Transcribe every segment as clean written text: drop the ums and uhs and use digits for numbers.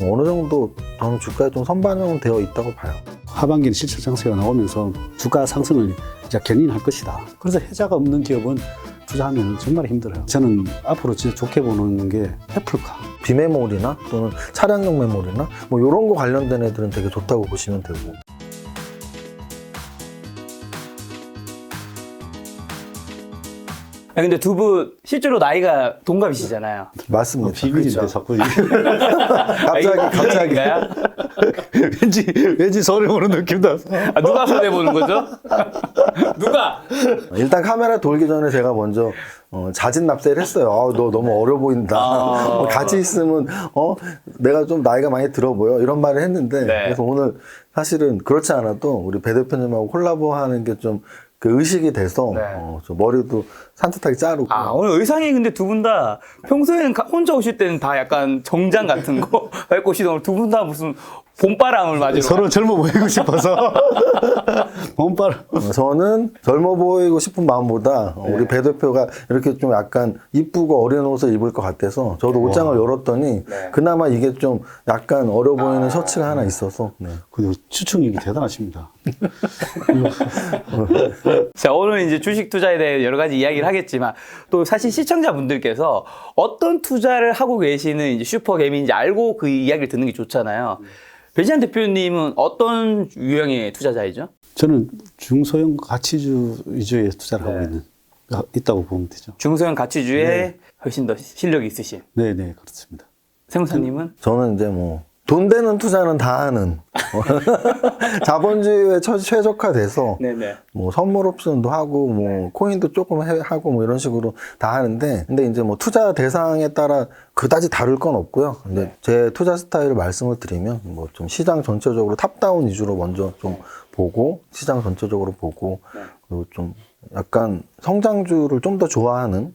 어느 정도 저는 주가에 좀 선반영은 되어 있다고 봐요. 하반기는 실적 장세가 나오면서 주가 상승을 이제 견인할 것이다. 그래서 해자가 없는 기업은 투자하면 정말 힘들어요. 저는 앞으로 진짜 좋게 보는 게 애플카. 비메모리나 또는 차량용 메모리나 뭐 이런 거 관련된 애들은 되게 좋다고 보시면 되고. 근데 두 분 실제로 나이가 동갑이시잖아요. 맞습니다. 비밀인데 그렇죠. 자꾸 갑자기 왠지 손해보는 느낌도 나서. 아, 누가 손해보는 거죠? 누가? 일단 카메라 돌기 전에 제가 먼저 자진 납세를 했어요. 너 너무 어려 보인다. 같이 있으면 내가 좀 나이가 많이 들어 보여 이런 말을 했는데 네. 그래서 오늘 사실은 그렇지 않아도 우리 배 대표님하고 콜라보하는 게 좀 그 의식이 돼서 네. 좀 머리도 산뜻하게 자르고. 아, 오늘 의상이 근데 두 분 다 평소에는 혼자 오실 때는 다 약간 정장 같은 거 입고 오시던 두 분 다 무슨 봄바람을 맞으러 서로 젊어 보이고 싶어서. 봄바람. 저는 젊어 보이고 싶은 마음보다 우리 배 대표가 이렇게 좀 약간 이쁘고 어린 옷을 입을 것 같아서 저도 옷장을 열었더니 그나마 이게 좀 약간 어려 보이는 셔츠가 하나 있어서. 네. 그리고 추측력이 대단하십니다. 자, 오늘 이제 주식 투자에 대해 여러 가지 이야기를 하겠지만 또 사실 시청자분들께서 어떤 투자를 하고 계시는 이제 슈퍼개미인지 알고 그 이야기를 듣는 게 좋잖아요. 배지한 대표님은 어떤 유형의 투자자이죠? 저는 중소형 가치주 위주의 투자를 하고 있다고 보면 되죠. 중소형 가치주에 훨씬 더 실력이 있으신. 네네, 그렇습니다. 세무사님은? 저는 이제 뭐 돈 되는 투자는 다 하는 자본주의에 최적화돼서 네네. 뭐 선물 옵션도 하고 뭐 코인도 조금 하고 뭐 이런 식으로 다 하는데 근데 이제 뭐 투자 대상에 따라 그다지 다를 건 없고요. 근데 제 투자 스타일을 말씀을 드리면 뭐 좀 시장 전체적으로 탑다운 위주로 먼저 좀 보고 시장 전체적으로 보고 그리고 좀 약간 성장주를 좀 더 좋아하는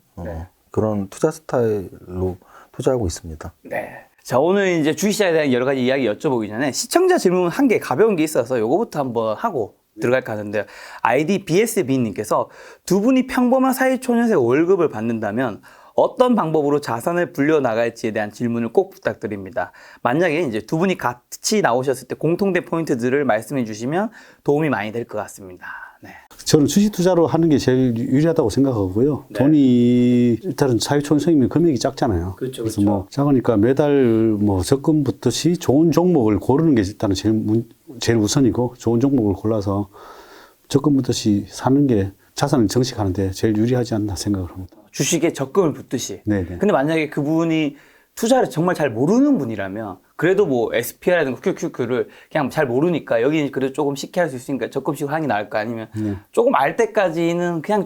그런 투자 스타일로 투자하고 있습니다. 네. 자, 오늘 이제 주식시장에 대한 여러 가지 이야기 여쭤보기 전에 시청자 질문 한 개 가벼운 게 있어서 요거부터 한번 하고 들어갈까 하는데요. 아이디 BSB님께서 두 분이 평범한 사회초년생 월급을 받는다면 어떤 방법으로 자산을 불려나갈지에 대한 질문을 꼭 부탁드립니다. 만약에 이제 두 분이 같이 나오셨을 때 공통된 포인트들을 말씀해 주시면 도움이 많이 될 것 같습니다. 네. 저는 주식 투자로 하는 게 제일 유리하다고 생각하고요. 네. 돈이 일단은 사회초년생이면 금액이 작잖아요. 그렇죠, 그래서 뭐 작으니까 매달 뭐 적금부터 좋은 종목을 고르는 게 일단은 제일 우선이고 좋은 종목을 골라서 적금부터 사는 게 자산을 정식하는데 제일 유리하지 않나 생각을 합니다. 주식에 적금을 붓듯이. 네네. 근데 만약에 그분이 투자를 정말 잘 모르는 분이라면 그래도 뭐 SPR이라든가 QQQ를 그냥 잘 모르니까 여기는 그래도 조금 쉽게 할 수 있으니까 적금식으로 하는 게 나을까 아니면 조금 알 때까지는 그냥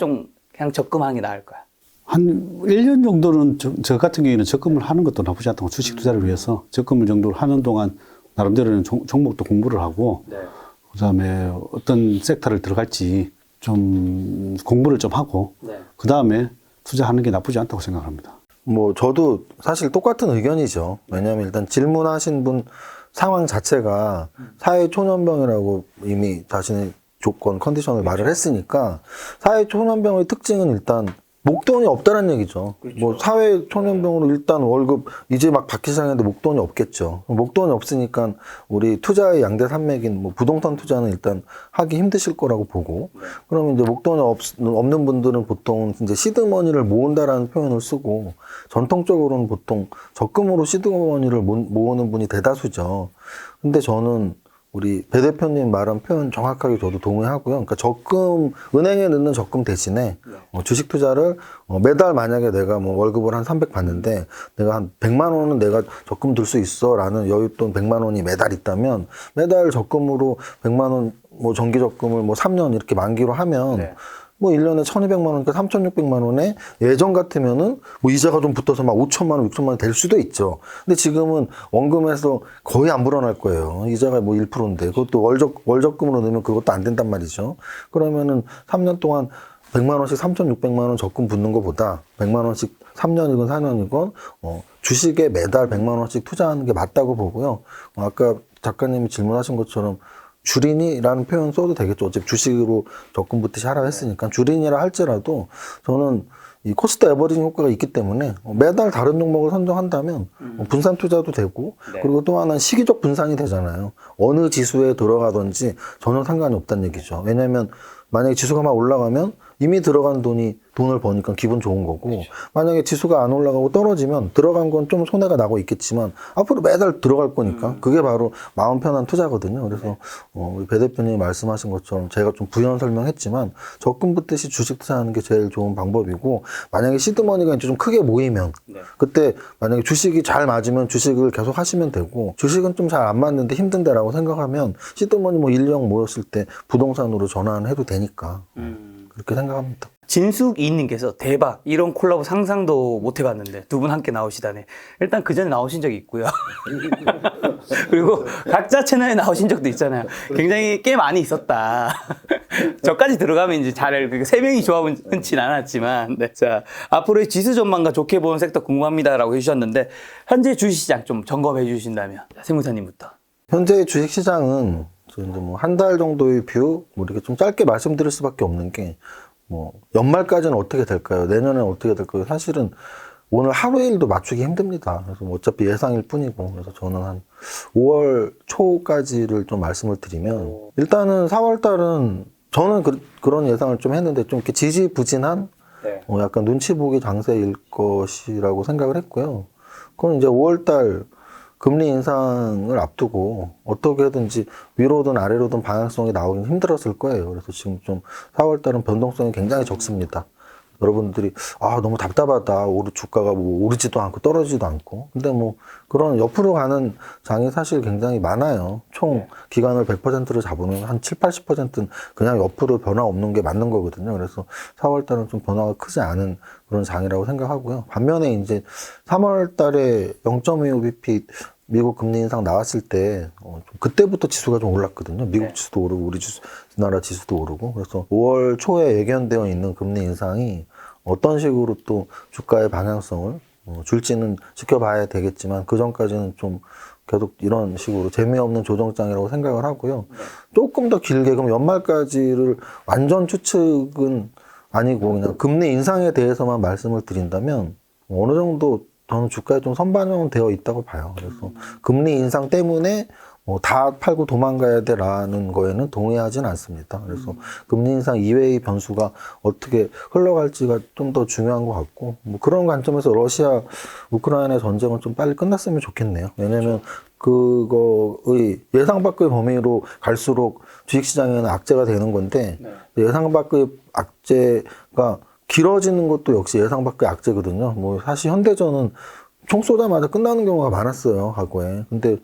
적금하는 게 나을까요? 한 1년 정도는 저 같은 경우에는 적금을 하는 것도 나쁘지 않다고 주식 투자를 위해서 적금을 정도를 하는 동안 나름대로는 종목도 공부를 하고 그다음에 어떤 섹터를 들어갈지 좀 공부를 좀 하고 그다음에 투자하는 게 나쁘지 않다고 생각합니다. 뭐 저도 사실 똑같은 의견이죠. 왜냐하면 일단 질문하신 분 상황 자체가 사회초년병이라고 이미 자신의 조건, 컨디션을 말을 했으니까 사회초년병의 특징은 일단 목돈이 없다는 얘기죠. 뭐 사회초년병으로 일단 월급 이제 막 받기 시작했는데 목돈이 없겠죠. 목돈이 없으니까 우리 투자의 양대 산맥인 뭐 부동산 투자는 일단 하기 힘드실 거라고 보고 그러면 이제 목돈이 없는 분들은 보통 이제 시드머니를 모은다라는 표현을 쓰고 전통적으로는 보통 적금으로 시드머니를 모으는 분이 대다수죠. 근데 저는 우리 배 대표님 말한 표현 정확하게 저도 동의하고요. 그러니까 적금, 은행에 넣는 적금 대신에 주식 투자를 매달 만약에 내가 뭐 월급을 한 300 받는데 내가 한 100만 원은 내가 적금 들 수 있어 라는 여윳돈 100만 원이 매달 있다면 매달 적금으로 100만 원 뭐 정기 적금을 뭐 3년 이렇게 만기로 하면 뭐 1년에 1,200만 원, 그러니까 3,600만 원에 예전 같으면은 뭐 이자가 좀 붙어서 막 5천만 원, 6천만 원 될 수도 있죠. 근데 지금은 원금에서 거의 안 불어날 거예요. 이자가 뭐 1%인데 그것도 월적금으로 넣으면 그것도 안 된단 말이죠. 그러면은 3년 동안 100만 원씩 3,600만 원 적금 붙는 것보다 100만 원씩 3년이건 4년이건 주식에 매달 100만 원씩 투자하는 게 맞다고 보고요. 아까 작가님이 질문하신 것처럼 주린이라는 표현 써도 되겠죠. 어차피 주식으로 적금 붙듯이 하라고 했으니까 주린이라 할지라도 저는 이 코스트 에버리징 효과가 있기 때문에 매달 다른 종목을 선정한다면 분산 투자도 되고 네. 그리고 또 하나는 시기적 분산이 되잖아요. 어느 지수에 들어가든지 전혀 상관이 없다는 얘기죠. 왜냐하면 만약에 지수가 막 올라가면 이미 들어간 돈을 버니까 기분 좋은 거고 만약에 지수가 안 올라가고 떨어지면 들어간 건 좀 손해가 나고 있겠지만 앞으로 매달 들어갈 거니까 그게 바로 마음 편한 투자거든요. 그래서 우리 배 대표님이 말씀하신 것처럼 제가 좀 부연 설명했지만 적금 붓듯이 주식 투자하는 게 제일 좋은 방법이고 만약에 시드머니가 이제 좀 크게 모이면 그때 만약에 주식이 잘 맞으면 주식을 계속 하시면 되고 주식은 좀 잘 안 맞는데 힘든데라고 생각하면 시드머니 뭐 1, 2억 모였을 때 부동산으로 전환해도 되니까 그렇게 생각합니다. 진숙이님께서 대박 이런 콜라보 상상도 못 해봤는데 두 분 함께 나오시다니 일단 그 전에 나오신 적이 있고요. 그리고 각자 채널에 나오신 적도 있잖아요. 굉장히 꽤 많이 있었다. 저까지 들어가면 이제 잘 세 명이 조합은 흔치 않았지만 네. 자 앞으로의 지수 전망과 좋게 보는 섹터 궁금합니다라고 해주셨는데 현재 주식시장 좀 점검해 주신다면 세무사님부터. 현재 주식시장은 이제 뭐 한 달 정도의 뷰, 뭐 이렇게 좀 짧게 말씀드릴 수밖에 없는 게, 뭐, 연말까지는 어떻게 될까요? 내년에는 어떻게 될까요? 사실은 오늘 하루 일도 맞추기 힘듭니다. 그래서 뭐 어차피 예상일 뿐이고, 그래서 저는 한 5월 초까지를 좀 말씀을 드리면, 일단은 4월 달은 저는 그런 예상을 좀 했는데, 좀 이렇게 지지부진한, 약간 눈치 보기 장세일 것이라고 생각을 했고요. 그건 이제 5월 달 금리 인상을 앞두고 어떻게든지 위로든 아래로든 방향성이 나오긴 힘들었을 거예요. 그래서 지금 좀 4월 달은 변동성이 굉장히 적습니다. 여러분들이 너무 답답하다. 주가가 뭐 오르지도 않고 떨어지지도 않고. 근데 뭐 그런 옆으로 가는 장이 사실 굉장히 많아요. 총 기간을 100%로 잡으면 한 7, 80%는 그냥 옆으로 변화 없는 게 맞는 거거든요. 그래서 4월 달은 좀 변화가 크지 않은 그런 장이라고 생각하고요. 반면에 이제 3월 달에 0.25bp 미국 금리 인상 나왔을 때 그때부터 지수가 좀 올랐거든요. 미국 지수도 오르고 우리나라 지수도 오르고. 그래서 5월 초에 예견되어 있는 금리 인상이 어떤 식으로 또 주가의 방향성을 줄지는 지켜봐야 되겠지만 그 전까지는 좀 계속 이런 식으로 재미없는 조정장이라고 생각을 하고요. 조금 더 길게 그럼 연말까지를 완전 추측은 아니고 그냥 금리 인상에 대해서만 말씀을 드린다면 어느 정도 저는 주가에 좀 선반영은 되어 있다고 봐요. 그래서 금리 인상 때문에 다 팔고 도망가야 돼라는 거에는 동의하진 않습니다. 그래서 금리 인상 이외의 변수가 어떻게 흘러갈지가 좀 더 중요한 것 같고 뭐 그런 관점에서 러시아 우크라이나 전쟁은 좀 빨리 끝났으면 좋겠네요. 왜냐하면 그거의 예상 밖의 범위로 갈수록 주식시장에는 악재가 되는 건데 예상 밖의 악재가 길어지는 것도 역시 예상 밖의 악재거든요. 뭐 사실 현대전은 총 쏘자마자 끝나는 경우가 많았어요, 과거에. 근데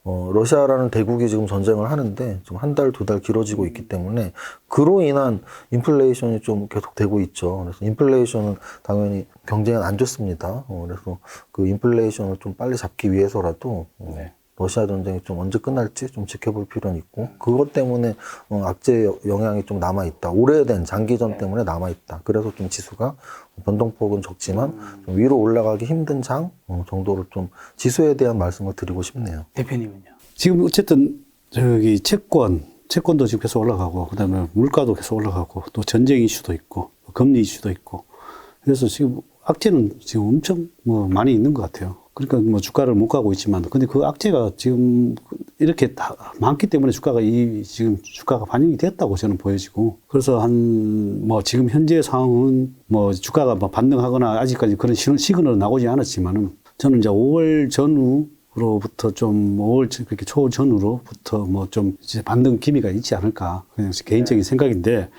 러시아라는 대국이 지금 전쟁을 하는데 좀 한 달, 두 달 길어지고 있기 때문에 그로 인한 인플레이션이 좀 계속 되고 있죠. 그래서 인플레이션은 당연히 경제에는 안 좋습니다. 그래서 그 인플레이션을 좀 빨리 잡기 위해서라도 러시아 전쟁이 좀 언제 끝날지 좀 지켜볼 필요는 있고 그것 때문에 악재 영향이 좀 남아있다. 오래된 장기전 때문에 남아있다. 그래서 좀 지수가 변동폭은 적지만 좀 위로 올라가기 힘든 장 정도로 좀 지수에 대한 말씀을 드리고 싶네요. 대표님은요? 지금 어쨌든 저기 채권도 지금 계속 올라가고 그다음에 물가도 계속 올라가고 또 전쟁 이슈도 있고 금리 이슈도 있고 그래서 지금 악재는 지금 엄청 뭐 많이 있는 것 같아요. 그러니까 뭐 주가를 못 가고 있지만, 근데 그 악재가 지금 이렇게 다 많기 때문에 지금 주가가 반영이 됐다고 저는 보여지고, 그래서 뭐 지금 현재 상황은 뭐 주가가 뭐 반등하거나 아직까지 그런 시그널은 나오지 않았지만은 저는 이제 5월 전후로부터 좀 5월 그렇게 초 전후로부터 뭐 좀 이제 반등 기미가 있지 않을까. 그냥 개인적인 생각인데,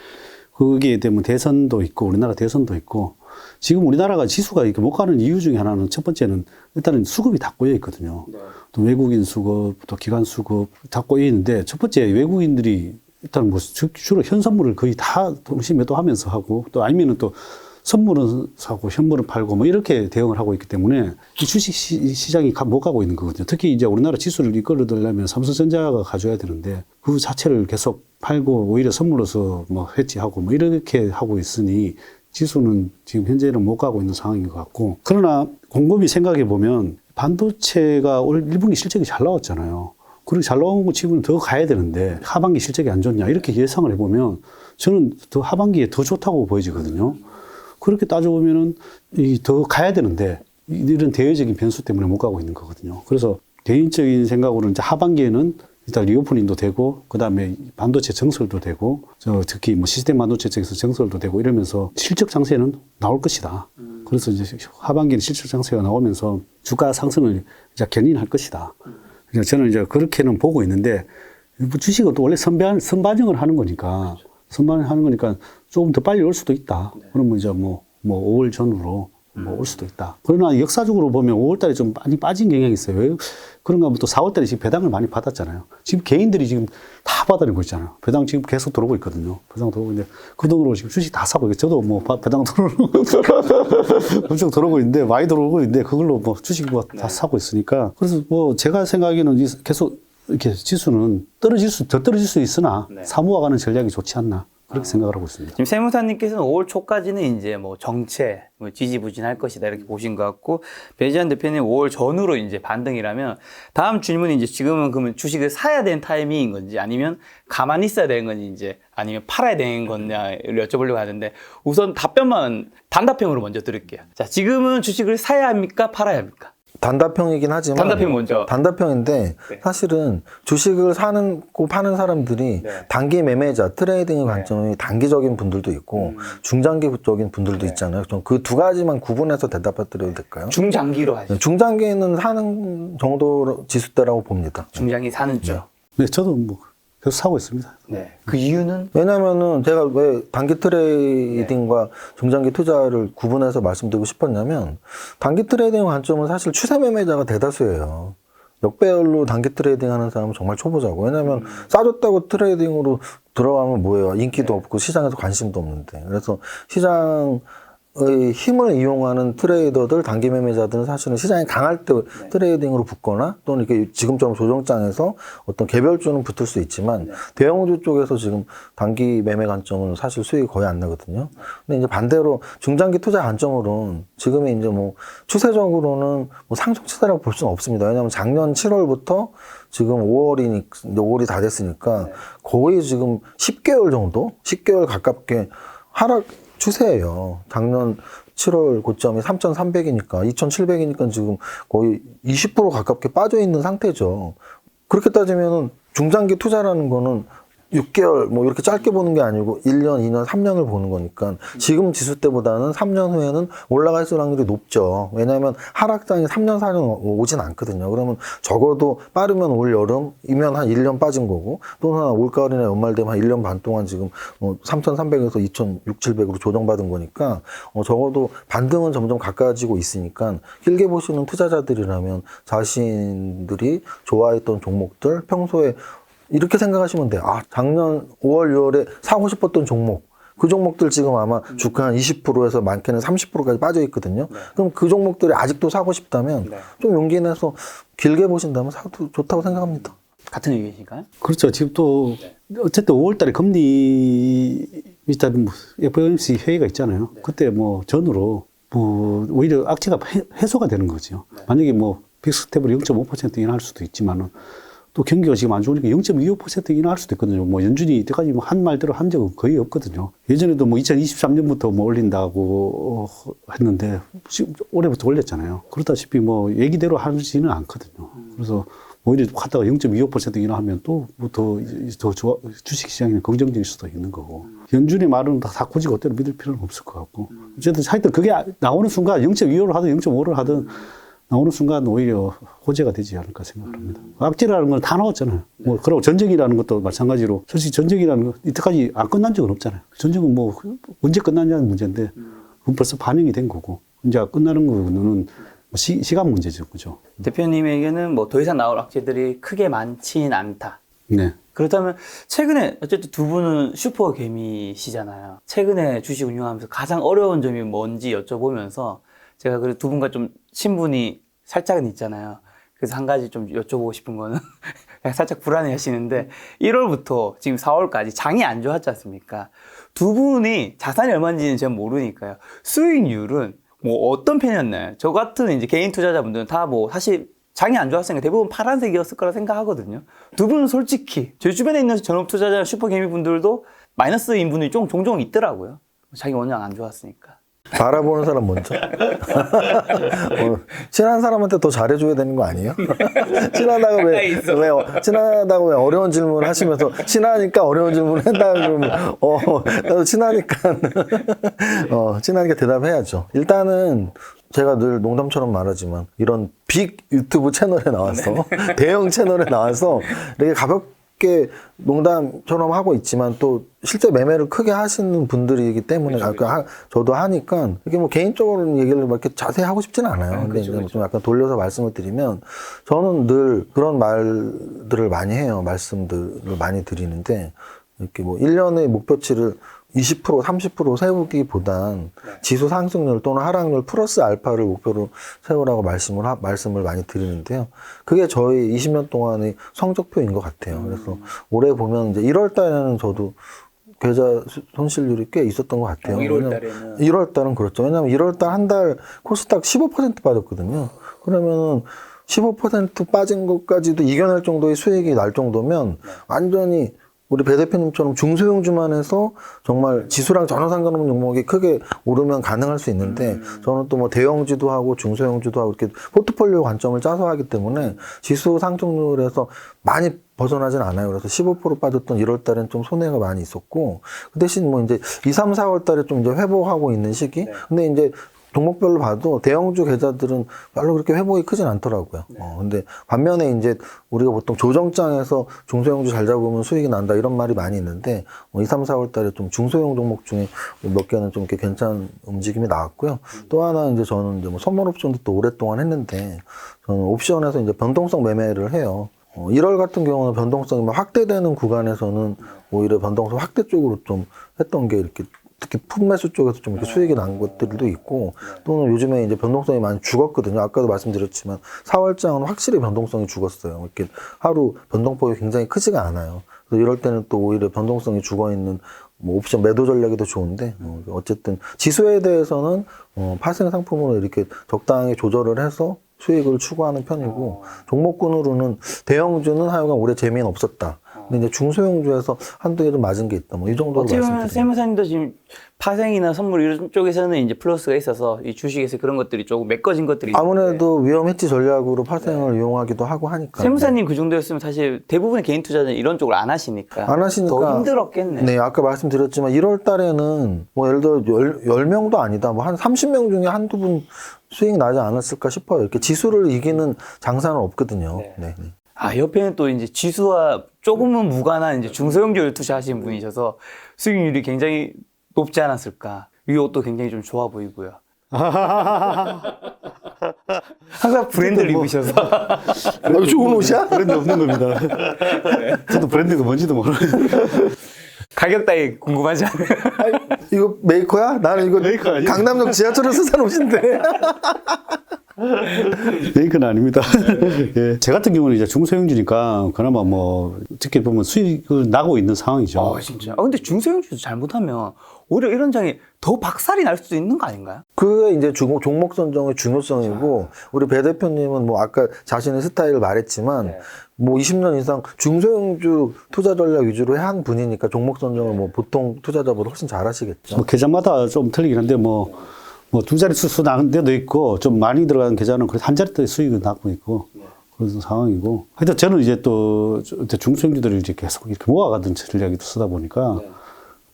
거기에 대한 대선도 있고, 우리나라 대선도 있고, 지금 우리나라가 지수가 이렇게 못 가는 이유 중에 하나는 첫 번째는 일단은 수급이 다 꼬여 있거든요. 또 외국인 수급, 또 기관 수급 다 꼬여 있는데 첫 번째 외국인들이 일단 뭐 주로 현 선물을 거의 다 동시 매도하면서 하고 또 아니면은 또 선물은 사고 현물은 팔고 뭐 이렇게 대응을 하고 있기 때문에 이 주식 시장이 못 가고 있는 거거든요. 특히 이제 우리나라 지수를 이끌어들려면 삼성전자가 가져야 되는데 그 자체를 계속 팔고 오히려 선물로서 뭐 회치하고 뭐 이렇게 하고 있으니 지수는 지금 현재는 못 가고 있는 상황인 것 같고, 그러나 곰곰이 생각해 보면 반도체가 올 1분기 실적이 잘 나왔잖아요. 그리고 잘 나온 거 치고는 더 가야 되는데 하반기 실적이 안 좋냐 이렇게 예상을 해보면 저는 더 하반기에 더 좋다고 보여지거든요. 그렇게 따져보면은 더 가야 되는데 이런 대외적인 변수 때문에 못 가고 있는 거거든요. 그래서 개인적인 생각으로는 이제 하반기에는 일단 리오프닝도 되고, 그 다음에 반도체 정설도 되고, 특히 뭐 시스템 반도체 쪽에서 정설도 되고 이러면서 실적 장세는 나올 것이다. 그래서 이제 하반기는 실적 장세가 나오면서 주가 상승을 이제 견인할 것이다. 그래서 저는 이제 그렇게는 보고 있는데, 주식은 또 원래 선반영을 하는 거니까, 선반영을 하는 거니까 조금 더 빨리 올 수도 있다. 그러면 이제 뭐 5월 전후로 올 수도 있다. 그러나 역사적으로 보면 5월 달에 좀 많이 빠진 경향이 있어요. 왜 그런가 하면 또 4월 달에 지금 배당을 많이 받았잖아요. 지금 개인들이 지금 다 받아내고 있잖아요. 배당 지금 계속 들어오고 있거든요. 배당 들어오고 있는데 그 돈으로 지금 주식 다 사고 있어요. 저도 뭐 배당 들어오고 엄청 들어오고 있는데 많이 들어오고 있는데 그걸로 뭐 주식 뭐 다 사고 있으니까 그래서 뭐 제가 생각하기에는 계속 이렇게 지수는 더 떨어질 수 있으나 사모아가는 전략이 좋지 않나. 그렇게 생각을 하고 있습니다. 지금 세무사님께서는 5월 초까지는 이제 뭐 정체, 뭐 지지부진할 것이다 이렇게 보신 것 같고, 배지한 대표님 5월 전후로 이제 반등이라면 다음 질문이 이제 지금은 그러면 주식을 사야 되는 타이밍인 건지 아니면 가만히 있어야 되는 건지 이제 아니면 팔아야 되는 거냐를 여쭤보려고 하는데 우선 답변만 단답형으로 먼저 드릴게요. 자, 지금은 주식을 사야 합니까? 팔아야 합니까? 단답형이긴 하지만 단답형 먼저. 단답형인데 사실은 주식을 사는 고 파는 사람들이 단기 매매자 트레이딩의 관점이 단기적인 분들도 있고 중장기적인 분들도 있잖아요. 그 두 가지만 구분해서 대답해 드려도 될까요? 중장기로 하죠. 중장기는 사는 정도 지수대라고 봅니다. 중장기 사는 쪽. 네, 저도 뭐 계속 사고 있습니다. 네. 그 이유는? 왜냐면은 제가 왜 단기 트레이딩과 중장기 투자를 구분해서 말씀드리고 싶었냐면 단기 트레이딩 관점은 사실 추세 매매자가 대다수예요. 역배열로 단기 트레이딩 하는 사람은 정말 초보자고. 왜냐면 싸졌다고 트레이딩으로 들어가면 뭐예요? 인기도 없고 시장에서 관심도 없는데. 그래서 시장의 힘을 이용하는 트레이더들, 단기 매매자들은 사실은 시장이 강할 때 트레이딩으로 붙거나 또는 이렇게 지금처럼 조정장에서 어떤 개별주는 붙을 수 있지만 대형주 쪽에서 지금 단기 매매 관점은 사실 수익이 거의 안 나거든요. 근데 이제 반대로 중장기 투자 관점으로는 지금이 이제 뭐 추세적으로는 뭐 상승 추세라고 볼 수는 없습니다. 왜냐하면 작년 7월부터 지금 5월이 다 됐으니까 거의 지금 10개월 정도? 10개월 가깝게 하락 추세예요. 작년 7월 고점이 3,300이니까 2,700이니까 지금 거의 20% 가깝게 빠져 있는 상태죠. 그렇게 따지면은 중장기 투자라는 거는 6개월 뭐 이렇게 짧게 보는 게 아니고 1년, 2년, 3년을 보는 거니까 지금 지수 때보다는 3년 후에는 올라갈 확률이 높죠. 왜냐하면 하락장이 3년, 4년 오진 않거든요. 그러면 적어도 빠르면 올 여름이면 한 1년 빠진 거고 또는 한 올가을이나 연말 되면 한 1년 반 동안 지금 3,300에서 2,600, 700으로 조정받은 거니까 적어도 반등은 점점 가까워지고 있으니까 길게 보시는 투자자들이라면 자신들이 좋아했던 종목들 평소에 이렇게 생각하시면 돼요. 아, 작년 5월, 6월에 사고 싶었던 종목. 그 종목들 지금 아마 주가 한 20%에서 많게는 30%까지 빠져 있거든요. 그럼 그 종목들이 아직도 사고 싶다면 좀 용기 내서 길게 보신다면 사도 좋다고 생각합니다. 같은 의견이신가요? 그렇죠. 지금 또 어쨌든 5월 달에 금리 일단 뭐 FOMC 회의가 있잖아요. 그때 뭐 전후로 뭐 오히려 악재가 해소가 되는 거죠. 만약에 뭐 빅스텝으로 0.5% 인하할 수도 있지만은 또 경기가 지금 안 좋으니까 0.25% 인하할 수도 있거든요. 뭐 연준이 이때까지 뭐 한 말대로 한 적은 거의 없거든요. 예전에도 뭐 2023년부터 뭐 올린다고 했는데 지금 올해부터 올렸잖아요. 그렇다시피 뭐 얘기대로 하지는 않거든요. 그래서 오히려 하다가 0.25% 인하하면 또 뭐 더 좋아, 주식 시장에는 긍정적일 수도 있는 거고. 연준의 말은 다 굳이 그대로 믿을 필요는 없을 것 같고. 어쨌든 하여튼 그게 나오는 순간 0.25를 하든 0.5를 하든 나오는 순간 오히려 호재가 되지 않을까 생각합니다. 악재라는 건 다 나왔잖아요. 뭐, 그리고 전쟁이라는 것도 마찬가지로, 솔직히 전쟁이라는 거, 이때까지 안 끝난 적은 없잖아요. 전쟁은 뭐, 언제 끝났냐는 문제인데, 그건 벌써 반영이 된 거고, 이제 끝나는 거는 시간 문제죠. 그죠? 대표님에게는 뭐 더 이상 나올 악재들이 크게 많지는 않다. 네. 그렇다면 최근에 어쨌든 두 분은 슈퍼 개미시잖아요. 최근에 주식 운영하면서 가장 어려운 점이 뭔지 여쭤보면서 제가 그래도 두 분과 좀 친분이 살짝은 있잖아요. 그래서 한 가지 좀 여쭤보고 싶은 거는 살짝 불안해 하시는데 1월부터 지금 4월까지 장이 안 좋았지 않습니까? 두 분이 자산이 얼마인지는 제가 모르니까요. 수익률은 뭐 어떤 편이었나요? 저 같은 이제 개인 투자자분들은 다 뭐 사실 장이 안 좋았으니까 대부분 파란색이었을 거라 생각하거든요. 두 분은 솔직히 제 주변에 있는 전업 투자자 슈퍼 개미 분들도 마이너스인 분들이 종종 있더라고요. 자기 원장 안 좋았으니까. 바라보는 사람 먼저. 친한 사람한테 더 잘해줘야 되는 거 아니에요? 친하다고 왜 어려운 질문 하시면서 친하니까 어려운 질문 한다 그러면 나도 친하니까 친하게 대답해야죠. 일단은 제가 늘 농담처럼 말하지만 이런 빅 유튜브 채널에 나와서 대형 채널에 나와서 이렇게 가볍게 농담처럼 하고 있지만 또 실제 매매를 크게 하시는 분들이기 때문에 저도 하니까 이렇게 뭐 개인적으로 얘기를 막 이렇게 자세히 하고 싶지는 않아요. 근데 이제 좀 약간 돌려서 말씀을 드리면 저는 늘 그런 말들을 많이 해요. 말씀들을 많이 드리는데 이렇게 뭐 1년의 목표치를 20%, 30% 세우기보단 지수 상승률 또는 하락률 플러스 알파를 목표로 세우라고 말씀을 많이 드리는데요. 그게 저희 20년 동안의 성적표인 것 같아요. 그래서 올해 보면 이제 1월 달에는 저도 계좌 손실률이 꽤 있었던 것 같아요. 1월 달에는? 1월 달은 그렇죠. 왜냐하면 1월 달 한 달 코스닥 15% 빠졌거든요. 그러면은 15% 빠진 것까지도 이겨낼 정도의 수익이 날 정도면 완전히 우리 배 대표님처럼 중소형주만 해서 정말 지수랑 전혀 상관없는 종목이 크게 오르면 가능할 수 있는데 저는 또 뭐 대형주도 하고 중소형주도 하고 이렇게 포트폴리오 관점을 짜서 하기 때문에 지수 상승률에서 많이 벗어나진 않아요. 그래서 15% 빠졌던 1월 달엔 좀 손해가 많이 있었고 그 대신 뭐 이제 2, 3, 4월 달에 좀 이제 회복하고 있는 시기. 근데 이제 종목별로 봐도 대형주 계좌들은 별로 그렇게 회복이 크진 않더라고요. 근데 반면에 이제 우리가 보통 조정장에서 중소형주 잘 잡으면 수익이 난다 이런 말이 많이 있는데 2, 3, 4월 달에 좀 중소형 종목 중에 몇 개는 좀 이렇게 괜찮은 움직임이 나왔고요. 또 하나 이제 저는 이제 뭐 선물 옵션도 또 오랫동안 했는데 저는 옵션에서 이제 변동성 매매를 해요. 1월 같은 경우는 변동성이 막 확대되는 구간에서는 오히려 변동성 확대 쪽으로 좀 했던 게 이렇게 특히 풋매수 쪽에서 좀 이렇게 수익이 난 것들도 있고 또는 요즘에 이제 변동성이 많이 죽었거든요. 아까도 말씀드렸지만 4월장은 확실히 변동성이 죽었어요. 이렇게 하루 변동폭이 굉장히 크지가 않아요. 그래서 이럴 때는 또 오히려 변동성이 죽어 있는 뭐 옵션 매도 전략이 더 좋은데 어쨌든 지수에 대해서는 파생 상품으로 이렇게 적당히 조절을 해서 수익을 추구하는 편이고 종목군으로는 대형주는 하여간 올해 재미는 없었다. 근데 이제 중소형주에서 한두 개 좀 맞은 게 있다. 뭐 이 정도로 어떻게 보면 말씀드립니다. 세무사님도 지금 파생이나 선물 이런 쪽에서는 이제 플러스가 있어서 이 주식에서 그런 것들이 조금 메꿔진 것들이 아무래도 위험 해치 전략으로 파생을 이용하기도 하고 하니까. 세무사님 그 정도였으면 사실 대부분의 개인 투자자는 이런 쪽을 안 하시니까 더 힘들었겠네. 네, 아까 말씀드렸지만 1월 달에는 뭐 예를 들어 10명도 아니다. 뭐 한 30명 중에 한두 분 수익 나지 않았을까 싶어요. 이렇게 지수를 이기는 장사는 없거든요. 네. 옆에는 또 이제 지수와 조금은 무관한 이제 중소형주를 투자하시는 분이셔서 수익률이 굉장히 높지 않았을까. 이것도 굉장히 좀 좋아 보이고요. 항상 브랜드를 입으셔서. 이거 좋은 옷이야? 브랜드 없는 겁니다. 저도 브랜드가 뭔지도 모르는. 가격 따위 궁금하지 않아요? 이거 메이커야? 나는 이거 메이커 아니에요? 강남역 지하철에서 산 옷인데. 메이크는 아닙니다. 예. 제 같은 경우는 이제 중소형주니까 그나마 뭐 어떻게 보면 수익을 나고 있는 상황이죠. 진짜. 근데 중소형주도 잘못하면 오히려 이런 장이 더 박살이 날 수도 있는 거 아닌가요? 그게 이제 종목 선정의 중요성이고 우리 배 대표님은 뭐 아까 자신의 스타일을 말했지만 뭐 20년 이상 중소형주 투자 전략 위주로 한 분이니까 종목 선정을 뭐 보통 투자자보다 훨씬 잘하시겠죠. 뭐 계좌마다 좀 틀리긴 한데 뭐 두 자리 수수 나는 데도 있고 좀 많이 들어가는 계좌는 그래도 한 자릿대 수익을 나고 있고 그런 상황이고. 하여튼 저는 이제 또 중소형주들을 이제 계속 이렇게 모아가던 전략이 쓰다 보니까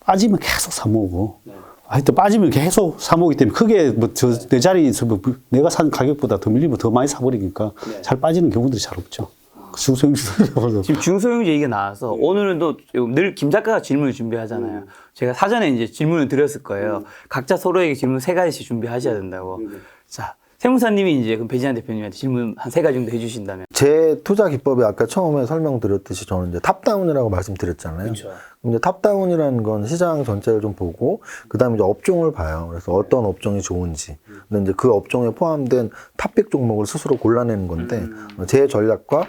빠지면 계속 사모으고 하여튼 빠지면 계속 사모으기 때문에 크게 뭐 내 자리에서 내가 산 가격보다 더 밀리면 더 많이 사버리니까 잘 빠지는 경우들이 잘 없죠. 중소형주들. 지금 중소형주 얘기가 나와서 오늘은 또 늘 김 작가가 질문을 준비하잖아요. 제가 사전에 이제 질문을 드렸을 거예요. 각자 서로에게 질문 3가지씩 준비하셔야 된다고. 자, 세무사님이 이제 그럼 배진환 대표님한테 질문 한 3가지 정도 해주신다면. 제 투자 기법이 아까 처음에 설명드렸듯이 저는 이제 탑다운이라고 말씀드렸잖아요. 그렇죠. 근데 탑다운이라는 건 시장 전체를 좀 보고 그다음에 이제 업종을 봐요. 그래서 어떤 업종이 좋은지. 근데 이제 그 업종에 포함된 탑픽 종목을 스스로 골라내는 건데 제 전략과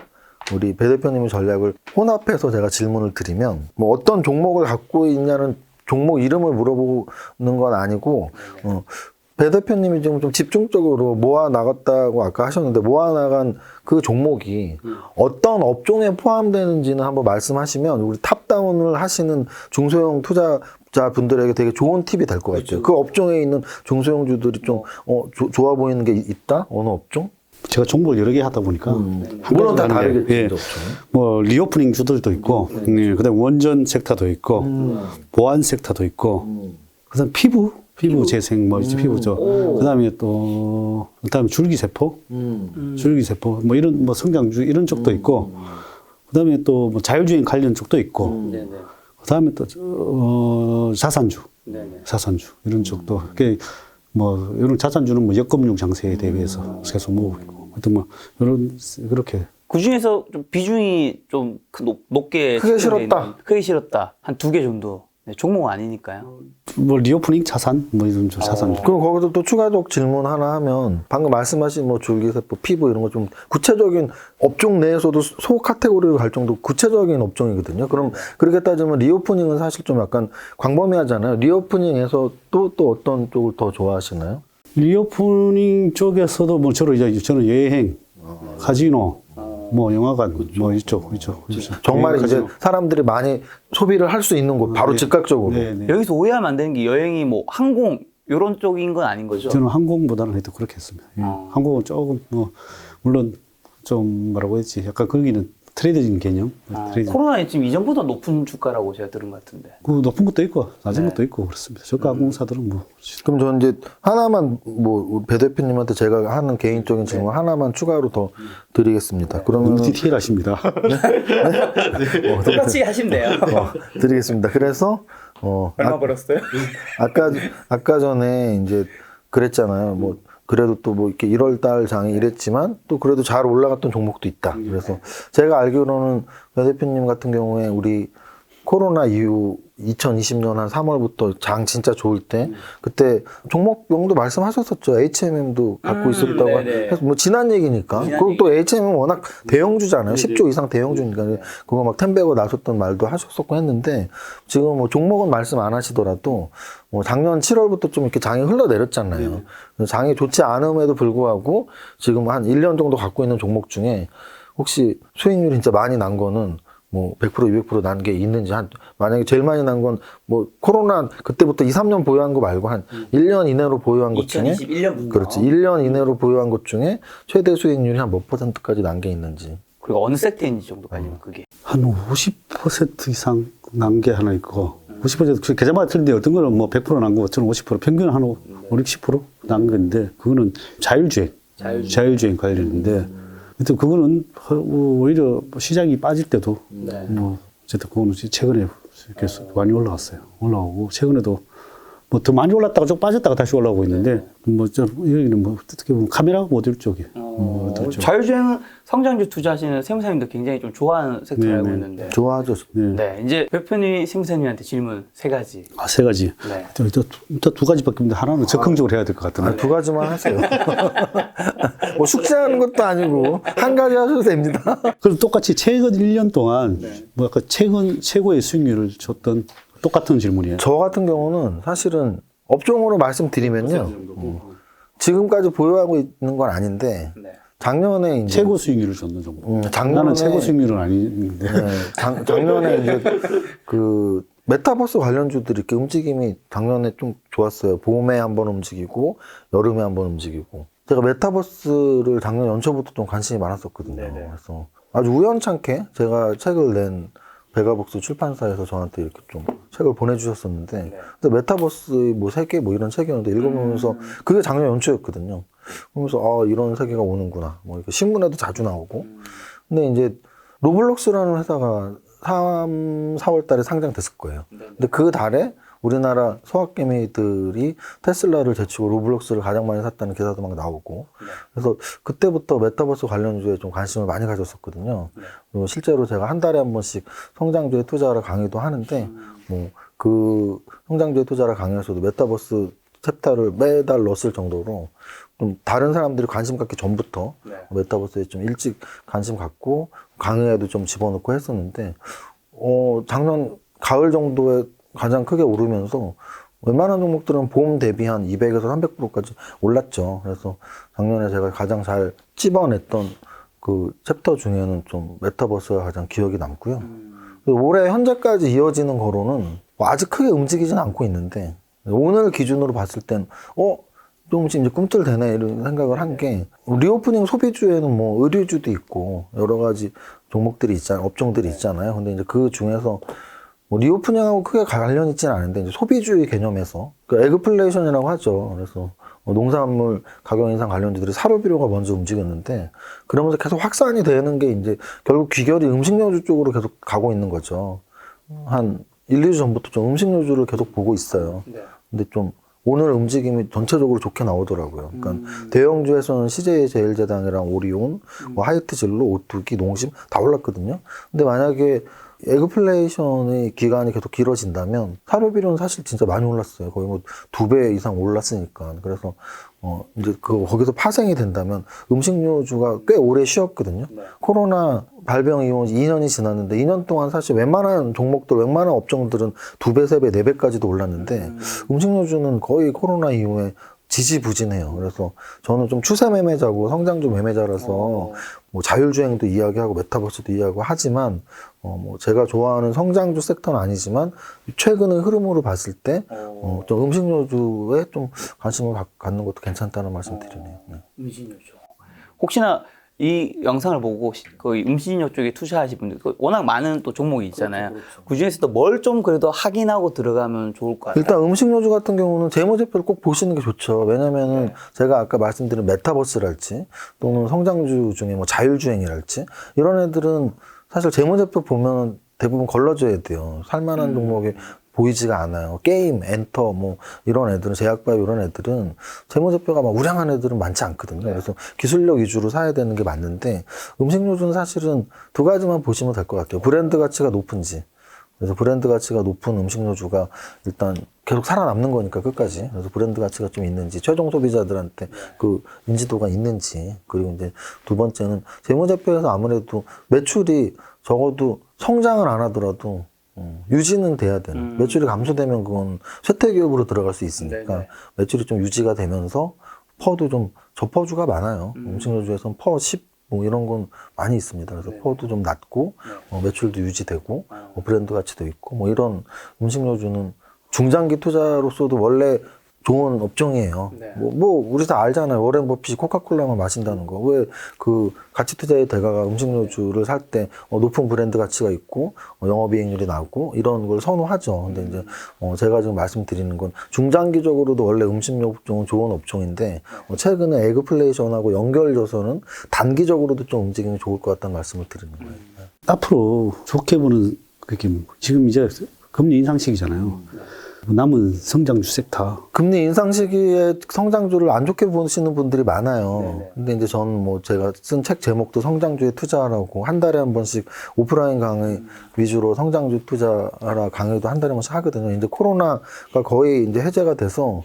우리 배 대표님의 전략을 혼합해서 제가 질문을 드리면 뭐 어떤 종목을 갖고 있냐는 종목 이름을 물어보는 건 아니고 배 대표님이 지금 좀 집중적으로 모아 나갔다고 아까 하셨는데 모아 나간 그 종목이 어떤 업종에 포함되는지는 한번 말씀하시면 우리 탑다운을 하시는 중소형 투자자분들에게 되게 좋은 팁이 될 것 같아요. 그 업종에 있는 중소형주들이 좀 좋아 보이는 게 있다? 어느 업종? 제가 종목을 여러 개 하다 보니까 물론 다 하는 게, 다르겠죠. 예, 뭐 리오프닝 주들도 있고, 그다음 원전 섹터도 있고, 보안 섹터도 있고, 그다음 피부 재생 뭐 이제 피부죠. 그다음에 또 그다음에 줄기세포, 줄기세포 뭐 이런 뭐 성장주 이런 쪽도 있고, 그다음에 또 뭐 자율주행 관련 쪽도 있고, 그다음에 또 자산주, 자산주 이런 쪽도 뭐 이런 자산주는 뭐 역금융 장세에 대비해서 계속 모으고 있고, 하여튼 뭐 이런 그렇게. 그 중에서 좀 비중이 좀 높게 크게 측정돼 실었다. 있는, 크게 실었다. 한 2개 정도. 네, 종목은 아니니까요. 뭐 리오프닝 자산 뭐 이런 자산. 그럼 거기서 또 추가적 질문 하나 하면 방금 말씀하신 뭐 줄기세포, 피부 이런 거 좀 구체적인 업종 내에서도 소 카테고리로 갈 정도 구체적인 업종이거든요. 그럼 그렇게 따지면 리오프닝은 사실 좀 약간 광범위하잖아요. 리오프닝에서 또 어떤 쪽을 더 좋아하시나요? 리오프닝 쪽에서도 뭐 저는 여행, 카지노, 뭐 영화관, 뭐 이쪽. 정말 이제 카지노. 사람들이 많이 소비를 할 수 있는 곳 바로 즉각적으로. 네. 여기서 오해하면 안 되는 게 여행이 뭐 항공 이런 쪽인 건 아닌 거죠? 저는 항공보다는 하여튼 그렇게 했습니다. 예. 항공은 조금 뭐 물론 좀 뭐라고 했지, 약간 거기는 트레이드적인 개념. 트레이드. 코로나 지금 이전보다 높은 주가라고 제가 들은 것 같은데. 그 높은 것도 있고 낮은 것도 있고 그렇습니다. 저가 항공사들은 뭐 그럼 저는 이제 하나만 뭐 배 대표님한테 제가 하는 개인적인 질문 하나만 추가로 더 드리겠습니다. 그러면 너무 디테일하십니다. 똑같이 하시면 돼요. 드리겠습니다. 그래서 얼마 벌었어요? 아까 전에 이제 그랬잖아요. 뭐 그래도 또 뭐 이렇게 1월 달 장이 이랬지만 또 그래도 잘 올라갔던 종목도 있다. 그래서 제가 알기로는 배 대표님 같은 경우에 우리 코로나 이후 2020년 한 3월부터 장 진짜 좋을 때 그때 종목명도 말씀하셨었죠. HMM도 갖고 있었다고 네네. 해서 뭐 지난 얘기니까. 그리고 또 HMM 워낙 대형주잖아요. 10조 이상 대형주니까 그거 막 템베고 나섰던 말도 하셨었고 했는데 지금 뭐 종목은 말씀 안 하시더라도 뭐 작년 7월부터 좀 이렇게 장이 흘러내렸잖아요. 장이 좋지 않음에도 불구하고 지금 한 1년 정도 갖고 있는 종목 중에 혹시 수익률이 진짜 많이 난 거는 뭐 100% 200% 난 게 있는지 만약에 제일 많이 난 건 뭐 코로나 그때부터 2, 3년 보유한 거 말고 한 1년 이내로 보유한 것 중에 2021년부터. 그렇지. 1년 이내로 보유한 것 중에 최대 수익률이 한 몇 %까지 난 게 있는지. 그리고 어느 섹터인지 정도까지는 그게. 한 50% 이상 난 게 하나 있고 50% 계좌마다 틀린데 어떤 거는 뭐 100% 난 거, 저는 50% 평균 한 5, 60%난 건데 그거는 자율주행 관련인데 하여튼 그거는 오히려 시장이 빠질 때도 뭐 어쨌든 그거는 최근에 이렇게 많이 올라왔어요. 올라오고 최근에도 뭐 더 많이 올랐다가 좀 빠졌다가 다시 올라오고 있는데 뭐 여기는 뭐 어떻게 보면 카메라 모듈 쪽에 모듈 쪽. 자율주행 성장주 투자하시는 세무사님도 굉장히 좀 좋아하는 섹터를 알고 있는데. 좋아하죠. 네, 이제 대표님 세무사님한테 질문 3가지. 아, 3가지. 네. 또 2가지밖에 없는데 하나는 적극적으로 해야 될 것 같은데. 2가지만 하세요. 뭐 숙제하는 것도 아니고 한 가지 하셔도 됩니다. 그럼 똑같이 최근 1년 동안 뭐 아까 최근 최고의 수익률을 줬던 똑같은 질문이에요. 저 같은 경우는 사실은 업종으로 말씀드리면요. 지금까지 보유하고 있는 건 아닌데 작년에 이제 최고 수익률을 줬는 정도. 작년에 나는 최고 수익률은 아닌데. 네, 작년에 이제 그 메타버스 관련주들이 이렇게 움직임이 작년에 좀 좋았어요. 봄에 한번 움직이고 여름에 한번 움직이고. 제가 메타버스를 작년 연초부터 좀 관심이 많았었거든요. 그래서 아주 우연찮게 제가 책을 낸 베가복스 출판사에서 저한테 이렇게 좀 책을 보내주셨었는데, 근데 메타버스 뭐 세계 뭐 이런 책이었는데 읽어보면서 그게 작년 연초였거든요. 그러면서 아 이런 세계가 오는구나. 뭐 이렇게 신문에도 자주 나오고. 근데 이제 로블록스라는 회사가 3, 4월 달에 상장됐을 거예요. 근데 그 달에 우리나라 소확개미들이 테슬라를 제치고 로블록스를 가장 많이 샀다는 기사도 막 나오고. 그래서 그때부터 메타버스 관련주에 좀 관심을 많이 가졌었거든요. 그리고 실제로 제가 한 달에 한 번씩 성장주에 투자를 강의도 하는데, 뭐 그 성장주에 투자를 강의에서도 메타버스 챕터를 매달 넣었을 정도로 좀 다른 사람들이 관심 갖기 전부터 메타버스에 좀 일찍 관심 갖고 강의에도 좀 집어넣고 했었는데, 작년 가을 정도에 가장 크게 오르면서 웬만한 종목들은 보험 대비 한 200에서 300%까지 올랐죠. 그래서 작년에 제가 가장 잘 찝어냈던 그 챕터 중에는 좀 메타버스가 가장 기억이 남고요. 올해 현재까지 이어지는 거로는 뭐 아직 크게 움직이진 않고 있는데 오늘 기준으로 봤을 땐 조금씩 이제 꿈틀대네 이런 생각을 한 게 리오프닝 소비주에는 뭐 의류주도 있고 여러 가지 종목들이 있잖아요. 업종들이 있잖아요. 근데 이제 그 중에서 뭐 리오프닝하고 크게 관련 있지는 않은데 이제 소비주의 개념에서 그 에그플레이션이라고 하죠. 그래서 농산물 가격 인상 관련주들이 사료비료가 먼저 움직였는데 그러면서 계속 확산이 되는 게 이제 결국 귀결이 음식료주 쪽으로 계속 가고 있는 거죠. 한 1, 2주 전부터 좀 음식료주를 계속 보고 있어요. 근데 좀 오늘 움직임이 전체적으로 좋게 나오더라고요. 그러니까 대형주에서는 CJ제일제당이랑 오리온, 뭐 하이트진로, 오뚜기, 농심 다 올랐거든요. 근데 만약에 에그플레이션의 기간이 계속 길어진다면 사료비료는 사실 진짜 많이 올랐어요. 거의 뭐 2배 이상 올랐으니까. 그래서 이제 거기서 파생이 된다면 음식료주가 꽤 오래 쉬었거든요. 코로나 발병 이후 2년이 지났는데 2년 동안 사실 웬만한 종목들, 웬만한 업종들은 2배, 3배, 4배까지도 올랐는데 음식료주는 거의 코로나 이후에 지지부진해요. 그래서 저는 좀 추세 매매자고 성장주 매매자라서 뭐 자율주행도 이야기하고 메타버스도 이야기하고 하지만 뭐 제가 좋아하는 성장주 섹터는 아니지만 최근의 흐름으로 봤을 때 좀 음식료주에 좀 관심을 갖는 것도 괜찮다는 말씀 드리네요. 네. 음식료주. 혹시나 이 영상을 보고 그 음식료 쪽에 투자하실 분들 워낙 많은 또 종목이 있잖아요. 그 중에서도 뭘 좀 그래도 확인하고 들어가면 좋을 것 같아요. 일단 음식료주 같은 경우는 재무제표를 꼭 보시는 게 좋죠. 왜냐면은 제가 아까 말씀드린 메타버스랄지 또는 성장주 중에 뭐 자율주행이랄지 이런 애들은 사실 재무제표 보면 대부분 걸러줘야 돼요. 살만한 종목이 보이지가 않아요. 게임, 엔터, 뭐, 이런 애들은, 제약바이오 이런 애들은, 재무제표가 막 우량한 애들은 많지 않거든요. 그래서 기술력 위주로 사야 되는 게 맞는데, 음식료주는 사실은 두 가지만 보시면 될 것 같아요. 브랜드 가치가 높은지. 그래서 브랜드 가치가 높은 음식료주가 일단 계속 살아남는 거니까 끝까지. 그래서 브랜드 가치가 좀 있는지, 최종 소비자들한테 그 인지도가 있는지. 그리고 이제 두 번째는 재무제표에서 아무래도 매출이 적어도 성장을 안 하더라도 유지는 돼야 되는. 매출이 감소되면 그건 쇠퇴기업으로 들어갈 수 있으니까 매출이 좀 유지가 되면서 퍼도 좀 저퍼주가 많아요. 음식료주에서는 퍼 10, 뭐 이런 건 많이 있습니다. 그래서 퍼도 좀 낮고 매출도 유지되고 브랜드 가치도 있고 뭐 이런 음식료주는 중장기 투자로서도 원래 좋은 업종이에요. 뭐 우리 다 알잖아요. 워렌 버핏이 코카콜라만 마신다는 거. 왜 그 가치 투자의 대가가 음식료주를 살 때 높은 브랜드 가치가 있고 영업이익률이 나고 이런 걸 선호하죠. 근데 이제 제가 지금 말씀드리는 건 중장기적으로도 원래 음식료 업종은 좋은 업종인데 최근에 에그플레이션하고 연결져서는 단기적으로도 좀 움직임이 좋을 것 같다는 말씀을 드리는 거예요. 앞으로 좋게 보는 그게 지금 이제 금리 인상 시기잖아요. 남은 성장주 섹터. 금리 인상 시기에 성장주를 안 좋게 보시는 분들이 많아요. 근데 이제 저는 뭐 제가 쓴 책 제목도 성장주에 투자하라고 한 달에 한 번씩 오프라인 강의 위주로 성장주 투자하라 강의도 한 달에 한 번씩 하거든요. 이제 코로나가 거의 이제 해제가 돼서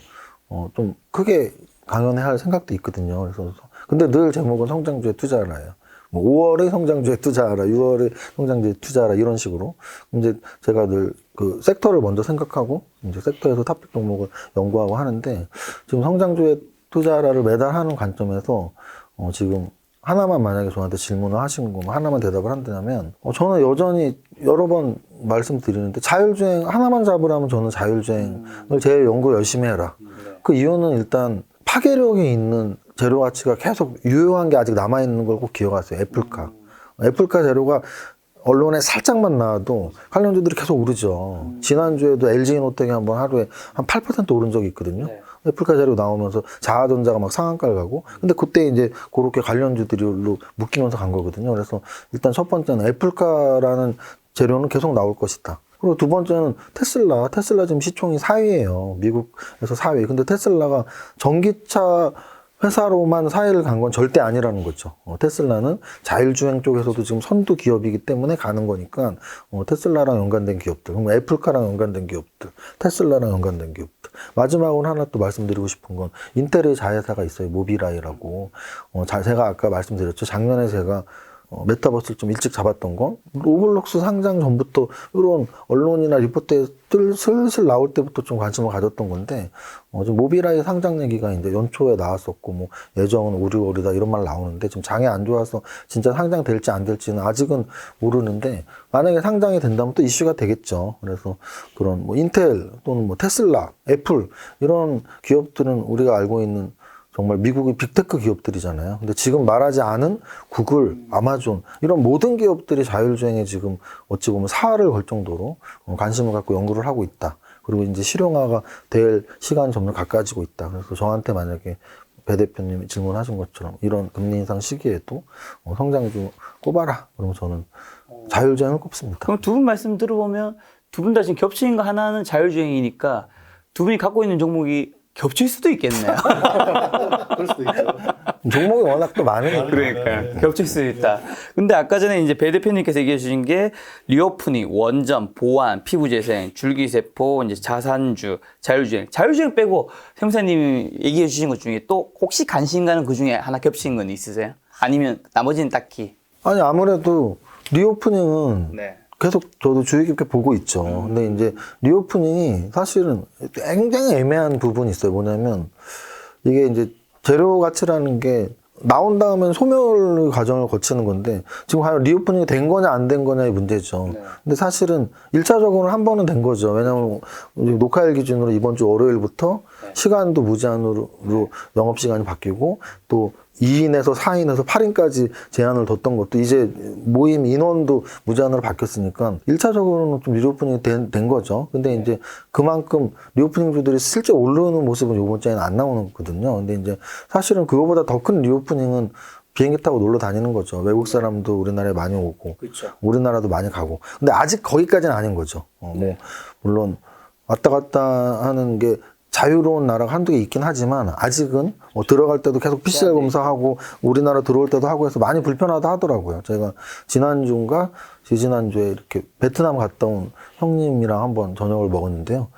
좀 크게 강연해 할 생각도 있거든요. 그래서 근데 늘 제목은 성장주에 투자하라예요. 뭐 5월에 성장주에 투자하라, 6월에 성장주에 투자하라 이런 식으로 이제 제가 늘 그 섹터를 먼저 생각하고 이제 섹터에서 탑픽 종목을 연구하고 하는데 지금 성장주에 투자하라를 매달 하는 관점에서 지금 하나만 만약에 저한테 질문을 하시는 거 하나만 대답을 한다면 저는 여전히 여러 번 말씀드리는데 자율주행 하나만 잡으라면 저는 자율주행을 제일 연구 열심히 해라. 그 이유는 일단 파괴력이 있는 재료 가치가 계속 유효한 게 아직 남아있는 걸 꼭 기억하세요. 애플카. 애플카 재료가 언론에 살짝만 나와도 관련주들이 계속 오르죠. 지난주에도 LG노텍이 한번 하루에 한 8% 오른 적이 있거든요. 애플카 재료 나오면서 자하전자가 막 상한가를 가고. 근데 그때 이제 그렇게 관련주들로 묶이면서 간 거거든요. 그래서 일단 첫 번째는 애플카라는 재료는 계속 나올 것이다. 그리고 두 번째는 테슬라 지금 시총이 4위예요. 미국에서 4위. 근데 테슬라가 전기차 회사로만 사회를 간 건 절대 아니라는 거죠. 테슬라는 자율주행 쪽에서도 지금 선두 기업이기 때문에 가는 거니까 테슬라랑 연관된 기업들, 그럼 애플카랑 연관된 기업들, 테슬라랑 연관된 기업들. 마지막으로 하나 또 말씀드리고 싶은 건 인텔의 자회사가 있어요. 모비라이라고. 제가 아까 말씀드렸죠. 작년에 제가 메타버스를 좀 일찍 잡았던 건 로블록스 상장 전부터 이런 언론이나 리포트에 슬슬 나올 때부터 좀 관심을 가졌던 건데 지금 모비라이 상장 얘기가 이제 연초에 나왔었고 뭐 예정은 오리오리다 이런 말 나오는데 지금 장이 안 좋아서 진짜 상장될지 안 될지는 아직은 모르는데 만약에 상장이 된다면 또 이슈가 되겠죠. 그래서 그런 뭐 인텔 또는 뭐 테슬라, 애플 이런 기업들은 우리가 알고 있는 정말 미국의 빅테크 기업들이잖아요. 근데 지금 말하지 않은 구글, 아마존 이런 모든 기업들이 자율주행에 지금 어찌 보면 사활을 걸 정도로 관심을 갖고 연구를 하고 있다. 그리고 이제 실용화가 될 시간이 점점 가까워지고 있다. 그래서 저한테 만약에 배 대표님이 질문하신 것처럼 이런 금리 인상 시기에도 성장주 꼽아라. 그러면 저는 자율주행을 꼽습니다. 그럼 두 분 말씀 들어보면 두 분 다 지금 겹치는 거 하나는 자율주행이니까 두 분이 갖고 있는 종목이 겹칠 수도 있겠네요. 그럴 수도 있죠. 종목이 워낙 또 많으니까. 그러니까 겹칠 수 있다. 근데 아까 전에 이제 배 대표님께서 얘기해 주신 게 리오프닝, 원전, 보안, 피부재생, 줄기세포, 이제 자산주, 자율주행. 자율주행 빼고 세무사님이 얘기해 주신 것 중에 또 혹시 관심 가는 그 중에 하나 겹치는 건 있으세요? 아니면 나머지는 딱히? 아니 아무래도 리오프닝은 네. 계속 저도 주의 깊게 보고 있죠. 근데 이제 리오프닝이 사실은 굉장히 애매한 부분이 있어요. 뭐냐면 이게 이제 재료 가치라는 게 나온 다음엔 소멸 과정을 거치는 건데 지금 과연 리오프닝이 된 거냐 안 된 거냐의 문제죠. 네. 근데 사실은 1차적으로는 한 번은 된 거죠. 왜냐하면 녹화일 기준으로 이번 주 월요일부터 시간도 무제한으로 영업시간이 바뀌고 또 2인에서 4인에서 8인까지 제한을 뒀던 것도 이제 모임 인원도 무제한으로 바뀌었으니까 1차적으로는 좀 리오프닝이 된 거죠. 근데 이제 그만큼 리오프닝주들이 실제 오르는 모습은 이번 주에는 안 나오거든요. 근데 이제 사실은 그거보다 더 큰 리오프닝은 비행기 타고 놀러 다니는 거죠. 외국 사람도 우리나라에 많이 오고, 그렇죠. 우리나라도 많이 가고. 근데 아직 거기까지는 아닌 거죠. 뭐 물론 왔다 갔다 하는 게 자유로운 나라가 한두 개 있긴 하지만 아직은 들어갈 때도 계속 PCR 검사하고 우리나라 들어올 때도 하고 해서 많이 불편하다 하더라고요. 제가 지난주인가 지지난주에 이렇게 베트남 갔다 온 형님이랑 한번 저녁을 먹었는데요.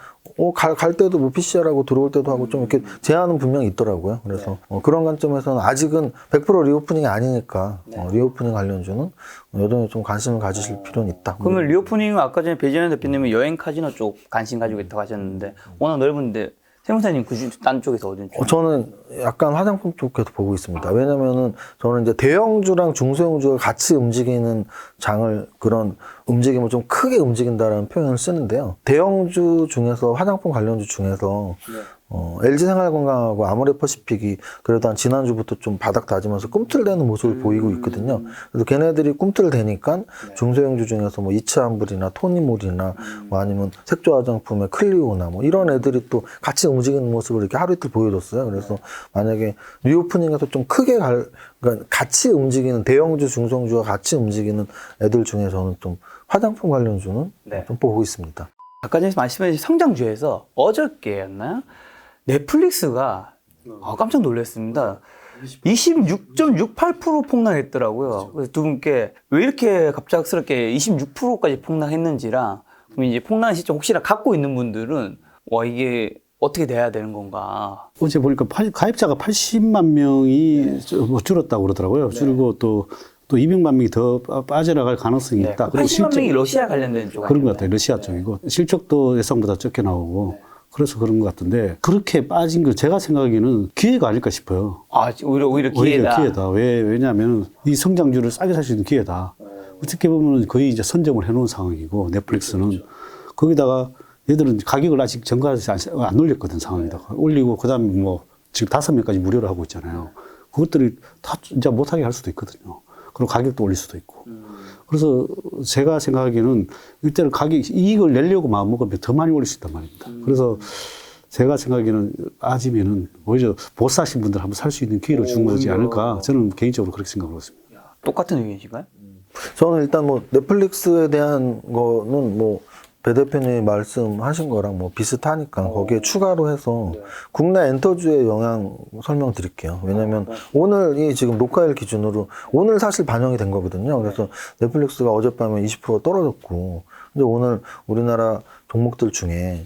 갈 때도 뭐 PCR하고 들어올 때도 하고 좀 이렇게 제한은 분명히 있더라고요. 그래서 그런 관점에서는 아직은 100% 리오프닝이 아니니까 리오프닝 관련주는 여전히 좀 관심을 가지실 필요는 있다. 그러면 리오프닝은 아까 전에 배진환 대표님은 여행 카지노 쪽 관심 가지고 있다고 하셨는데 워낙 넓은데 세무사님 딴 쪽에서 어딘 쪽? 저는 약간 화장품 쪽에서 보고 있습니다. 왜냐면은 저는 이제 대형주랑 중소형주가 같이 움직이는 장을 그런 움직임을 좀 크게 움직인다라는 표현을 쓰는데요. 대형주 중에서 화장품 관련주 중에서 LG생활건강하고 아모레퍼시픽이 그래도 한 지난주부터 좀 바닥 다지면서 꿈틀대는 모습을 보이고 있거든요. 그래서 걔네들이 꿈틀대니까 중소형주 중에서 뭐 이츠한불이나 토니몰이나 뭐 아니면 색조화장품의 클리오나 뭐 이런 애들이 또 같이 움직이는 모습을 이렇게 하루 이틀 보여줬어요. 그래서 만약에 리오프닝에서 좀 크게 그러니까 같이 움직이는 대형주, 중소형주가 같이 움직이는 애들 중에 저는 좀 화장품 관련주는 좀 보고 있습니다. 아까 전에 말씀하신 성장주에서 어저께였나요? 넷플릭스가 깜짝 놀랐습니다. 26.68% 폭락했더라고요. 그래서 두 분께 왜 이렇게 갑작스럽게 26%까지 폭락했는지랑 그럼 이제 폭락한 시점 혹시나 갖고 있는 분들은 와 이게 어떻게 돼야 되는 건가? 어제 보니까 가입자가 80만 명이 줄었다고 그러더라고요. 줄고 또 200만 명이 더 빠져나갈 가능성이 있다. 그리고 80만 명이 러시아 관련된 쪽 그런 것 같아요. 러시아 쪽이고 실적도 예상보다 적게 나오고 그래서 그런 것 같은데 그렇게 빠진 거 제가 생각하기에는 기회가 아닐까 싶어요. 오히려 기회다. 왜냐하면 이 성장주를 싸게 살 수 있는 기회다. 어떻게 보면 거의 이제 선점을 해놓은 상황이고 넷플릭스는 거기다가 얘들은 가격을 아직 정가에서 안 올렸거든 상황이다. 올리고 그다음에 뭐 지금 5명까지 무료로 하고 있잖아요. 그것들이 다 이제 못하게 할 수도 있거든요. 그리고 가격도 올릴 수도 있고. 그래서 제가 생각하기에는 이때는 이익을 내려고 마음먹으면 더 많이 올릴 수 있단 말입니다. 그래서 제가 생각하기에는 빠지면은 오히려 못 사신 분들 한번 살 수 있는 기회를 준 거지 않을까. 저는 개인적으로 그렇게 생각하고 있습니다. 똑같은 의견이신가요? 저는 일단 뭐 넷플릭스에 대한 거는 뭐 배 대표님이 말씀하신 거랑 뭐 비슷하니까 거기에 추가로 해서 국내 엔터주의 영향 설명드릴게요. 왜냐면 오늘이 지금 녹화일 기준으로 오늘 사실 반영이 된 거거든요. 그래서 넷플릭스가 어젯밤에 20% 떨어졌고 근데 오늘 우리나라 종목들 중에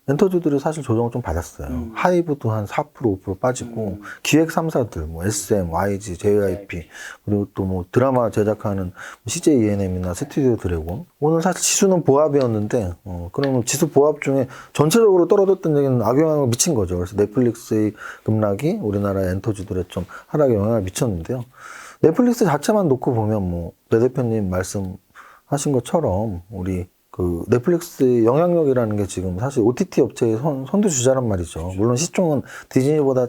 엔터주들이 사실 조정을 좀 받았어요. 하이브도 한 4%, 5% 빠지고, 기획 3사들, 뭐 SM, YG, JYP, 그리고 또 뭐 드라마 제작하는 CJ ENM이나 스튜디오 드래곤. 오늘 사실 지수는 보합이었는데, 그러면 지수 보합 중에 전체적으로 떨어졌던 얘기는 악영향을 미친 거죠. 그래서 넷플릭스의 급락이 우리나라 엔터주들에 좀 하락에 영향을 미쳤는데요. 넷플릭스 자체만 놓고 보면 뭐, 배 대표님 말씀하신 것처럼, 우리 그 넷플릭스의 영향력이라는 게 지금 사실 OTT 업체의 선두주자란 말이죠. 물론 시총은 디즈니보다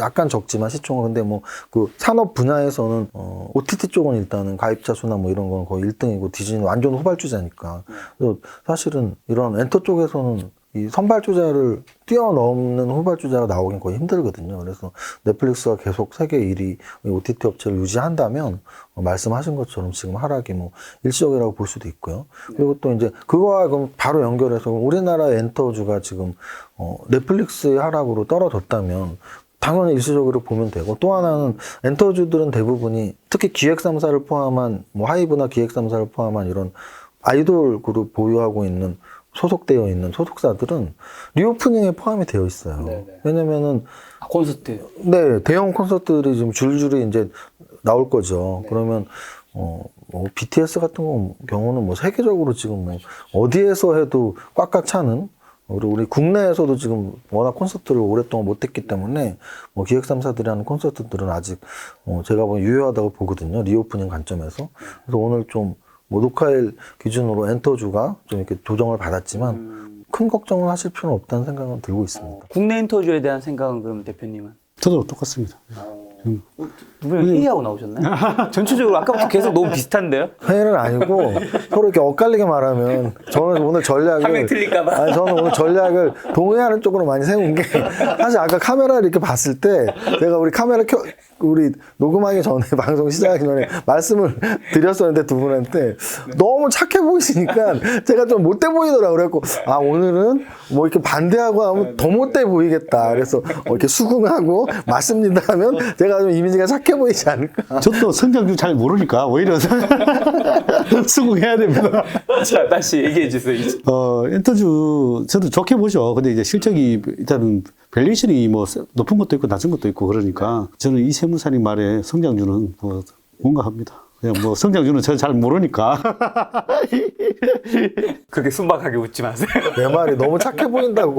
약간 적지만 시총은 근데 뭐 그 산업 분야에서는 OTT 쪽은 일단은 가입자 수나 뭐 이런 건 거의 1등이고 디즈니는 완전 후발주자니까. 그래서 사실은 이런 엔터 쪽에서는 이 선발주자를 뛰어넘는 후발주자가 나오긴 거의 힘들거든요. 그래서 넷플릭스가 계속 세계 1위 OTT 업체를 유지한다면 말씀하신 것처럼 지금 하락이 뭐 일시적이라고 볼 수도 있고요. 그리고 또 이제 그거와 그럼 바로 연결해서 우리나라 엔터주가 지금 넷플릭스의 하락으로 떨어졌다면 당연히 일시적으로 보면 되고, 또 하나는 엔터주들은 대부분이 특히 기획 3사를 포함한 뭐 하이브나 기획 3사를 포함한 이런 아이돌 그룹 보유하고 있는 소속되어 있는 소속사들은 리오프닝에 포함이 되어 있어요. 네네. 왜냐면은 콘서트. 네, 대형 콘서트들이 지금 줄줄이 이제 나올 거죠. 네. 그러면 뭐 BTS 같은 경우는 뭐 세계적으로 지금 뭐 어디에서 해도 꽉꽉 차는, 그리고 우리 국내에서도 지금 워낙 콘서트를 오랫동안 못했기 때문에 뭐 기획 3사들이 하는 콘서트들은 아직 제가 보기엔 유효하다고 보거든요. 리오프닝 관점에서. 그래서 오늘 좀 뭐 녹화일 기준으로 엔터주가 좀 이렇게 조정을 받았지만 큰 걱정을 하실 필요는 없다는 생각은 들고 있습니다. 국내 엔터주에 대한 생각은 그럼 대표님은? 저도 똑같습니다. 두 분이 회의하고 나오셨나요? 전체적으로 아까부터 계속 너무 비슷한데요? 회의는 아니고 서로 이렇게 엇갈리게 말하면 저는 오늘 전략을 한 명 틀릴까봐. 아니 저는 오늘 전략을 동의하는 쪽으로 많이 세운 게 사실 아까 카메라를 이렇게 봤을 때 내가 우리 카메라 우리 녹음하기 전에 방송 시작하기 전에 말씀을 드렸었는데 두 분한테 너무 착해 보이시니까 제가 좀 못돼 보이더라고요. 그래갖고 아 오늘은 뭐 이렇게 반대하고 하면 더 못돼 보이겠다. 그래서 이렇게 수긍하고 맞습니다 하면 제가 좀 이미지가 착해 보이지 않을까. 저도 성장률 잘 모르니까 오히려 수긍해야 됩니다. 자, 다시 얘기해 주세요. 엔터주 저도 좋게 보죠. 근데 이제 실적이 일단은 밸류에이션이 뭐 높은 것도 있고 낮은 것도 있고 그러니까 저는 이 세무사님 말에 성장률은 뭐 뭔가 합니다. 그냥 뭐 성장률은 제가 잘 모르니까. 그렇게 순박하게 웃지 마세요. 내 말이 너무 착해 보인다고.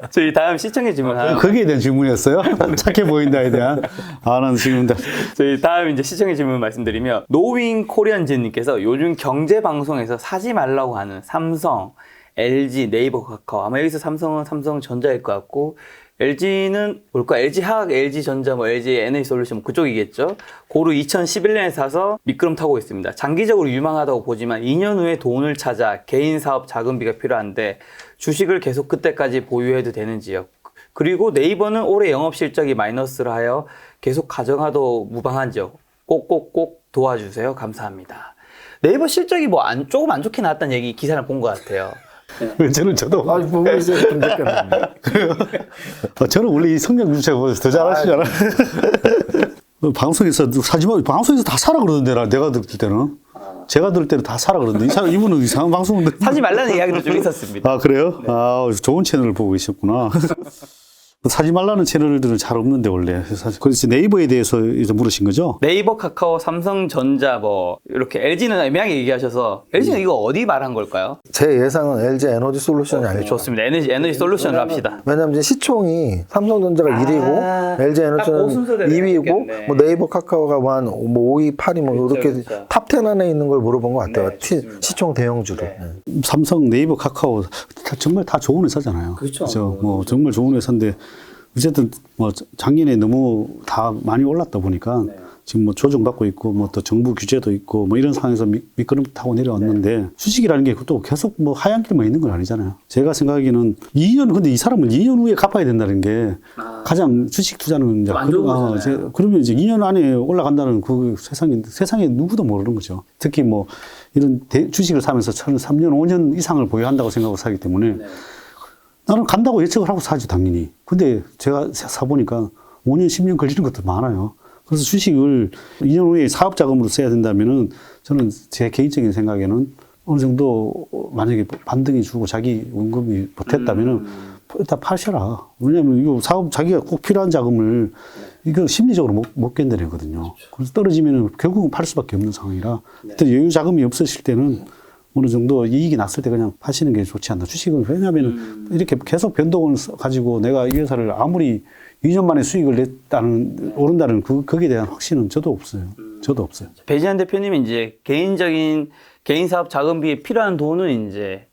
저희 다음 시청의 질문 하나. 거기에 대한 질문이었어요? 착해 보인다에 대한. 아, 난 지금 저희 다음 이제 시청의 질문 말씀드리면 노윙 코리안진님께서 요즘 경제 방송에서 사지 말라고 하는 삼성, LG, 네이버, 카카오. 아마 여기서 삼성은 삼성전자일 것 같고 LG는 뭘까? LG화학, LG전자, 뭐 LG NH솔루션 그쪽이겠죠. 고루 2011년에 사서 미끄럼 타고 있습니다. 장기적으로 유망하다고 보지만 2년 후에 돈을 찾아 개인 사업 자금비가 필요한데 주식을 계속 그때까지 보유해도 되는지요. 그리고 네이버는 올해 영업 실적이 마이너스를 하여 계속 가정하도 무방한지요. 꼭꼭꼭 도와주세요. 감사합니다. 네이버 실적이 뭐 조금 안 좋게 나왔다는 얘기 기사를 본 것 같아요. 저도. 아니 보고 있어요. 좀 느꼈는데. 저는 원래 이 성장률 제가 더 잘하시잖아. 방송에서 사지 마. 방송에서 다 사라 그러던데 내가 들을 때는. 제가 들을 때는 다 사라 그러는데 이분은 이상한 방송인데. 사지 말라는 이야기도 좀 있었습니다. 아 그래요? 네. 아 좋은 채널을 보고 계셨구나. 사지 말라는 채널들은 잘 없는데 원래 사실. 그래서 네이버에 대해서 이제 물으신 거죠? 네이버, 카카오, 삼성전자 뭐 이렇게 LG는 애매하게 얘기하셔서 LG는 이거 어디 말한 걸까요? 제 예상은 LG 에너지 솔루션이 아닐까. 좋습니다. 에너지 솔루션을 합시다. 왜냐면 이제 시총이 삼성전자가 1위고 LG 에너지는 2위고 뭐 네이버 카카오가 뭐 5위, 8위 뭐 이렇게 그렇죠. 탑 10 안에 있는 걸 물어본 것 같아요. 네, 시총 대형주로. 네. 네. 삼성, 네이버, 카카오 정말 다 좋은 회사잖아요. 그렇죠. 뭐 정말 좋은 회사인데 어쨌든 뭐 작년에 너무 다 많이 올랐다 보니까 지금 뭐 조정받고 있고 뭐 또 정부 규제도 있고 뭐 이런 상황에서 미끄럼 타고 내려왔는데 주식이라는 게 또 계속 뭐 하얀 길만 있는 건 아니잖아요. 제가 생각하기에는 2년 근데 이 사람은 2년 후에 갚아야 된다는 게 가장 주식 투자는 이제 안 좋은 거잖아요. 그러면 이제 2년 안에 올라간다는 그 세상에 누구도 모르는 거죠. 특히 뭐 이런 주식을 사면서 3년, 5년 이상을 보유한다고 생각하고 사기 때문에 나는 간다고 예측을 하고 사지, 당연히. 근데 제가 사보니까 5년, 10년 걸리는 것도 많아요. 그래서 주식을 2년 후에 사업 자금으로 써야 된다면은 저는 제 개인적인 생각에는 어느 정도 만약에 반등이 주고 자기 원금이 보탰다면은 일단 파셔라. 왜냐면 이거 사업 자기가 꼭 필요한 자금을 이거 심리적으로 못 견뎌내거든요. 그래서 떨어지면은 결국은 팔 수밖에 없는 상황이라 일단 여유 자금이 없으실 때는 어느 정도 이익이 났을 때 그냥 파시는 게 좋지 않나. 주식은 왜냐하면 이렇게 계속 변동을 가지고 내가 이 회사를 아무리 2년 만에 수익을 냈다는, 오른다는 거기에 대한 확신은 저도 없어요. 저도 없어요. 배지한 대표님이 이제 개인 사업 자금비에 필요한 돈은 이제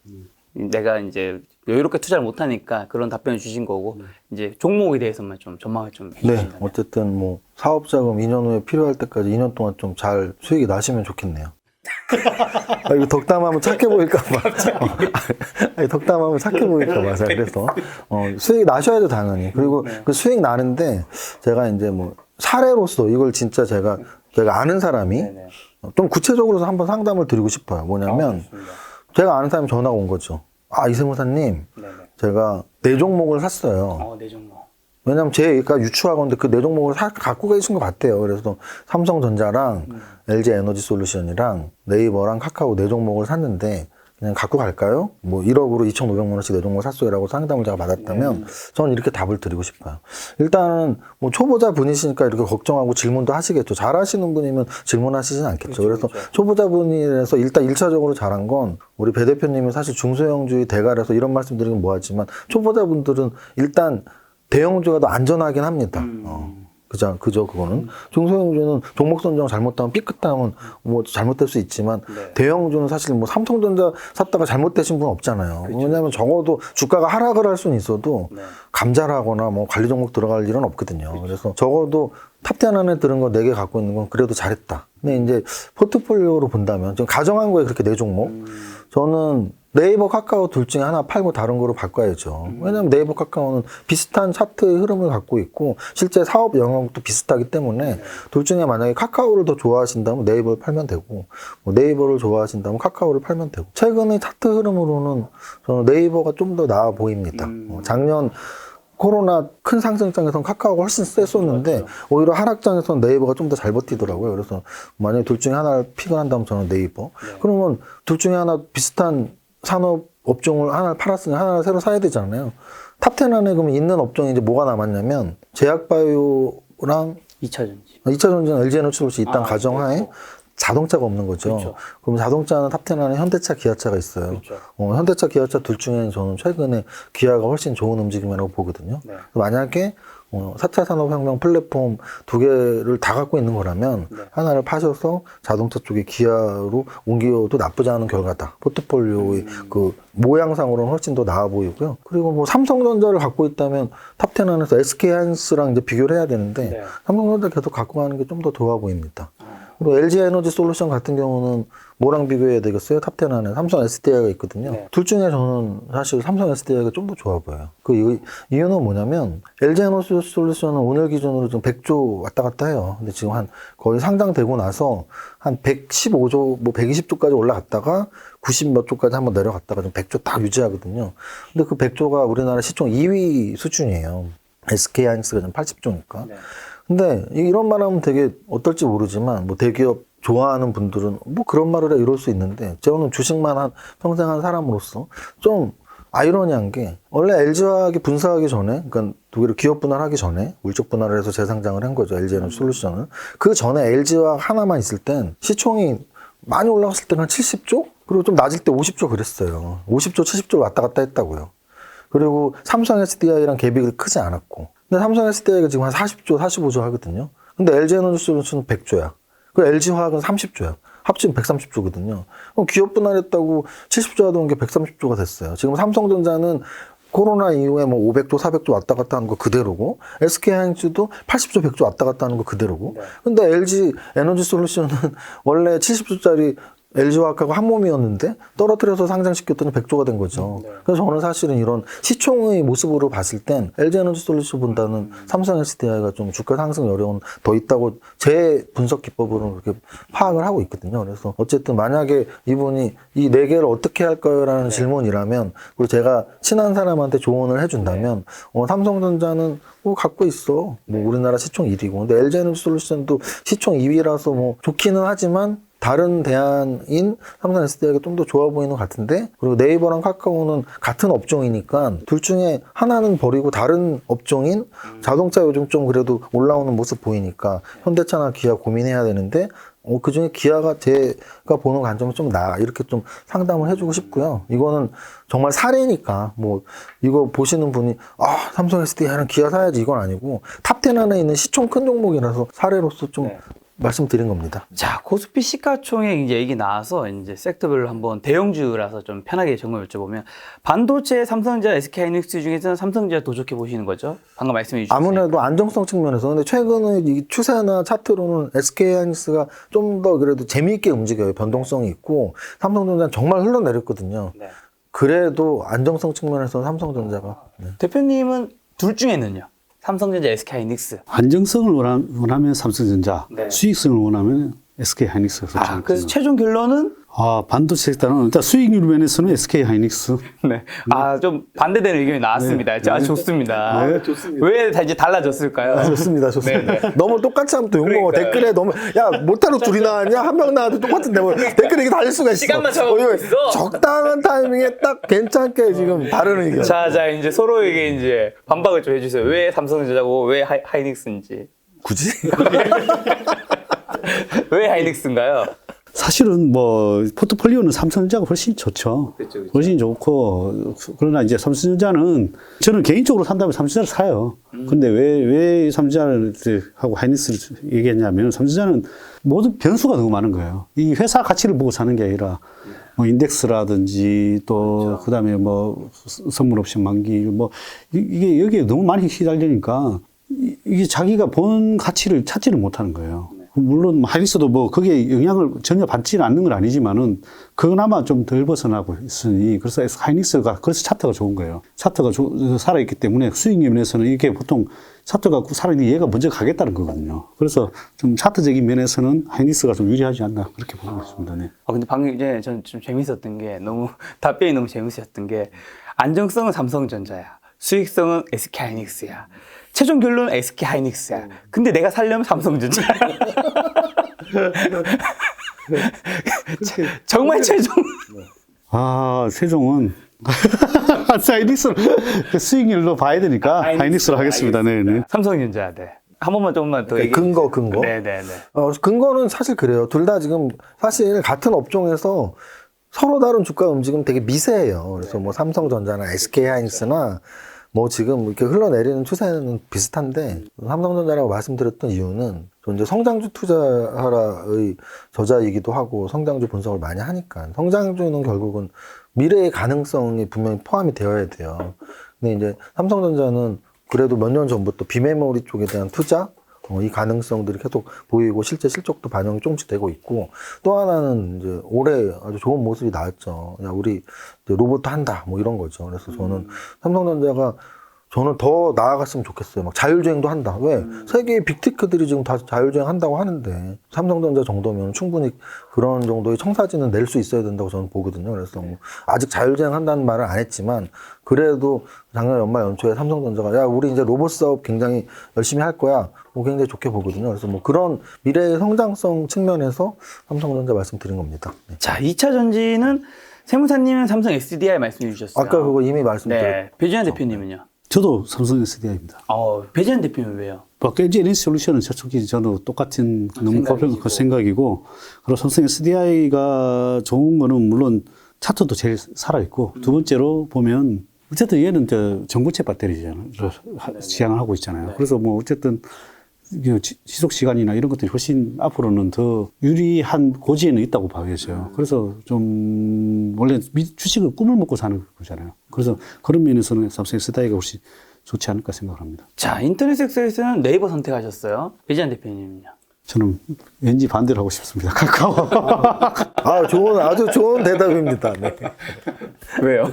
내가 이제 여유롭게 투자를 못하니까 그런 답변을 주신 거고 이제 종목에 대해서만 좀 전망을 좀 네, 해주신다면. 어쨌든 뭐 사업자금 2년 후에 필요할 때까지 2년 동안 좀 잘 수익이 나시면 좋겠네요. 이거 덕담하면 착해 보일까봐. 아니, 덕담하면 착해 보일까봐. 그래서 수익 나셔야죠, 당연히. 그리고 그 수익 나는데 제가 이제 뭐 사례로서 이걸 진짜 제가 아는 사람이 네네. 좀 구체적으로 한번 상담을 드리고 싶어요. 뭐냐면 제가 아는 사람이 전화가 온 거죠. 아, 이세무사님, 네네. 제가 4종목을 샀어요. 네 종목. 왜냐면 제가 유추하건데 그 4종목을 갖고 계신 것 같아요. 그래서 삼성전자랑 LG 에너지 솔루션이랑 네이버랑 카카오 4종목을 샀는데 그냥 갖고 갈까요? 뭐 1억으로 2,500만 원씩 4종목을 샀어요라고 상담을 제가 받았다면 저는 이렇게 답을 드리고 싶어요. 일단은 뭐 초보자 분이시니까 이렇게 걱정하고 질문도 하시겠죠. 잘하시는 분이면 질문하시진 않겠죠. 그래서 초보자 분이라서 일단 1차적으로 잘한 건 우리 배 대표님이 사실 중소형주의 대가라서 이런 말씀 드리긴 뭐하지만 초보자분들은 일단 대형주가 더 안전하긴 합니다. 그죠, 그거는. 중소형주는 종목 선정 잘못하면 삐끗하면 뭐 잘못될 수 있지만, 대형주는 사실 뭐 삼성전자 샀다가 잘못되신 분 없잖아요. 왜냐면 적어도 주가가 하락을 할 수는 있어도 감자라거나 뭐 관리 종목 들어갈 일은 없거든요. 그래서 적어도 탑10 안에 들은 거 4개 갖고 있는 건 그래도 잘했다. 근데 이제 포트폴리오로 본다면, 지금 가정한 거에 그렇게 4종목. 저는 네이버, 카카오 둘 중에 하나 팔고 다른 거로 바꿔야죠. 왜냐면 네이버, 카카오는 비슷한 차트의 흐름을 갖고 있고 실제 사업 영역도 비슷하기 때문에 둘 중에 만약에 카카오를 더 좋아하신다면 네이버를 팔면 되고 뭐 네이버를 좋아하신다면 카카오를 팔면 되고 최근의 차트 흐름으로는 저는 네이버가 좀 더 나아 보입니다. 작년 코로나 큰 상승장에서는 카카오가 훨씬 셌었는데 오히려 하락장에서는 네이버가 좀 더 잘 버티더라고요. 그래서 만약에 둘 중에 하나를 픽을 한다면 저는 네이버. 그러면 둘 중에 하나 비슷한 산업 업종을 하나를 팔았으니 하나를 새로 사야 되잖아요. 탑10 안에 그러면 있는 업종이 이제 뭐가 남았냐면 제약바이오랑 2차전지는 LG에너지솔루션 일단 가정하에 자동차가 없는 거죠. 그렇죠. 그럼 자동차는 탑10 안에 현대차, 기아차가 있어요. 그렇죠. 현대차, 기아차 둘 중에는 저는 최근에 기아가 훨씬 좋은 움직임이라고 보거든요. 만약에 4차 산업혁명 플랫폼 2개를 다 갖고 있는 거라면 하나를 파셔서 자동차 쪽에 기아로 옮겨도 나쁘지 않은 결과다. 포트폴리오의 그 모양상으로는 훨씬 더 나아 보이고요. 그리고 뭐 삼성전자를 갖고 있다면 탑10 안에서 SK하이닉스랑 이제 비교를 해야 되는데 삼성전자 계속 갖고 가는 게 좀 더 좋아 보입니다. 그리고 LG 에너지 솔루션 같은 경우는 뭐랑 비교해야 되겠어요? 탑10 안에 삼성 SDI가 있거든요. 둘 중에 저는 사실 삼성 SDI가 좀 더 좋아 보여요. 그 이유는 뭐냐면 LG 에너지 솔루션은 오늘 기준으로 좀 100조 왔다 갔다 해요. 근데 지금 한 거의 상장되고 나서 한 115조, 뭐 120조까지 올라갔다가 90 몇 조까지 한번 내려갔다가 좀 100조 딱 유지하거든요. 근데 그 100조가 우리나라 시총 2위 수준이에요. SK하이닉스가 좀 80조니까. 근데 이런 말 하면 되게 어떨지 모르지만 뭐 대기업 좋아하는 분들은 뭐 그런 말을 해 이럴 수 있는데 저는 주식만 평생 한 사람으로서 좀 아이러니한 게 원래 LG화학이 분사하기 전에 그러니까 2개를 기업 분할하기 전에 물적 분할을 해서 재상장을 한 거죠. LG에너지 솔루션은. 그 전에 LG화학 하나만 있을 땐 시총이 많이 올라갔을 때는 한 70조? 그리고 좀 낮을 때 50조 그랬어요. 50조, 70조 왔다 갔다 했다고요. 그리고 삼성 SDI랑 갭이 크지 않았고 근데 삼성 SDI가 지금 한 40조, 45조 하거든요. 근데 LG에너지 솔루션은 100조야. 그리고 LG화학은 30조야. 합치면 130조거든요. 그럼 기업 분할했다고 70조 하던 게 130조가 됐어요. 지금 삼성전자는 코로나 이후에 뭐 500조, 400조 왔다 갔다 하는 거 그대로고 SK하이닉스도 80조, 100조 왔다 갔다 하는 거 그대로고 근데 LG 에너지 솔루션은 원래 70조짜리 LG화학하고 한 몸이었는데 떨어뜨려서 상장시켰더니 100조가 된 거죠. 그래서 저는 사실은 이런 시총의 모습으로 봤을 땐 LG에너지 솔루션보다는 삼성 SDI가 좀 주가 상승 여력은 더 있다고 제 분석 기법으로는 그렇게 파악을 하고 있거든요. 그래서 어쨌든 만약에 이분이 이 4개를 어떻게 할까요? 라는 질문이라면 그리고 제가 친한 사람한테 조언을 해준다면 삼성전자는 뭐 갖고 있어. 뭐 우리나라 시총 1위고 근데 LG에너지 솔루션도 시총 2위라서 뭐 좋기는 하지만 다른 대안인 삼성 SDI가 좀 더 좋아 보이는 것 같은데, 그리고 네이버랑 카카오는 같은 업종이니까 둘 중에 하나는 버리고 다른 업종인 자동차 요즘 좀 그래도 올라오는 모습 보이니까 현대차나 기아 고민해야 되는데, 그 중에 기아가 제가 보는 관점은 좀 나아. 이렇게 좀 상담을 해주고 싶고요. 이거는 정말 사례니까, 뭐, 이거 보시는 분이, 삼성 SDI는 기아 사야지 이건 아니고, 탑10 안에 있는 시총 큰 종목이라서 사례로서 좀 말씀드린 겁니다. 자, 코스피 시가총액 이제 얘기 나와서 이제 섹터별로 한번 대형주라서 좀 편하게 점검을 여쭤보면 반도체 삼성전자, SK하이닉스 중에서는 삼성전자 더 좋게 보시는 거죠? 방금 말씀해 주셨어요. 아무래도 안정성 측면에서. 근데 최근에 이 추세나 차트로는 SK하이닉스가 좀 더 그래도 재미있게 움직여요. 변동성이 있고 삼성전자는 정말 흘러내렸거든요. 네. 그래도 안정성 측면에서 삼성전자가. 네. 대표님은 둘 중에는요? 삼성전자, SK하이닉스. 안정성을 원하면 삼성전자, 네. 수익성을 원하면 SK하이닉스가 좋지 않겠나. 그래서 최종 결론은 반도체 섹터는 일단 수익률 면에서는 SK하이닉스. 네. 좀 반대되는 의견이 나왔습니다. 네. 좋습니다. 네, 좋습니다. 왜 다 이제 달라졌을까요? 좋습니다. 너무 똑같이 하면 또 욕먹어. 그러니까요. 댓글에 너무, 야, 못하러 둘이 나왔냐? 한 명 나와도 똑같은데, 뭐, 댓글에 이게 달릴 수가 있어. 시간만 잡아보고 이거 있어. 적당한 타이밍에 딱 괜찮게 지금 다른 의견. 자, 이제 서로에게 이제 반박을 좀 해주세요. 왜 삼성전자고 왜 하이닉스인지. 굳이? 왜 하이닉스인가요? 사실은 뭐 포트폴리오는 삼성전자가 훨씬 좋죠. 그렇죠. 훨씬 좋고, 그러나 이제 삼성전자는 저는 개인적으로 산다면 삼성전자를 사요. 근데 왜 삼성전자를 하고 하이닉스를 얘기했냐면 삼성전자는 모든 변수가 너무 많은 거예요. 이 회사 가치를 보고 사는 게 아니라 뭐 인덱스라든지 또 그다음에 뭐 선물 옵션 만기 뭐 이게 여기에 너무 많이 휘달리니까 이게 자기가 본 가치를 찾지를 못하는 거예요. 물론 하이닉스도 뭐 거기에 영향을 전혀 받지는 않는 건 아니지만은 그나마 좀 덜 벗어나고 있으니 그래서 하이닉스가 그래서 차트가 좋은 거예요. 차트가 살아있기 때문에 수익률 면에서는 이게 보통 차트가 살아있는 얘가 먼저 가겠다는 거거든요. 그래서 좀 차트적인 면에서는 하이닉스가 좀 유리하지 않나 그렇게 보고 있습니다. 네. 근데 방금 이제 전 좀 재밌었던 게 너무 답변이 너무 재밌으셨던 게 안정성은 삼성전자야. 수익성은 SK하이닉스야. 최종 결론은 SK하이닉스야. 근데 내가 살려면 삼성전자야. 정말 최종. 세종은 하이닉스로 수익률로 봐야 되니까 하이닉스로 하겠습니다. 네, 네. 삼성전자야 돼. 한 번만 조금만 더 얘기해. 근거. 네네네. 근거는 사실 그래요. 둘 다 지금 사실 같은 업종에서 서로 다른 주가 움직임 되게 미세해요. 그래서 뭐 삼성전자나 SK하이닉스나 뭐 지금 이렇게 흘러내리는 추세는 비슷한데 삼성전자라고 말씀드렸던 이유는 이제 성장주 투자하라의 저자이기도 하고 성장주 분석을 많이 하니까 성장주는 결국은 미래의 가능성이 분명히 포함이 되어야 돼요. 근데 이제 삼성전자는 그래도 몇 년 전부터 비메모리 쪽에 대한 투자 이 가능성들이 계속 보이고 실제 실적도 반영이 조금씩 되고 있고 또 하나는 이제 올해 아주 좋은 모습이 나왔죠. 야, 우리 이제 로봇 한다 뭐 이런 거죠. 그래서 저는 삼성전자가 저는 더 나아갔으면 좋겠어요. 막 자율주행도 한다. 왜? 세계의 빅테크들이 지금 다 자율주행 한다고 하는데 삼성전자 정도면 충분히 그런 정도의 청사진은 낼 수 있어야 된다고 저는 보거든요. 그래서 뭐 아직 자율주행 한다는 말은 안 했지만 그래도 작년 연말 연초에 삼성전자가 야 우리 이제 로봇 사업 굉장히 열심히 할 거야. 뭐 굉장히 좋게 보거든요. 그래서 뭐 그런 미래의 성장성 측면에서 삼성전자 말씀드린 겁니다. 네. 자, 2차 전지는 세무사님은 삼성 SDI 말씀해 주셨어요. 아까 그거 이미 말씀드렸죠. 네. 배지환 대표님은요? 저도 삼성 SDI입니다. 배지환 대표님은 왜요? LG 에너지 솔루션은 저쪽이 저도 똑같은 너무 고평 생각이고, 그리고 삼성 SDI가 좋은 거는 물론 차트도 제일 살아있고, 두 번째로 보면 어쨌든 얘는 전고체 배터리잖아요. 지향을 하고 있잖아요. 그래서 뭐 어쨌든 지속 시간이나 이런 것들이 훨씬 앞으로는 더 유리한 고지에는 있다고 봐야죠. 그래서 좀 원래 주식을 꿈을 먹고 사는 거잖아요. 그래서 그런 면에서는 삼성 SDI가 훨씬 좋지 않을까 생각을 합니다. 자, 인터넷 섹터에서는 네이버 선택하셨어요. 배지환 대표님은요? 저는 왠지 반대를 하고 싶습니다. 카카오. 아주 좋은 대답입니다. 네. 왜요?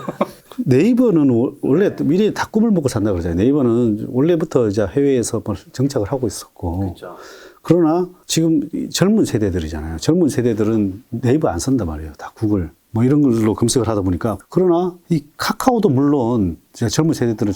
네이버는 원래 미래에 다 꿈을 먹고 산다 그러잖아요. 네이버는 원래부터 이제 해외에서 정착을 하고 있었고. 그렇죠. 그러나 지금 젊은 세대들이잖아요. 젊은 세대들은 네이버 안 쓴단 말이에요. 다 구글. 뭐 이런 걸로 검색을 하다 보니까. 그러나 이 카카오도 물론 젊은 세대들은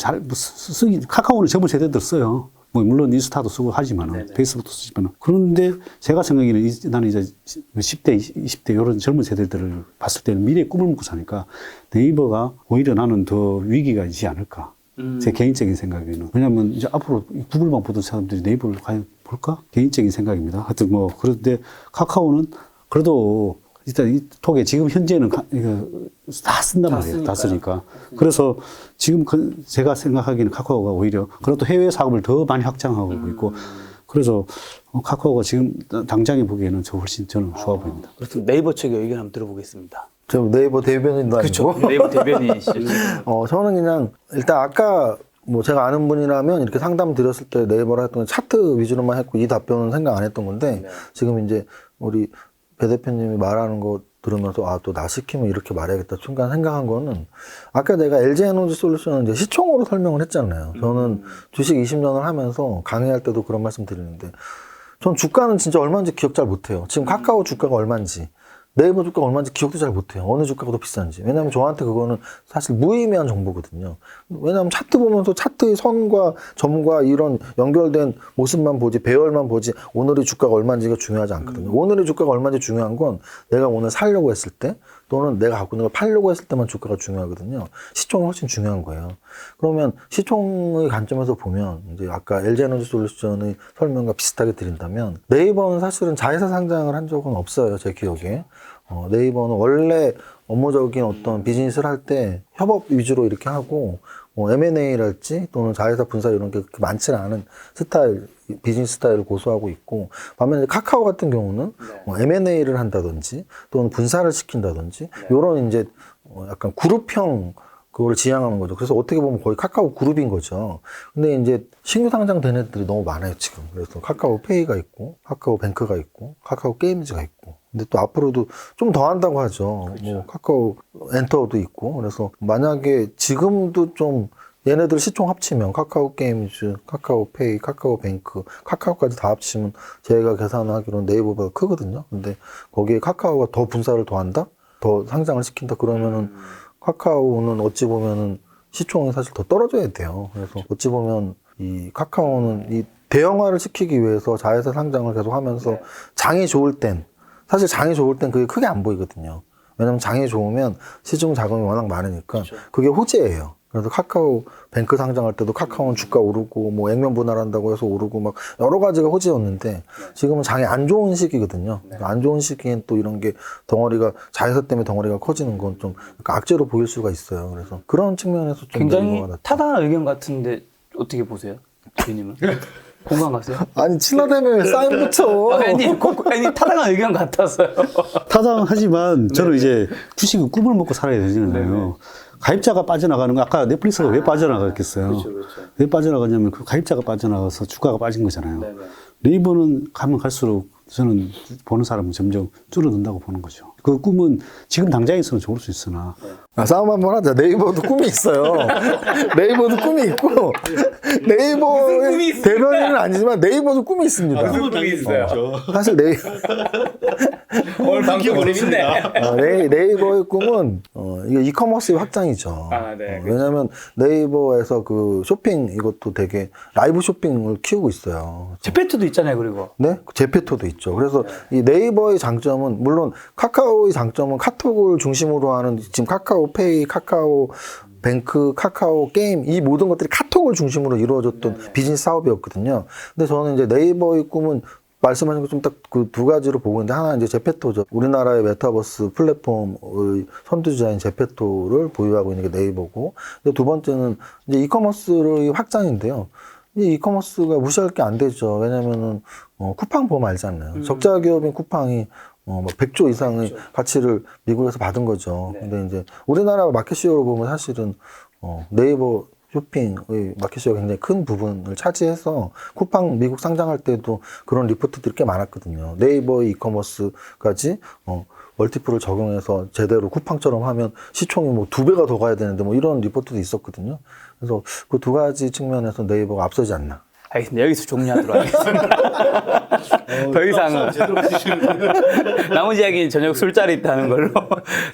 카카오는 젊은 세대들 써요. 뭐 물론 인스타도 쓰고 하지만 페이스북도 쓰지만 그런데 제가 생각에는 나는 이제 10대, 20대 이런 젊은 세대들을 봤을 때는 미래의 꿈을 먹고 사니까 네이버가 오히려 나는 더 위기가 있지 않을까. 제 개인적인 생각에는. 왜냐면 이제 앞으로 구글만 보던 사람들이 네이버를 과연 볼까? 개인적인 생각입니다. 하여튼 뭐 그런데 카카오는 그래도 일단 이 톡에 지금 현재는 이거 다 쓴단 말이에요. 다 쓰니까. 그래서 지금 제가 생각하기에는 카카오가 오히려 그래도 해외 사업을 더 많이 확장하고 있고 그래서 카카오가 지금 당장에 보기에는 훨씬 저는 좋아 보입니다. 그렇습니다. 네이버 측의 의견 한번 들어보겠습니다. 저 네이버 대변인도 아니고. 그렇죠. 네이버 대변인이시죠. 저는 그냥 일단 아까 뭐 제가 아는 분이라면 이렇게 상담 드렸을 때 네이버를 했던 차트 위주로만 했고 이 답변은 생각 안 했던 건데 지금 이제 우리 배 대표님이 말하는 거 들으면서 또 나 시키면 이렇게 말해야겠다 순간 생각한 거는 아까 내가 LG에너지솔루션은 이제 시총으로 설명을 했잖아요. 저는 주식 20년을 하면서 강의할 때도 그런 말씀 드리는데 전 주가는 진짜 얼마인지 기억 잘 못해요. 지금 카카오 주가가 얼마인지 네이버 주가가 얼마인지 기억도 잘 못해요. 어느 주가가 더 비싼지. 왜냐하면 저한테 그거는 사실 무의미한 정보거든요. 왜냐하면 차트 보면서 차트의 선과 점과 이런 연결된 모습만 보지 배열만 보지 오늘의 주가가 얼마인지가 중요하지 않거든요. 오늘의 주가가 얼마인지 중요한 건 내가 오늘 살려고 했을 때 또는 내가 갖고 있는 걸 팔려고 했을 때만 주가가 중요하거든요. 시총이 훨씬 중요한 거예요. 그러면 시총의 관점에서 보면 이제 아까 LG에너지솔루션의 설명과 비슷하게 드린다면 네이버는 사실은 자회사 상장을 한 적은 없어요. 제 기억에. 네이버는 원래 업무적인 어떤 비즈니스를 할 때 협업 위주로 이렇게 하고 M&A랄지 또는 자회사 분사 이런 게 그렇게 많지는 않은 스타일, 비즈니스 스타일을 고수하고 있고 반면에 카카오 같은 경우는 M&A를 한다든지 또는 분사를 시킨다든지 이런 이제 약간 그룹형 그걸 지향하는 거죠. 그래서 어떻게 보면 거의 카카오 그룹인 거죠. 근데 이제 신규 상장된 애들이 너무 많아요, 지금. 그래서 카카오 페이가 있고, 카카오 뱅크가 있고, 카카오 게임즈가 있고. 근데 또 앞으로도 좀 더 한다고 하죠. 뭐 카카오 엔터도 있고. 그래서 만약에 지금도 좀 얘네들 시총 합치면 카카오 게임즈, 카카오 페이, 카카오 뱅크, 카카오까지 다 합치면 제가 계산하기로는 네이버보다 크거든요. 근데 거기에 카카오가 더 분사를 더 한다? 더 상장을 시킨다? 그러면은 카카오는 어찌 보면은 시총이 사실 더 떨어져야 돼요. 그래서 어찌 보면 이 카카오는 이 대형화를 시키기 위해서 자회사 상장을 계속 하면서 장이 좋을 땐 사실 장이 좋을 땐 그게 크게 안 보이거든요. 왜냐면 장이 좋으면 시중 자금이 워낙 많으니까 그게 호재예요. 그래서 카카오 뱅크 상장할 때도 카카오는 주가 오르고 뭐 액면 분할한다고 해서 오르고 막 여러 가지가 호재였는데 지금은 장이 안 좋은 시기거든요. 안 좋은 시기엔 또 이런 게 덩어리가 자회사 때문에 덩어리가 커지는 건 좀 악재로 보일 수가 있어요. 그래서 그런 측면에서 좀 굉장히 타당한 의견 같은데 어떻게 보세요? 주인님은? 공감 가세요? 아니 친화되면 왜 사인 붙여? 아니 타당한 의견 같아서요. 타당하지만 저는 이제 주식은 꿈을 먹고 살아야 되잖아요. 가입자가 빠져나가는 거 아까 넷플릭스가 왜 빠져나갔겠어요? 그렇죠. 왜 빠져나가냐면 그 가입자가 빠져나가서 주가가 빠진 거잖아요. 네이버는 가면 갈수록 저는 보는 사람은 점점 줄어든다고 보는 거죠. 그 꿈은 지금 당장에서는 좋을 수 있으나 싸움 한번 하자. 네이버도 꿈이 있어요. 네이버도 꿈이 있고 네이버의 대변인은 아니지만 네이버도 꿈이 있습니다. 꿈이 있어요. 사실 오늘 방송 재밌네. 네이버의 꿈은 이게 이커머스의 확장이죠. 왜냐하면 네이버에서 그 쇼핑 이것도 되게 라이브 쇼핑을 키우고 있어요. 제페토도 있잖아요, 그리고. 네, 제페토도 있죠. 그래서 이 네이버의 장점은 물론 카카오의 장점은 카톡을 중심으로 하는 지금 카카오 페이, 카카오 뱅크, 카카오 게임 이 모든 것들이 카톡을 중심으로 이루어졌던 비즈니스 사업이었거든요. 근데 저는 이제 네이버의 꿈은 말씀하신 것좀 딱 그 두 가지로 보고 있는데 하나는 이제 제페토죠. 우리나라의 메타버스 플랫폼의 선두주자인 제페토를 보유하고 있는 게 네이버고, 근데 두 번째는 이제 이커머스의 확장인데요. 이 이커머스가 무시할 게 안 되죠. 왜냐면은 쿠팡 보면 알잖아요. 적자 기업인 쿠팡이 100조 이상의 가치를 미국에서 받은 거죠. 근데 이제 우리나라 마켓시어로 보면 사실은 네이버 쇼핑의 마켓시어가 굉장히 큰 부분을 차지해서 쿠팡 미국 상장할 때도 그런 리포트들이 꽤 많았거든요. 네이버의 이커머스까지 멀티플을 적용해서 제대로 쿠팡처럼 하면 시총이 뭐 2배가 더 가야 되는데 뭐 이런 리포트도 있었거든요. 그래서 그 두 가지 측면에서 네이버가 앞서지 않나. 알겠습니다. 여기서 종료하도록 하겠습니다. 더 이상은 나머지 이야기는 저녁 술자리 있다는 걸로.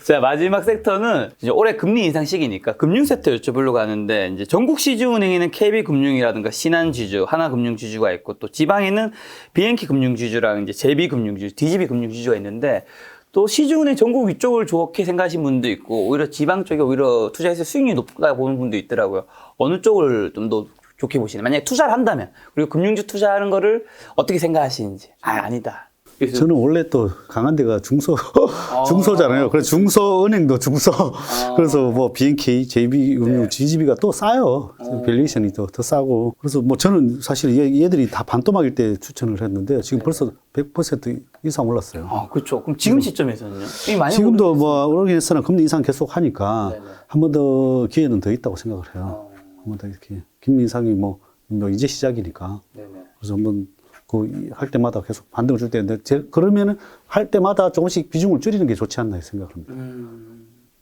자, 마지막 섹터는 이제 올해 금리 인상 시기니까 금융 섹터 여쭤보려고 하는데, 이제 전국 시중은행에는 KB금융이라든가 신한지주, 하나금융지주가 있고, 또 지방에는 BNK 금융지주랑 이제 JB금융지주, DGB금융지주가 있는데, 또 시중은행 전국 위쪽을 좋게 생각하시는 분도 있고, 오히려 지방 쪽에 오히려 투자해서 수익률이 높다 보는 분도 있더라고요. 어느 쪽을 좀 더 좋게 보시나요? 만약에 투자를 한다면, 그리고 금융주 투자하는 거를 어떻게 생각하시는지. 아니다. 그래서 저는 원래 또 강한 데가 중소잖아요. 그래서 중소은행도 중소. 그래서 뭐 BNK, JB금융, GGB가 또 싸요. 밸류에이션이 더 싸고. 그래서 뭐 저는 사실 얘들이 다 반토막일 때 추천을 했는데 지금 벌써 100% 이상 올랐어요. 아, 그렇죠. 그럼 지금 시점에서는요? 이게 많이 지금도 뭐 오르겠으나 금리 인상 계속 하니까 한 번 더 기회는 더 있다고 생각을 해요. 한 번 더 이렇게 금리 인상이 뭐 이제 시작이니까. 그래서 한번 할 때마다 계속 반등을 줄 때인데, 그러면은 할 때마다 조금씩 비중을 줄이는 게 좋지 않나 생각합니다.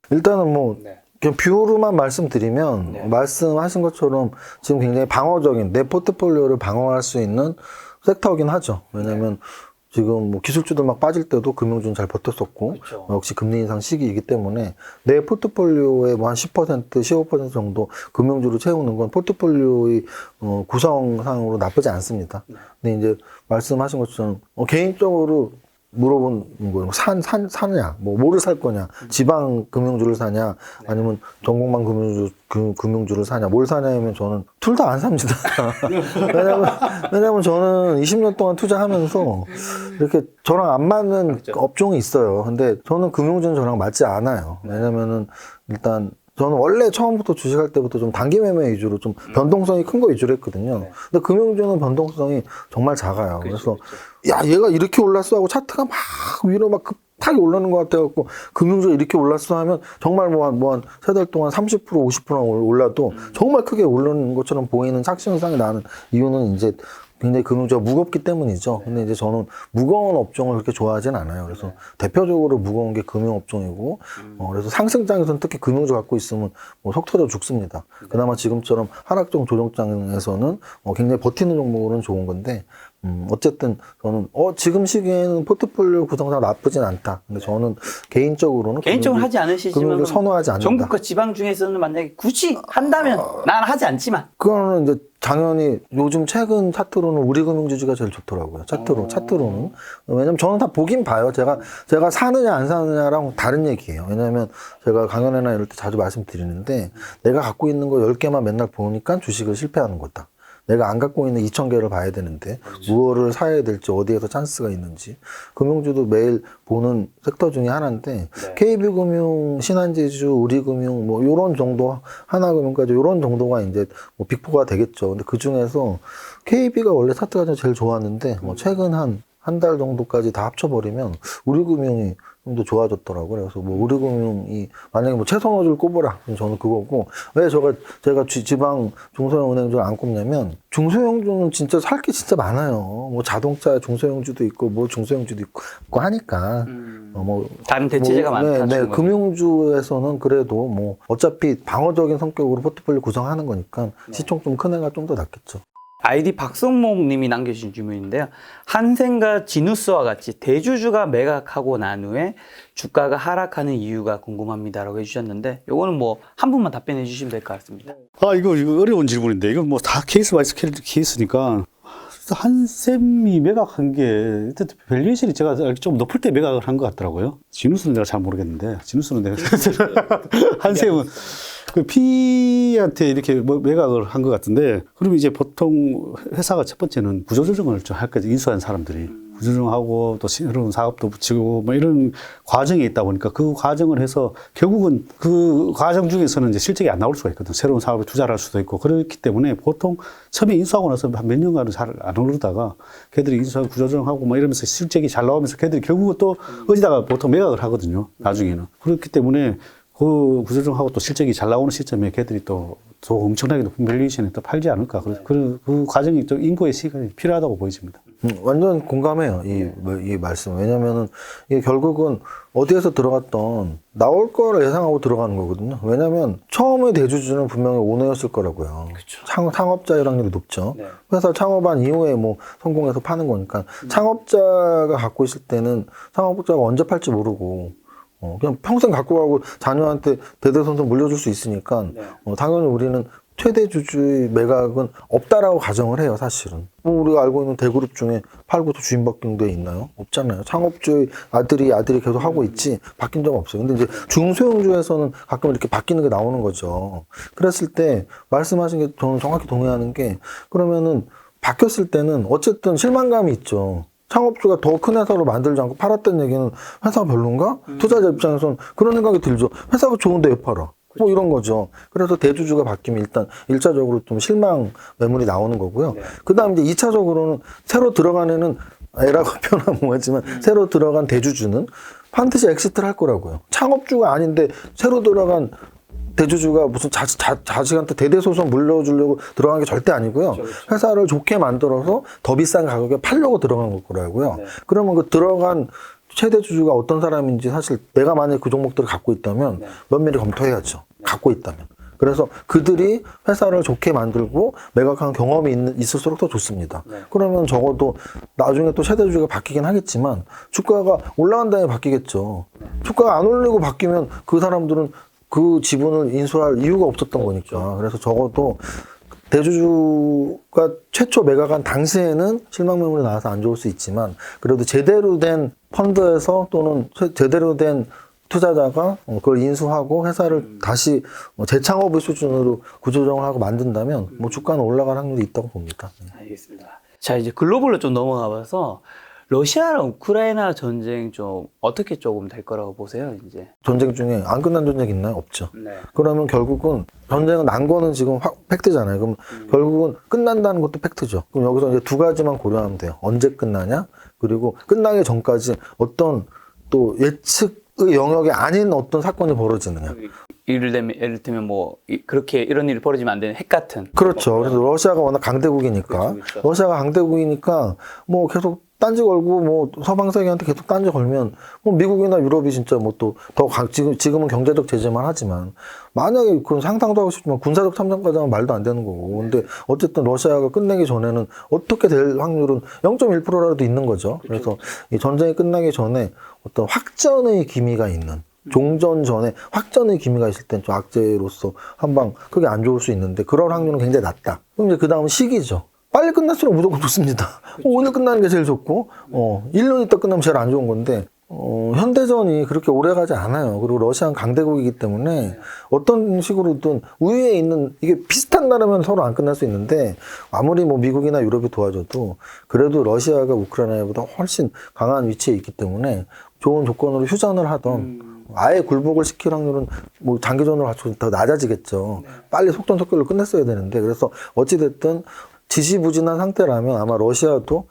일단은 뭐 그냥 뷰로만 말씀드리면 말씀하신 것처럼 지금 굉장히 방어적인 내 포트폴리오를 방어할 수 있는 섹터긴 하죠. 왜냐하면 지금 뭐 기술주들 막 빠질 때도 금융주는 잘 버텼었고, 그렇죠. 역시 금리 인상 시기이기 때문에 내 포트폴리오의 뭐 한 10%, 15% 정도 금융주로 채우는 건 포트폴리오의 구성상으로 나쁘지 않습니다. 근데 이제 말씀하신 것처럼 개인적으로 물어본 거예요. 사냐, 뭐를 살 거냐, 지방 금융주를 사냐, 아니면 전국만 금융주를 사냐, 뭘 사냐면 저는 둘 다 안 삽니다. 왜냐면 저는 20년 동안 투자하면서 이렇게 저랑 안 맞는 업종이 있어요. 근데 저는 금융주는 저랑 맞지 않아요. 왜냐면은 일단 저는 원래 처음부터 주식할 때부터 좀 단기 매매 위주로 좀 변동성이 큰 거 위주로 했거든요. 근데 금융주는 변동성이 정말 작아요. 그래서 야, 얘가 이렇게 올랐어 하고 차트가 막 위로 막 급하게 올라오는 것 같아갖고 금융주가 이렇게 올랐어 하면 정말 뭐 한 세 달 동안 30% 50% 올라도 정말 크게 오르는 것처럼 보이는 착시 현상이 나는 이유는 이제 굉장히 금융주가 무겁기 때문이죠. 근데 이제 저는 무거운 업종을 그렇게 좋아하진 않아요. 그래서 대표적으로 무거운 게 금융업종이고, 그래서 상승장에서는 특히 금융주 갖고 있으면 뭐 속 터져 죽습니다. 그나마 지금처럼 하락종 조정장에서는 굉장히 버티는 종목으로는 좋은 건데, 어쨌든 저는 지금 시기에는 포트폴리오 구성상 나쁘진 않다. 근데 저는 개인적으로는 하지 않으시지만 금융주 선호하지 않는다. 전국과 지방 중에서는 만약에 굳이 한다면 난 하지 않지만 그거는 이제 당연히 요즘 최근 차트로는 우리금융지주가 제일 좋더라고요. 차트로는. 왜냐면 저는 다 보긴 봐요. 제가 사느냐 안 사느냐랑 다른 얘기예요. 왜냐면 제가 강연회나 이럴 때 자주 말씀드리는데, 내가 갖고 있는 거 10개만 맨날 보니까 주식을 실패하는 거다. 내가 안 갖고 있는 2,000개를 봐야 되는데, 무엇을 사야 될지, 어디에서 찬스가 있는지. 금융주도 매일 보는 섹터 중에 하나인데, KB금융, 신한지주, 우리금융, 뭐, 요런 정도, 하나금융까지 요런 정도가 이제 뭐 빅4가 되겠죠. 근데 그 중에서 KB가 원래 차트가 제일 좋았는데, 뭐, 최근 한 달 정도까지 다 합쳐버리면, 우리금융이 좀 더 좋아졌더라고요. 그래서 뭐 우리금융이 만약에 뭐 최선호주를 꼽으라, 그럼 저는 그거고. 왜 제가 지방 중소형은행주를 안 꼽냐면, 중소형주는 진짜 살 게 진짜 많아요. 뭐 자동차 중소형주도 있고, 뭐 중소형주도 있고 하니까. 뭐 다른 대체제가 많다. 네, 금융주에서는 그래도 뭐 어차피 방어적인 성격으로 포트폴리오 구성하는 거니까 시총 좀 큰 애가 좀 더 낫겠죠. 아이디 박성목 님이 남겨주신 질문인데요. 한생과 지누스와 같이 대주주가 매각하고 난 후에 주가가 하락하는 이유가 궁금합니다라고 해주셨는데, 요거는 뭐 한 분만 답변해 주시면 될 것 같습니다. 이거 어려운 질문인데, 이건 뭐 다 케이스 바이 케이스니까. 한샘이 매각한 게, 일단 밸류에이션이 제가 좀 높을 때 매각을 한 것 같더라고요. 지누스는 내가 잘 모르겠는데, 지누스는 내가 한샘은 그 P한테 이렇게 매각을 한 것 같은데, 그러면 이제 보통 회사가 첫 번째는 구조조정을 좀 할 거죠. 인수한 사람들이. 구조조정하고 또 새로운 사업도 붙이고 뭐 이런 과정이 있다 보니까 그 과정을 해서 결국은 그 과정 중에서는 이제 실적이 안 나올 수가 있거든. 새로운 사업에 투자를 할 수도 있고. 그렇기 때문에 보통 처음에 인수하고 나서 한 몇 년간은 잘 안 오르다가 걔들이 인수하고 구조조정하고 뭐 이러면서 실적이 잘 나오면서 걔들이 결국은 또 어디다가 보통 매각을 하거든요. 나중에는. 그렇기 때문에 그 구조조정하고 또 실적이 잘 나오는 시점에 걔들이 또 엄청나게 높은 밸류에이션에 또 팔지 않을까. 그 과정이 좀 인고의 시간이 필요하다고 보여집니다. 완전 공감해요. 이 말씀. 왜냐면은 이게 결국은 어디에서 들어갔던 나올 거를 예상하고 들어가는 거거든요. 왜냐면 처음에 대주주는 분명히 오너였을 거라고요. 그쵸. 창업자일 확률이 높죠. 네. 회사 창업한 이후에 뭐 성공해서 파는 거니까 창업자가 갖고 있을 때는 창업자가 언제 팔지 모르고 그냥 평생 갖고 가고 자녀한테 대대손손 물려줄 수 있으니까 네. 당연히 우리는 최대 주주의 매각은 없다라고 가정을 해요, 사실은. 뭐 우리가 알고 있는 대그룹 중에 팔고도 주인 바뀐 데 있나요? 없잖아요. 창업주의 아들이 계속 하고 있지 바뀐 적 없어요. 근데 이제 중소형주에서는 가끔 이렇게 바뀌는 게 나오는 거죠. 그랬을 때 말씀하신 게 저는 정확히 동의하는 게 그러면은 바뀌었을 때는 어쨌든 실망감이 있죠. 창업주가 더 큰 회사로 만들지 않고 팔았다는 얘기는 회사가 별론가? 투자자 입장에서는 그런 생각이 들죠. 회사가 좋은데 왜 팔아? 뭐 이런 거죠. 그래서 대주주가 바뀌면 일단 1차적으로 좀 실망 매물이 나오는 거고요. 그 다음 이제 2차적으로는 새로 들어간 애는 애라고 표현하면 뭐하지만 새로 들어간 대주주는 반드시 엑시트를 할 거라고요. 창업주가 아닌데 새로 들어간 대주주가 무슨 자식한테 대대소손 물려주려고 들어간 게 절대 아니고요. 회사를 좋게 만들어서 더 비싼 가격에 팔려고 들어간 거라고요. 그러면 그 들어간 최대 주주가 어떤 사람인지 사실 내가 만약에 그 종목들을 갖고 있다면 면밀히 검토해야죠. 갖고 있다면. 그래서 그들이 회사를 좋게 만들고 매각한 경험이 있을수록 더 좋습니다. 그러면 적어도 나중에 또 최대 주주가 바뀌긴 하겠지만 주가가 올라간 다음에 바뀌겠죠. 주가가 안 올리고 바뀌면 그 사람들은 그 지분을 인수할 이유가 없었던 거니까. 그래서 적어도 대주주가 최초 매각한 당시에는 실망 매물이 나와서 안 좋을 수 있지만 그래도 제대로 된 펀드에서 또는 제대로 된 투자자가 그걸 인수하고 회사를 다시 재창업의 수준으로 구조조정을 하고 만든다면 뭐 주가는 올라갈 확률이 있다고 봅니다. 알겠습니다. 자, 이제 글로벌로 좀 넘어가 봐서 러시아랑 우크라이나 전쟁 좀 어떻게 조금 될 거라고 보세요, 이제? 전쟁 중에 안 끝난 전쟁 있나요? 없죠. 네. 그러면 결국은 전쟁은 난 거는 지금 팩트잖아요. 그럼 결국은 끝난다는 것도 팩트죠. 그럼 여기서 이제 두 가지만 고려하면 돼요. 언제 끝나냐? 그리고 끝나기 전까지 어떤 또 예측의 영역이 아닌 어떤 사건이 벌어지느냐. 예를 들면 뭐 그렇게 이런 일이 벌어지면 안 되는 핵 같은. 그렇죠. 그래서 러시아가 워낙 강대국이니까 그렇죠. 러시아가 강대국이니까 뭐 계속 딴지 걸고 뭐 서방 세계한테 계속 딴지 걸면 뭐 미국이나 유럽이 진짜 뭐 또 더 지금은 경제적 제재만 하지만 만약에 그건 상상도 하고 싶지만 군사적 참전까지 하면 말도 안 되는 거고 근데 어쨌든 러시아가 끝내기 전에는 어떻게 될 확률은 0.1%라도 있는 거죠. 그래서 이 전쟁이 끝나기 전에 어떤 확전의 기미가 있는 종전 전에 확전의 기미가 있을 땐 좀 악재로서 한방 크게 안 좋을 수 있는데 그럴 확률은 굉장히 낮다. 그럼 이제 그 다음은 시기죠. 빨리 끝날수록 무조건 좋습니다. 오늘 끝나는 게 제일 좋고, 1년 있다 끝나면 제일 안 좋은 건데, 현대전이 그렇게 오래 가지 않아요. 그리고 러시아는 강대국이기 때문에 어떤 식으로든 우위에 있는, 이게 비슷한 나라면 서로 안 끝날 수 있는데, 아무리 뭐 미국이나 유럽이 도와줘도, 그래도 러시아가 우크라이나보다 훨씬 강한 위치에 있기 때문에 좋은 조건으로 휴전을 하던, 아예 굴복을 시킬 확률은 뭐 장기전으로 갈수록 더 낮아지겠죠. 빨리 속전속결로 끝냈어야 되는데, 그래서 어찌됐든, 지지부진한 상태라면 아마 러시아도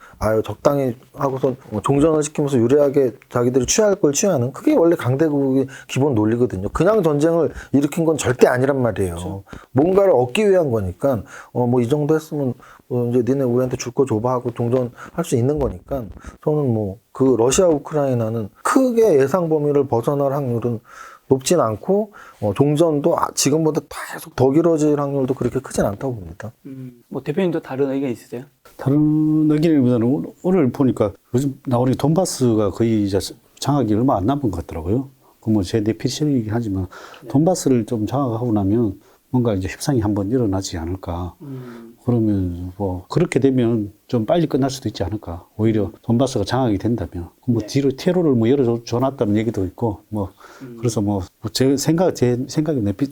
적당히 하고서 종전을 시키면서 유리하게 자기들이 취할 걸 취하는 그게 원래 강대국의 기본 논리거든요. 그냥 전쟁을 일으킨 건 절대 아니란 말이에요. 그렇죠. 뭔가를 얻기 위한 거니까 뭐 이 정도 했으면 이제 니네 우리한테 줄 거 줘봐 하고 종전할 수 있는 거니까 저는 뭐 그 러시아 우크라이나는 크게 예상 범위를 벗어날 확률은 높진 않고 종전도 지금보다 계속 더 길어질 확률도 그렇게 크진 않다고 봅니다. 뭐 대표님도 다른 의견 있으세요? 다른 의견이보다는 오늘 보니까 요즘 나오는 돈바스가 거의 이제 장악이 얼마 안 남은 것 같더라고요. 그 뭐 제 내피셜이긴 하지만 돈바스를 좀 장악하고 나면 뭔가 이제 협상이 한번 일어나지 않을까. 그러면 뭐 그렇게 되면 좀 빨리 끝날 수도 있지 않을까. 오히려 돈바스가 장악이 된다면 뭐 뒤로 테러를 뭐 열어줘놨다는 얘기도 있고 뭐 그래서 뭐 제 생각에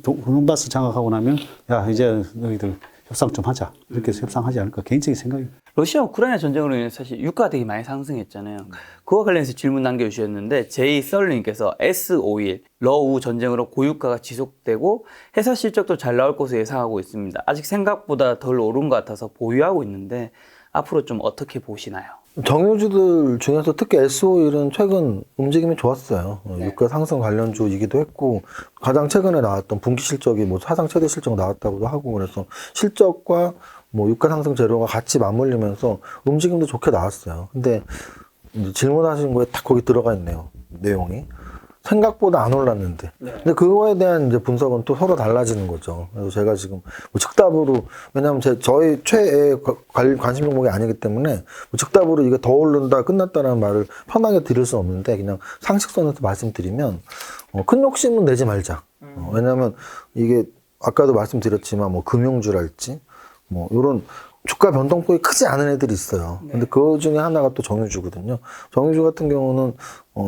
돈바스 장악하고 나면 야 이제 너희들 협상 좀 하자 이렇게 해서 협상하지 않을까 개인적인 생각입니다. 러시아 우크라이나 전쟁으로 인해서 사실 유가가 되게 많이 상승했잖아요. 그와 관련해서 질문 남겨주셨는데 제이 썰님께서 S51 러우 전쟁으로 고유가가 지속되고 회사 실적도 잘 나올 것으로 예상하고 있습니다. 아직 생각보다 덜 오른 것 같아서 보유하고 있는데 앞으로 좀 어떻게 보시나요? 정유주들 중에서 특히 SO일은 최근 움직임이 좋았어요. 유가 상승 관련주이기도 했고, 가장 최근에 나왔던 분기 실적이 뭐 사상 최대 실적 나왔다고도 하고, 그래서 실적과 뭐 유가 상승 재료가 같이 맞물리면서 움직임도 좋게 나왔어요. 근데 이제 질문하신 거에 딱 거기 들어가 있네요. 내용이. 생각보다 안 올랐는데. 근데 그거에 대한 이제 분석은 또 서로 달라지는 거죠. 그래서 제가 지금 뭐 즉답으로, 왜냐면 저희 최애 관심 종목이 아니기 때문에 뭐 즉답으로 이게 더 오른다, 끝났다라는 말을 편하게 드릴 수 없는데, 그냥 상식선에서 말씀드리면, 큰 욕심은 내지 말자. 왜냐면 이게 아까도 말씀드렸지만 뭐 금융주랄지, 뭐 요런 주가 변동폭이 크지 않은 애들이 있어요. 근데 그 중에 하나가 또 정유주거든요. 정유주 같은 경우는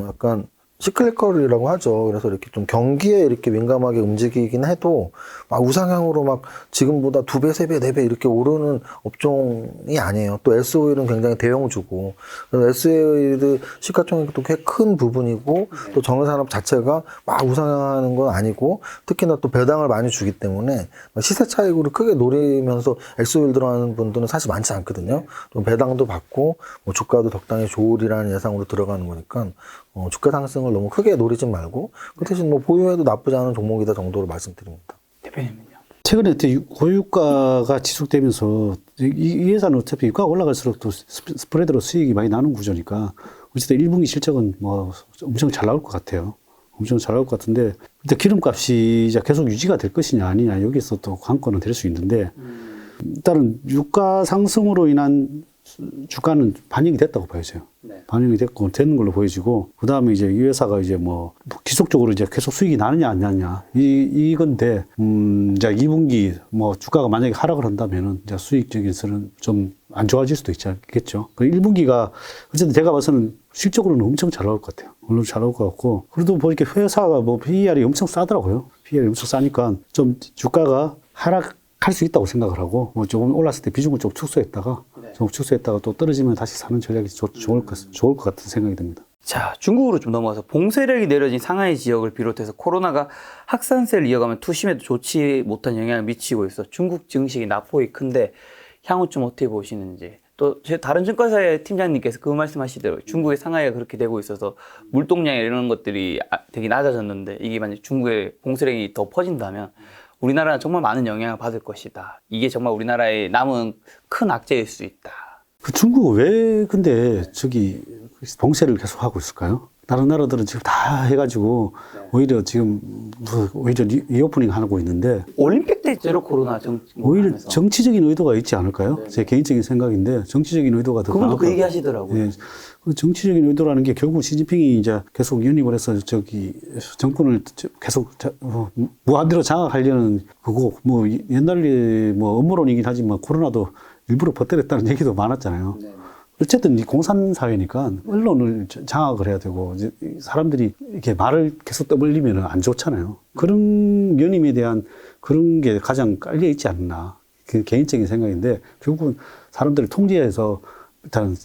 약간 시클리컬이라고 하죠. 그래서 이렇게 좀 경기에 이렇게 민감하게 움직이긴 해도 막 우상향으로 막 지금보다 2배, 3배, 4배 이렇게 오르는 업종이 아니에요. 또 SO일은 굉장히 대형주고, SO일 시가총액도 꽤 큰 부분이고, 또 정유산업 자체가 막 우상향하는 건 아니고, 특히나 또 배당을 많이 주기 때문에 시세 차익으로 크게 노리면서 SO일 들어가는 분들은 사실 많지 않거든요. 좀 배당도 받고, 뭐 주가도 적당히 좋으리라는 예상으로 들어가는 거니까, 주가 상승을 너무 크게 노리지 말고, 그 대신 뭐 보유해도 나쁘지 않은 종목이다 정도로 말씀드립니다. 대표님은요? 최근에 고유가가 지속되면서 이 회사는 어차피 유가가 올라갈수록 또 스프레드로 수익이 많이 나는 구조니까 어쨌든 1분기 실적은 뭐 엄청 잘 나올 것 같아요. 엄청 잘 나올 것 같은데, 일단 기름값이 이제 계속 유지가 될 것이냐 아니냐 여기서 또 관건은 될 수 있는데, 일단은 유가 상승으로 인한 주가는 반영이 됐다고 보여져요. 반영이 됐고 되는 걸로 보여지고, 그 다음에 이제 이 회사가 이제 뭐 지속적으로 이제 계속 수익이 나느냐 안 나느냐 이건데, 이제 2분기 뭐 주가가 만약에 하락을 한다면은 이제 수익적인서는 좀 안 좋아질 수도 있겠죠. 그 1분기가 어쨌든 제가 봐서는 실적으로는 엄청 잘 나올 것 같아요. 물론 잘 나올 것 같고, 그래도 보니까 회사가 뭐 PER이 엄청 싸더라고요. PER이 엄청 싸니까 좀 주가가 하락할 수 있다고 생각을 하고, 뭐 조금 올랐을 때 비중을 좀 축소했다가 또 떨어지면 다시 사는 전략이 좋을 것 같은 생각이 듭니다. 자, 중국으로 좀 넘어가서 봉쇄력이 내려진 상하이 지역을 비롯해서 코로나가 확산세를 이어가면 투심에도 좋지 못한 영향을 미치고 있어 중국 증시의 낙폭이 큰데 향후 좀 어떻게 보시는지. 또 다른 증권사의 팀장님께서 그 말씀하시더라고요. 중국의 상하이가 그렇게 되고 있어서 물동량 이런 것들이 되게 낮아졌는데, 이게 만약 중국의 봉쇄력이 더 퍼진다면 우리나라는 정말 많은 영향을 받을 것이다. 이게 정말 우리나라의 남은 큰 악재일 수 있다. 그 중국은 왜 근데 저기 봉쇄를 계속 하고 있을까요? 다른 나라들은 지금 다 해가지고 오히려 지금 오히려 리오프닝 하고 있는데, 올림픽 때 제로 코로나 오히려 정치적인 의도가 있지 않을까요? 제 개인적인 생각인데 정치적인 의도가 더 그분도 그 강하고, 얘기 하시더라고요. 예. 그 정치적인 의도라는 게 결국 시진핑이 이제 계속 연입을 해서 저기 정권을 계속 무한대로 장악하려는 그거, 뭐 옛날에 뭐 음모론이긴 하지만 코로나도 일부러 버텨냈다는 얘기도 많았잖아요. 어쨌든 이 공산사회니까 언론을 장악을 해야 되고, 이제 사람들이 이렇게 말을 계속 떠벌리면 안 좋잖아요. 그런 연임에 대한 그런 게 가장 깔려 있지 않나. 그 개인적인 생각인데, 결국은 사람들을 통제해서 일단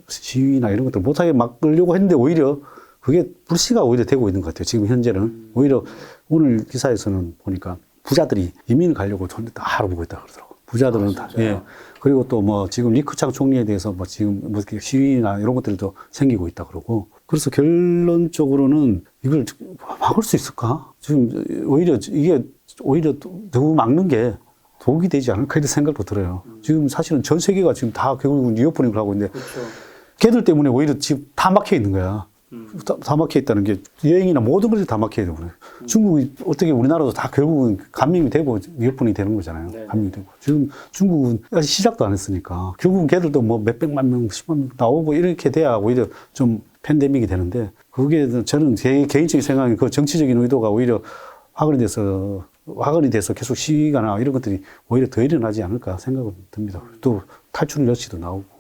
시위나 이런 것들 못하게 막으려고 했는데 오히려 그게 불씨가 오히려 되고 있는 것 같아요. 지금 현재는. 오히려 오늘 기사에서는 보니까 부자들이 이민을 가려고 돈 다 알아보고 있다 그러더라고요. 부자들은 다. 예. 그리고 또 뭐 지금 리크창 총리에 대해서 뭐 지금 뭐 시위나 이런 것들도 생기고 있다 그러고. 그래서 결론적으로는 이걸 막을 수 있을까? 지금 오히려 이게 오히려 너무 막는 게 독이 되지 않을까 이런 생각도 들어요. 지금 사실은 전 세계가 지금 다 결국은 리오프닝을 하고 있는데, 걔들 때문에 오히려 지금 다 막혀 있는 거야. 다 막혀 있다는 게 여행이나 모든 것들이 다 막혀 있는 거예요. 중국이 어떻게 우리나라도 다 결국은 감염이 되고 리오프닝이 되는 거잖아요. 감염이 되고. 지금 중국은 아직 시작도 안 했으니까 결국은 걔들도 뭐 몇백만 명, 10만 명 나오고 이렇게 돼야 오히려 좀 팬데믹이 되는데, 그게 저는 제 개인적인 생각에 그 정치적인 의도가 오히려 화근이 돼서 계속 시위가나 이런 것들이 오히려 더 일어나지 않을까 생각은 듭니다. 또 탈출 여치도 나오고.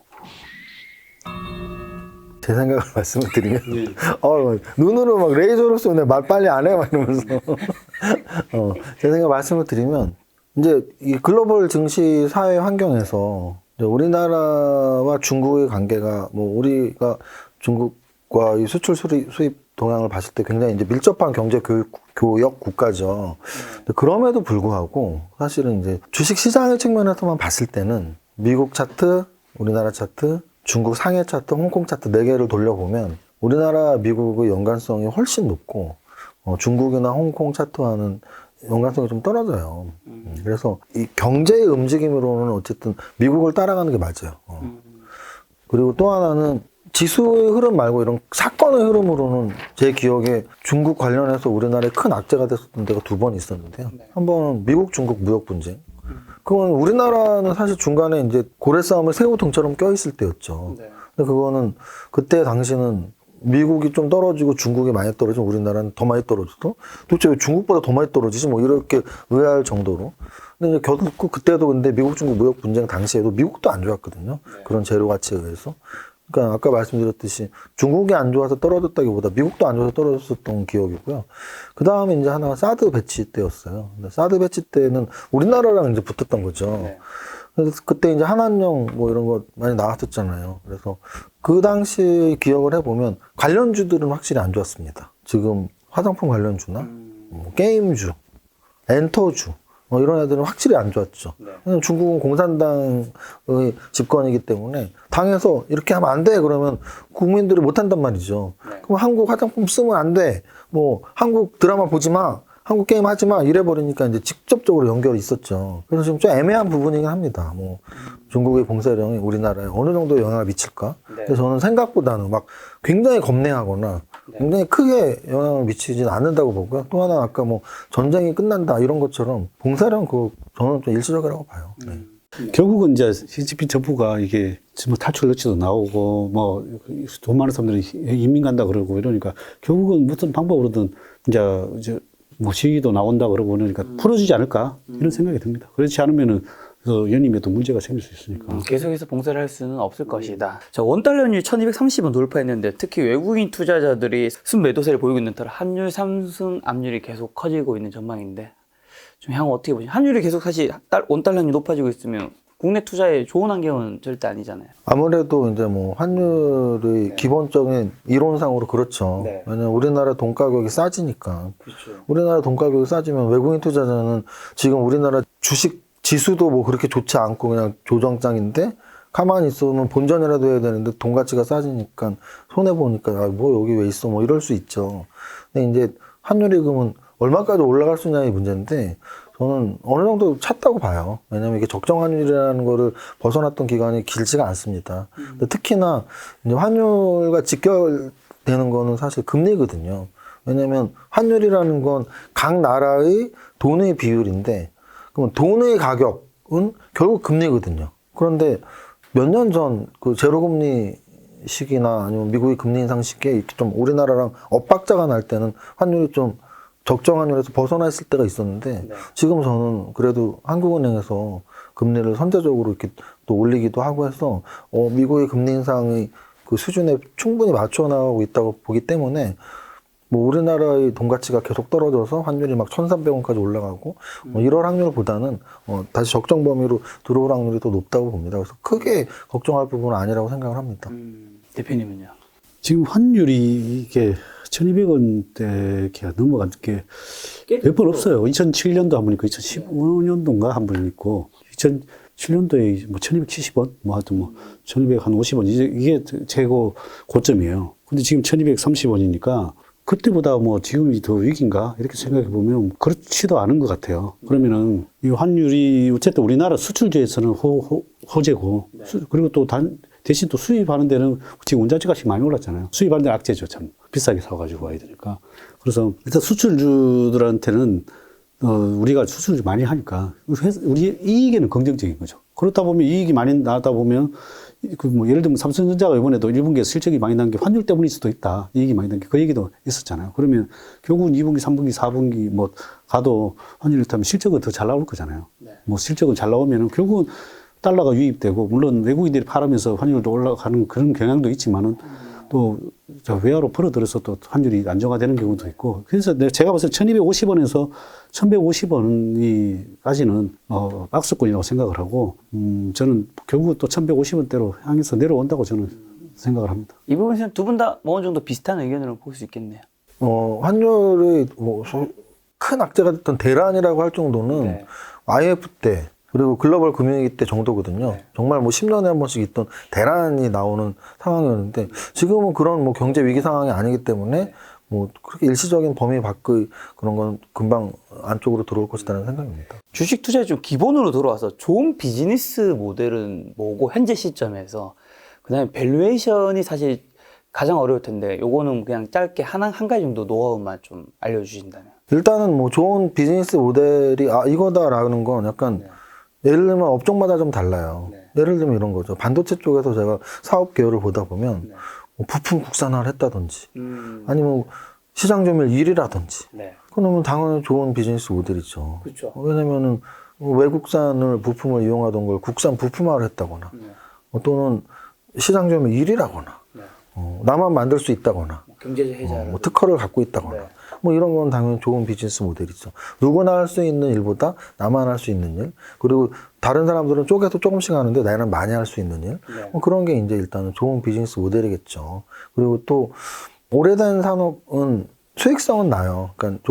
제 생각을 말씀을 드리면, 눈으로 막 레이저로 쏘네, 말 빨리 안 해, 막 이러면서. 제 생각 말씀을 드리면, 이제 이 글로벌 증시 사회 환경에서 이제 우리나라와 중국의 관계가, 뭐, 우리가 중국과 이 수출 수입 동향을 봤을 때 굉장히 이제 밀접한 경제 교역 국가죠. 그럼에도 불구하고 사실은 이제 주식 시장의 측면에서만 봤을 때는 미국 차트, 우리나라 차트, 중국 상해 차트, 홍콩 차트 4개를 돌려보면 우리나라, 미국의 연관성이 훨씬 높고 중국이나 홍콩 차트와는 연관성이 좀 떨어져요. 그래서 이 경제의 움직임으로는 어쨌든 미국을 따라가는 게 맞아요. 그리고 또 하나는 지수의 흐름 말고 이런 사건의 흐름으로는 제 기억에 중국 관련해서 우리나라에 큰 악재가 됐었던 데가 2번 있었는데요. 한 번은 미국 중국 무역 분쟁. 그건 우리나라는 사실 중간에 이제 고래 싸움을 새우등처럼 껴있을 때였죠. 근데 그거는 그때 당시는 미국이 좀 떨어지고 중국이 많이 떨어지고 우리나라는 더 많이 떨어져도 도대체 왜 중국보다 더 많이 떨어지지? 뭐 이렇게 의아할 정도로. 근데 이제 결국 그때도 근데 미국 중국 무역 분쟁 당시에도 미국도 안 좋았거든요. 그런 재료 가치에 의해서. 그러니까 아까 말씀드렸듯이 중국이 안 좋아서 떨어졌다기보다 미국도 안 좋아서 떨어졌었던 기억이고요. 그 다음에 이제 하나가 사드 배치 때였어요. 근데 사드 배치 때는 우리나라랑 이제 붙었던 거죠. 그래서 그때 이제 한한령 뭐 이런 거 많이 나왔었잖아요. 그래서 그 당시 기억을 해보면 관련주들은 확실히 안 좋았습니다. 지금 화장품 관련주나 뭐 게임주, 엔터주 이런 애들은 확실히 안 좋았죠. 왜냐면 중국은 공산당의 집권이기 때문에 당에서 이렇게 하면 안 돼 그러면 국민들이 못 한단 말이죠. 그럼 한국 화장품 쓰면 안 돼. 뭐 한국 드라마 보지 마. 한국 게임 하지 마. 이래 버리니까 이제 직접적으로 연결이 있었죠. 그래서 지금 좀 애매한 부분이긴 합니다. 뭐 중국의 봉쇄령이 우리나라에 어느 정도 영향을 미칠까? 그래서 저는 생각보다는 막 굉장히 겁내하거나 굉장히 크게 영향을 미치진 않는다고 보고요. 또 하나 아까 뭐 전쟁이 끝난다 이런 것처럼 봉쇄령 저는 좀 일시적이라고 봐요. 결국은 이제 CCP 정부가 이게 뭐 탈출 조치도 나오고 뭐 돈 많은 사람들이 이민 간다 그러고 이러니까 결국은 무슨 방법으로든 이제 뭐 시기도 나온다 그러고 그러니까 풀어주지 않을까 이런 생각이 듭니다. 그렇지 않으면은 연임에도 문제가 생길 수 있으니까. 계속해서 봉쇄를 할 수는 없을 것이다. 자, 원달러율 1230원 돌파했는데 특히 외국인 투자자들이 순매도세를 보이고 있는 터라 환율 상승 압률이 계속 커지고 있는 전망인데 좀 향후 어떻게 보시나요? 환율이 계속 사실 원달러율이 높아지고 있으면 국내 투자에 좋은 환경은 절대 아니잖아요. 아무래도 이제 뭐 환율의 기본적인 이론상으로 그렇죠. 왜냐면 우리나라 돈 가격이 싸지니까. 우리나라 돈 가격이 싸지면 외국인 투자자는 지금 우리나라 주식 지수도 뭐 그렇게 좋지 않고 그냥 조정장인데 가만히 있으면 본전이라도 해야 되는데 돈 가치가 싸지니까 손해 보니까 뭐 여기 왜 있어 뭐 이럴 수 있죠. 근데 이제 환율이 그러면 얼마까지 올라갈 수 있냐의 문제인데 저는 어느 정도 찼다고 봐요. 왜냐면 이게 적정 환율이라는 거를 벗어났던 기간이 길지가 않습니다. 근데 특히나 이제 환율과 직결되는 거는 사실 금리거든요. 왜냐면 환율이라는 건 각 나라의 돈의 비율인데 그러면 돈의 가격은 결국 금리거든요. 그런데 몇 년 전 그 제로금리 시기나 아니면 미국의 금리 인상 시기에 이렇게 좀 우리나라랑 엇박자가 날 때는 환율이 좀 적정 환율에서 벗어나 있을 때가 있었는데 지금 저는 그래도 한국은행에서 금리를 선제적으로 이렇게 또 올리기도 하고 해서 미국의 금리 인상의 그 수준에 충분히 맞춰 나가고 있다고 보기 때문에 뭐 우리나라의 돈 가치가 계속 떨어져서 환율이 막 1,300원까지 올라가고 이럴 확률보다는 다시 적정 범위로 들어올 확률이 더 높다고 봅니다. 그래서 크게 걱정할 부분은 아니라고 생각을 합니다. 대표님은요? 지금 환율이 이게 1,200원대가 넘어간 게 몇 번 없어요. 2007년도 한 번 있고 2015년도인가 한 번 있고 2007년도에 뭐 1,270원 뭐 하여튼 뭐 1,250원 이게 최고 고점이에요. 근데 지금 1,230원이니까 그때보다 뭐 지금이 더 위기인가 이렇게 생각해 보면 그렇지도 않은 것 같아요. 그러면은 이 환율이 어쨌든 우리나라 수출지에서는 호재고 그리고 또 대신 또 수입하는 데는 지금 원자재 값이 많이 올랐잖아요. 수입하는 데는 악재죠. 참 비싸게 사가지고 와야 되니까. 그래서 일단 수출주들한테는 우리가 수출을 많이 하니까 우리 이익에는 긍정적인 거죠. 그렇다 보면 이익이 많이 나다 보면 그 뭐 예를 들면 삼성전자가 이번에도 1분기에 실적이 많이 난 게 환율 때문일 수도 있다. 이익이 많이 난 게 그 얘기도 있었잖아요. 그러면 결국은 2분기, 3분기, 4분기 뭐 가도 환율을 타면 실적은 더 잘 나올 거잖아요. 뭐 실적은 잘 나오면은 결국은 달러가 유입되고 물론 외국인들이 팔으면서 환율도 올라가는 그런 경향도 있지만은 또 외화로 벌어들여서 또 환율이 안정화되는 경우도 있고 그래서 제가 봤을 때 1250원에서 1150원까지는 박스권이라고 생각을 하고 저는 결국 또 1150원대로 향해서 내려온다고 저는 생각을 합니다. 이 부분에서는 두 분 다 어느 정도 비슷한 의견으로 볼 수 있겠네요. 환율이 뭐 큰 악재가 됐던 대란이라고 할 정도는 IMF 때 그리고 글로벌 금융위기 때 정도거든요. 정말 뭐 10년에 한 번씩 있던 대란이 나오는 상황이었는데 지금은 그런 뭐 경제 위기 상황이 아니기 때문에 뭐 그렇게 일시적인 범위 밖의 그런 건 금방 안쪽으로 들어올 것이라는 생각입니다. 주식 투자에 좀 기본으로 들어와서 좋은 비즈니스 모델은 뭐고 현재 시점에서 그다음에 밸류에이션이 사실 가장 어려울 텐데 요거는 그냥 짧게 한 가지 정도 노하우만 좀 알려주신다면. 일단은 뭐 좋은 비즈니스 모델이 이거다라는 건 약간 예를 들면 업종마다 좀 달라요. 예를 들면 이런 거죠. 반도체 쪽에서 제가 사업 계열을 보다 보면 뭐 부품 국산화를 했다든지 아니면 시장 점유율 1위라든지 그러면 당연히 좋은 비즈니스 모델이죠. 그렇죠. 왜냐면은 외국산을 부품을 이용하던 걸 국산 부품화를 했다거나 또는 시장 점유율 1위라거나 나만 만들 수 있다거나 경제적 해자를. 뭐 특허를 갖고 있다거나 뭐 이런 건 당연히 좋은 비즈니스 모델이죠. 누구나 할 수 있는 일보다 나만 할 수 있는 일, 그리고 다른 사람들은 쪼개서 조금씩 하는데 나는 많이 할 수 있는 일, 뭐 그런 게 이제 일단은 좋은 비즈니스 모델이겠죠. 그리고 또 오래된 산업은 수익성은 나요. 그러니까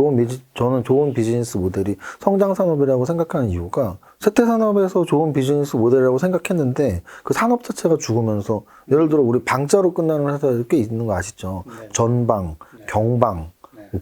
저는 좋은 비즈니스 모델이 성장 산업이라고 생각하는 이유가 세태 산업에서 좋은 비즈니스 모델이라고 생각했는데 그 산업 자체가 죽으면서 예를 들어 우리 방자로 끝나는 회사들이 꽤 있는 거 아시죠? 전방, 경방, 뭐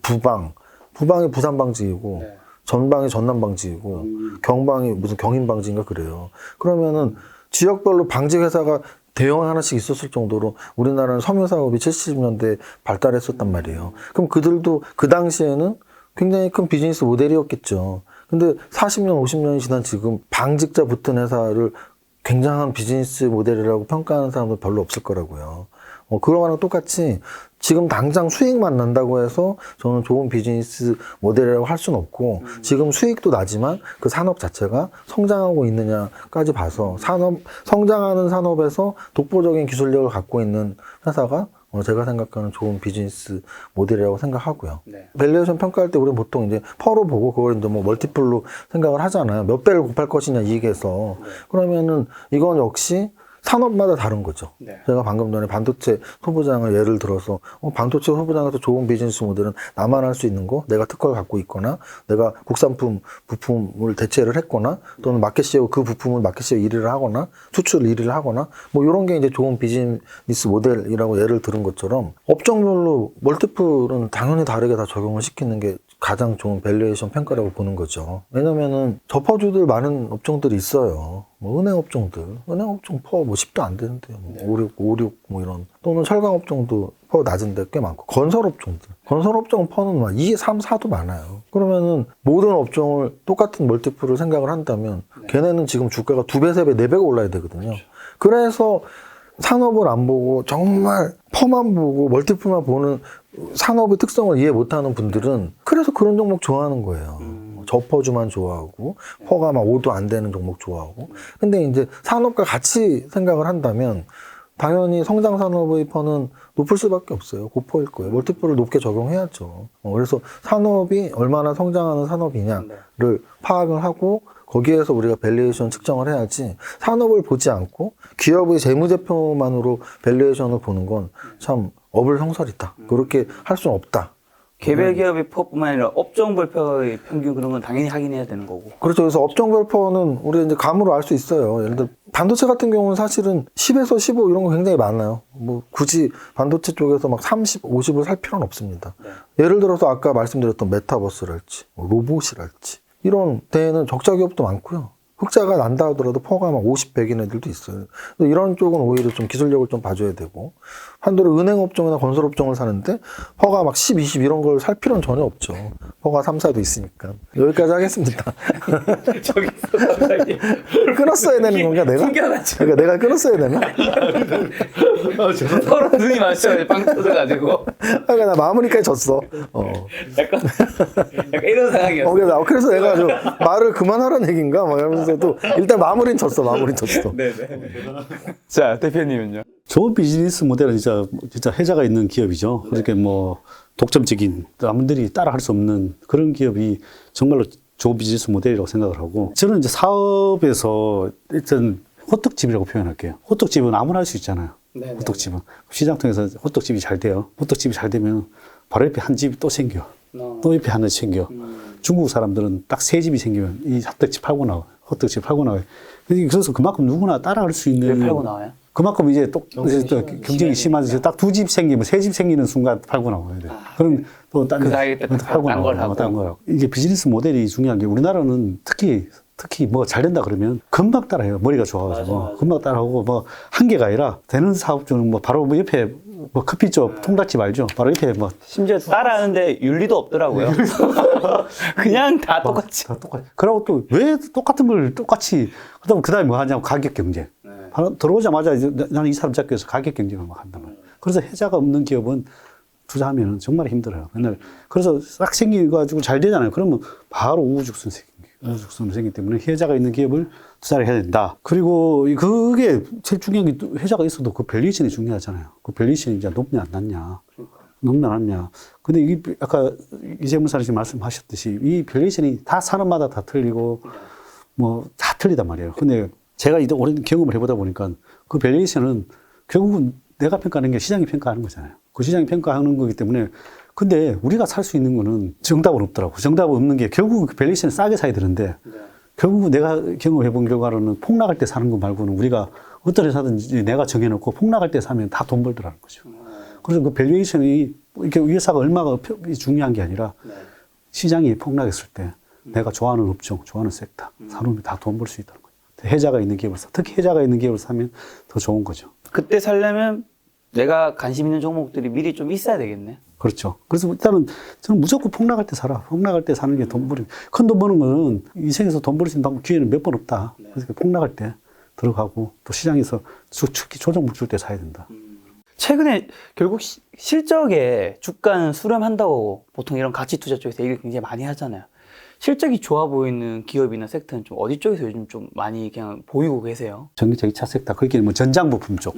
부방이 부산방지이고 전방이 전남방지이고 경방이 무슨 경인방지인가 그래요. 그러면은 지역별로 방지 회사가 대형 하나씩 있었을 정도로 우리나라는 섬유 사업이 70년대에 발달했었단 말이에요. 그럼 그들도 그 당시에는 굉장히 큰 비즈니스 모델이었겠죠. 근데 40년, 50년이 지난 지금 방직자 붙은 회사를 굉장한 비즈니스 모델이라고 평가하는 사람도 별로 없을 거라고요. 그런 거랑 똑같이 지금 당장 수익만 난다고 해서 저는 좋은 비즈니스 모델이라고 할 수는 없고 지금 수익도 나지만 그 산업 자체가 성장하고 있느냐까지 봐서 성장하는 산업에서 독보적인 기술력을 갖고 있는 회사가 제가 생각하는 좋은 비즈니스 모델이라고 생각하고요. 밸류에이션 평가할 때 우리는 보통 이제 퍼로 보고 그걸 이제 뭐 멀티플로 생각을 하잖아요. 몇 배를 곱할 것이냐 이익에서. 그러면은 이건 역시 산업마다 다른 거죠. 제가 방금 전에 반도체 소부장을 예를 들어서 반도체 소부장에서 좋은 비즈니스 모델은 나만 할 수 있는 거, 내가 특허를 갖고 있거나 내가 국산품 부품을 대체를 했거나 또는 마켓시어 그 부품을 마켓시어 1위를 하거나 수출 1위를 하거나 뭐 이런 게 이제 좋은 비즈니스 모델이라고 예를 들은 것처럼 업종별로 멀티플은 당연히 다르게 다 적용을 시키는 게 가장 좋은 밸류에이션 평가라고 보는 거죠. 왜냐면은 접어주들 많은 업종들이 있어요. 뭐 은행 업종들, 은행 업종 퍼 뭐 10도 안 되는데 뭐 56 뭐 이런 또는 철강 업종도 퍼 낮은데 꽤 많고 건설 업종들, 건설 업종 퍼는 막 2, 3, 4도 많아요. 그러면은 모든 업종을 똑같은 멀티플을 생각을 한다면 걔네는 지금 주가가 2배, 3배, 4배가 올라야 되거든요. 그래서 산업을 안 보고 정말 퍼만 보고 멀티플만 보는 산업의 특성을 이해 못하는 분들은 그래서 그런 종목 좋아하는 거예요. 저퍼주만 좋아하고 퍼가 막 5도 안 되는 종목 좋아하고. 근데 이제 산업과 같이 생각을 한다면 당연히 성장 산업의 퍼는 높을 수밖에 없어요. 고퍼일 거예요. 멀티플을 높게 적용해야죠. 그래서 산업이 얼마나 성장하는 산업이냐를 파악을 하고 거기에서 우리가 밸류에이션 측정을 해야지 산업을 보지 않고 기업의 재무제표만으로 밸류에이션을 보는 건 참 어불성설이다. 그렇게 할 수는 없다. 개별 기업의 퍼뿐만 아니라 업종별표의 평균 그런 건 당연히 확인해야 되는 거고. 그렇죠. 그래서 업종별 퍼는 우리 이제 감으로 알 수 있어요. 예를 들어 반도체 같은 경우는 사실은 10에서 15 이런 거 굉장히 많아요. 뭐 굳이 반도체 쪽에서 막 30, 50을 살 필요는 없습니다. 예를 들어서 아까 말씀드렸던 메타버스랄지 뭐 로봇이랄지 이런 데에는 적자 기업도 많고요. 흑자가 난다 하더라도 퍼가 막 50, 100인 애들도 있어요. 이런 쪽은 오히려 좀 기술력을 좀 봐줘야 되고 한도로 은행 업종이나 건설 업종을 사는데 퍼가 막 10, 20 이런 걸 살 필요는 전혀 없죠. 퍼가 3, 4도 있으니까. 여기까지 하겠습니다. 저기서 갑자기 끊었어야 되는 건가 내가? 숨겨놨죠. 그러니까 내가 끊었어야 되나? 서로 눈이 마주쳐가지고 빵 터져가지고 그러니까 나 마무리까지 졌어. 약간 이런 상황이었어. 그래서 내가 좀 말을 그만하라는 얘기인가? 막 이러면서도 일단 마무리는 졌어. 네네. 자, 대표님은요? 좋은 비즈니스 모델은 진짜 혜자가 있는 기업이죠. 그렇게 뭐 독점적인 남들이 따라할 수 없는 그런 기업이 정말로 좋은 비즈니스 모델이라고 생각을 하고 저는 이제 사업에서 일단 호떡집이라고 표현할게요. 호떡집은 아무나 할 수 있잖아요. 호떡집은 시장 통해서 호떡집이 잘 돼요. 호떡집이 잘 되면 바로 옆에 한 집이 또 생겨. 또 옆에 하나 생겨. 중국 사람들은 딱 3집이 생기면 이 호떡집 팔고 나와요. 호떡집 팔고 나와요. 그래서 그만큼 누구나 따라갈 수 왜 있는. 팔고 나와요? 그만큼 이제 또 경쟁이 심해져서 딱 두 집 생기면 세 집 생기는 순간 팔고 나와야 돼. 그럼 또 딴 그 사이에 또 팔고 딴걸 나와요. 하고. 딴 거라고. 이게 비즈니스 모델이 중요한 게 우리나라는 특히 뭐 잘 된다 그러면 금방 따라해요. 머리가 좋아가지고. 금방 따라하고 뭐 한 개가 아니라 되는 사업주는 뭐 바로 뭐 옆에 뭐 커피숍 통닭집 알죠? 바로 옆에 뭐 심지어 따라하는데 윤리도 없더라고요. 그냥 다 똑같이. 다 똑같이. 그러고 또 왜 똑같은 걸 똑같이 그다음에 뭐 하냐면 가격 경쟁. 바로 들어오자마자 이제 나는 이 사람 잡기 위해서 가격 경쟁을 막 한단 말이에요. 그래서 혜자가 없는 기업은 투자하면 정말 힘들어요. 맨날 그래서 싹 생겨가지고 잘 되잖아요. 그러면 바로 우후죽순 생기기 때문에 혜자가 있는 기업을 투자를 해야 된다. 그리고 그게 제일 중요한 게 또 혜자가 있어도 그 밸류에이션이 중요하잖아요. 그 밸류에이션이 이제 높냐 안 낮냐. 높냐 안 낮냐. 근데 이게 아까 이재문 사장님 말씀하셨듯이 이 밸류에이션이 다 산업마다 다 틀리고 뭐 다 틀리단 말이에요. 근데 제가 이제 오랜 경험을 해보다 보니까 그 밸류에이션은 결국은 내가 평가하는 게 시장이 평가하는 거잖아요. 그 시장이 평가하는 거기 때문에 근데 우리가 살 수 있는 거는 정답은 없더라고. 정답은 없는 게 결국은 그 밸류에이션을 싸게 사야 되는데 결국은 내가 경험해 본 결과로는 폭락할 때 사는 거 말고는 우리가 어떤 회사든지 내가 정해놓고 폭락할 때 사면 다 돈 벌더라는 거죠. 그래서 그 밸류에이션이 이렇게 회사가 얼마가 중요한 게 아니라 시장이 폭락했을 때 내가 좋아하는 업종, 좋아하는 섹터, 산업이 다 돈 벌 수 있다는 거예요. 혜자가 있는 기업을 특히 혜자가 있는 기업을 사면 더 좋은 거죠. 그때 살려면 내가 관심 있는 종목들이 미리 좀 있어야 되겠네. 그렇죠. 그래서 일단은 저는 무조건 폭락할 때 살아. 폭락할 때 사는 게 돈 버는. 큰 돈 버는 거는 인생에서 돈 벌 수 있는 방법 기회는 몇 번 없다. 그래서 폭락할 때 들어가고 또 시장에서 특히 조정 묵줄 때 사야 된다. 최근에 결국 실적에 주가는 수렴한다고 보통 이런 가치 투자 쪽에서 얘기를 굉장히 많이 하잖아요. 실적이 좋아 보이는 기업이나 섹터는 좀 어디 쪽에서 요즘 좀 많이 그냥 보이고 계세요? 전기차 2차 섹터, 그게 뭐 전장 부품 쪽.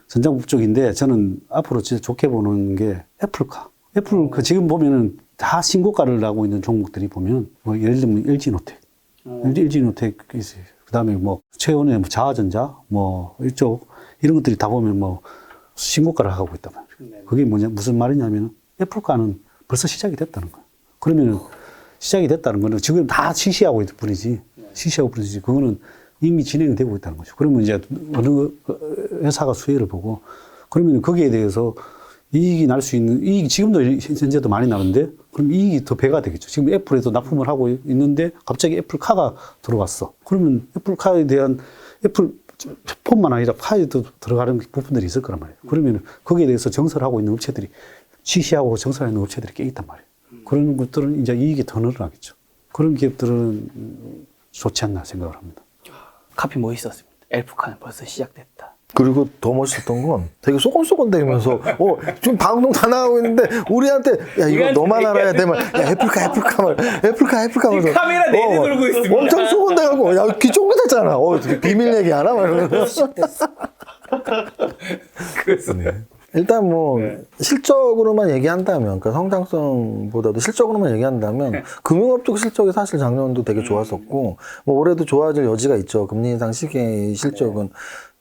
전장 부품 쪽인데 저는 앞으로 진짜 좋게 보는 게 애플카. 애플 그 지금 보면은 다 신고가를 하고 있는 종목들이 보면 뭐 예를 들면 LG노텍. LG노텍 있어요. 그다음에 뭐 최근에 뭐 자화전자 뭐 이쪽 이런 것들이 다 보면 뭐 신고가를 하고 있단 말이에요. 그게 뭐냐 무슨 말이냐면 애플카는 벌써 시작이 됐다는 거예요. 그러면은 시작이 됐다는 거는 지금 다 시시하고 있을 뿐이지. 시시하고 뿐이지. 그거는 이미 진행되고 있다는 거죠. 그러면 이제 어느 회사가 수혜를 보고 그러면 거기에 대해서 이익이 날 수 있는 이익이 지금도 현재도 많이 나는데 그럼 이익이 더 배가 되겠죠. 지금 애플에도 납품을 하고 있는데 갑자기 애플카가 들어왔어. 그러면 애플카에 대한 애플 폰만 아니라 카에도 들어가는 부분들이 있을 거란 말이에요. 그러면 거기에 대해서 정설하고 있는 업체들이 시시하고 정설하고 있는 업체들이 꽤 있단 말이에요. 그런 것들은 이제 이익이 더 늘어나겠죠. 그런 기업들은 좋지 않나 생각을 합니다. 카피 멋있었습니다. 엘프카는 벌써 시작됐다. 그리고 더 멋있었던 건 되게 소곤소곤대면서 지금 방송 다 나가고 있는데 우리한테 야 이거 너만 알아야 되면 야 애플카 지금 카메라 내내 돌고 있습니다. 엄청 소곤대고 야 귀 쫑긋했잖아. 비밀 얘기하나? 막 이러면서. 네. 일단 뭐 실적으로만 얘기한다면 그러니까 성장성보다도 실적으로만 얘기한다면 금융업 쪽 실적이 사실 작년도 되게 좋았었고 뭐 올해도 좋아질 여지가 있죠. 금리 인상 시기의 실적은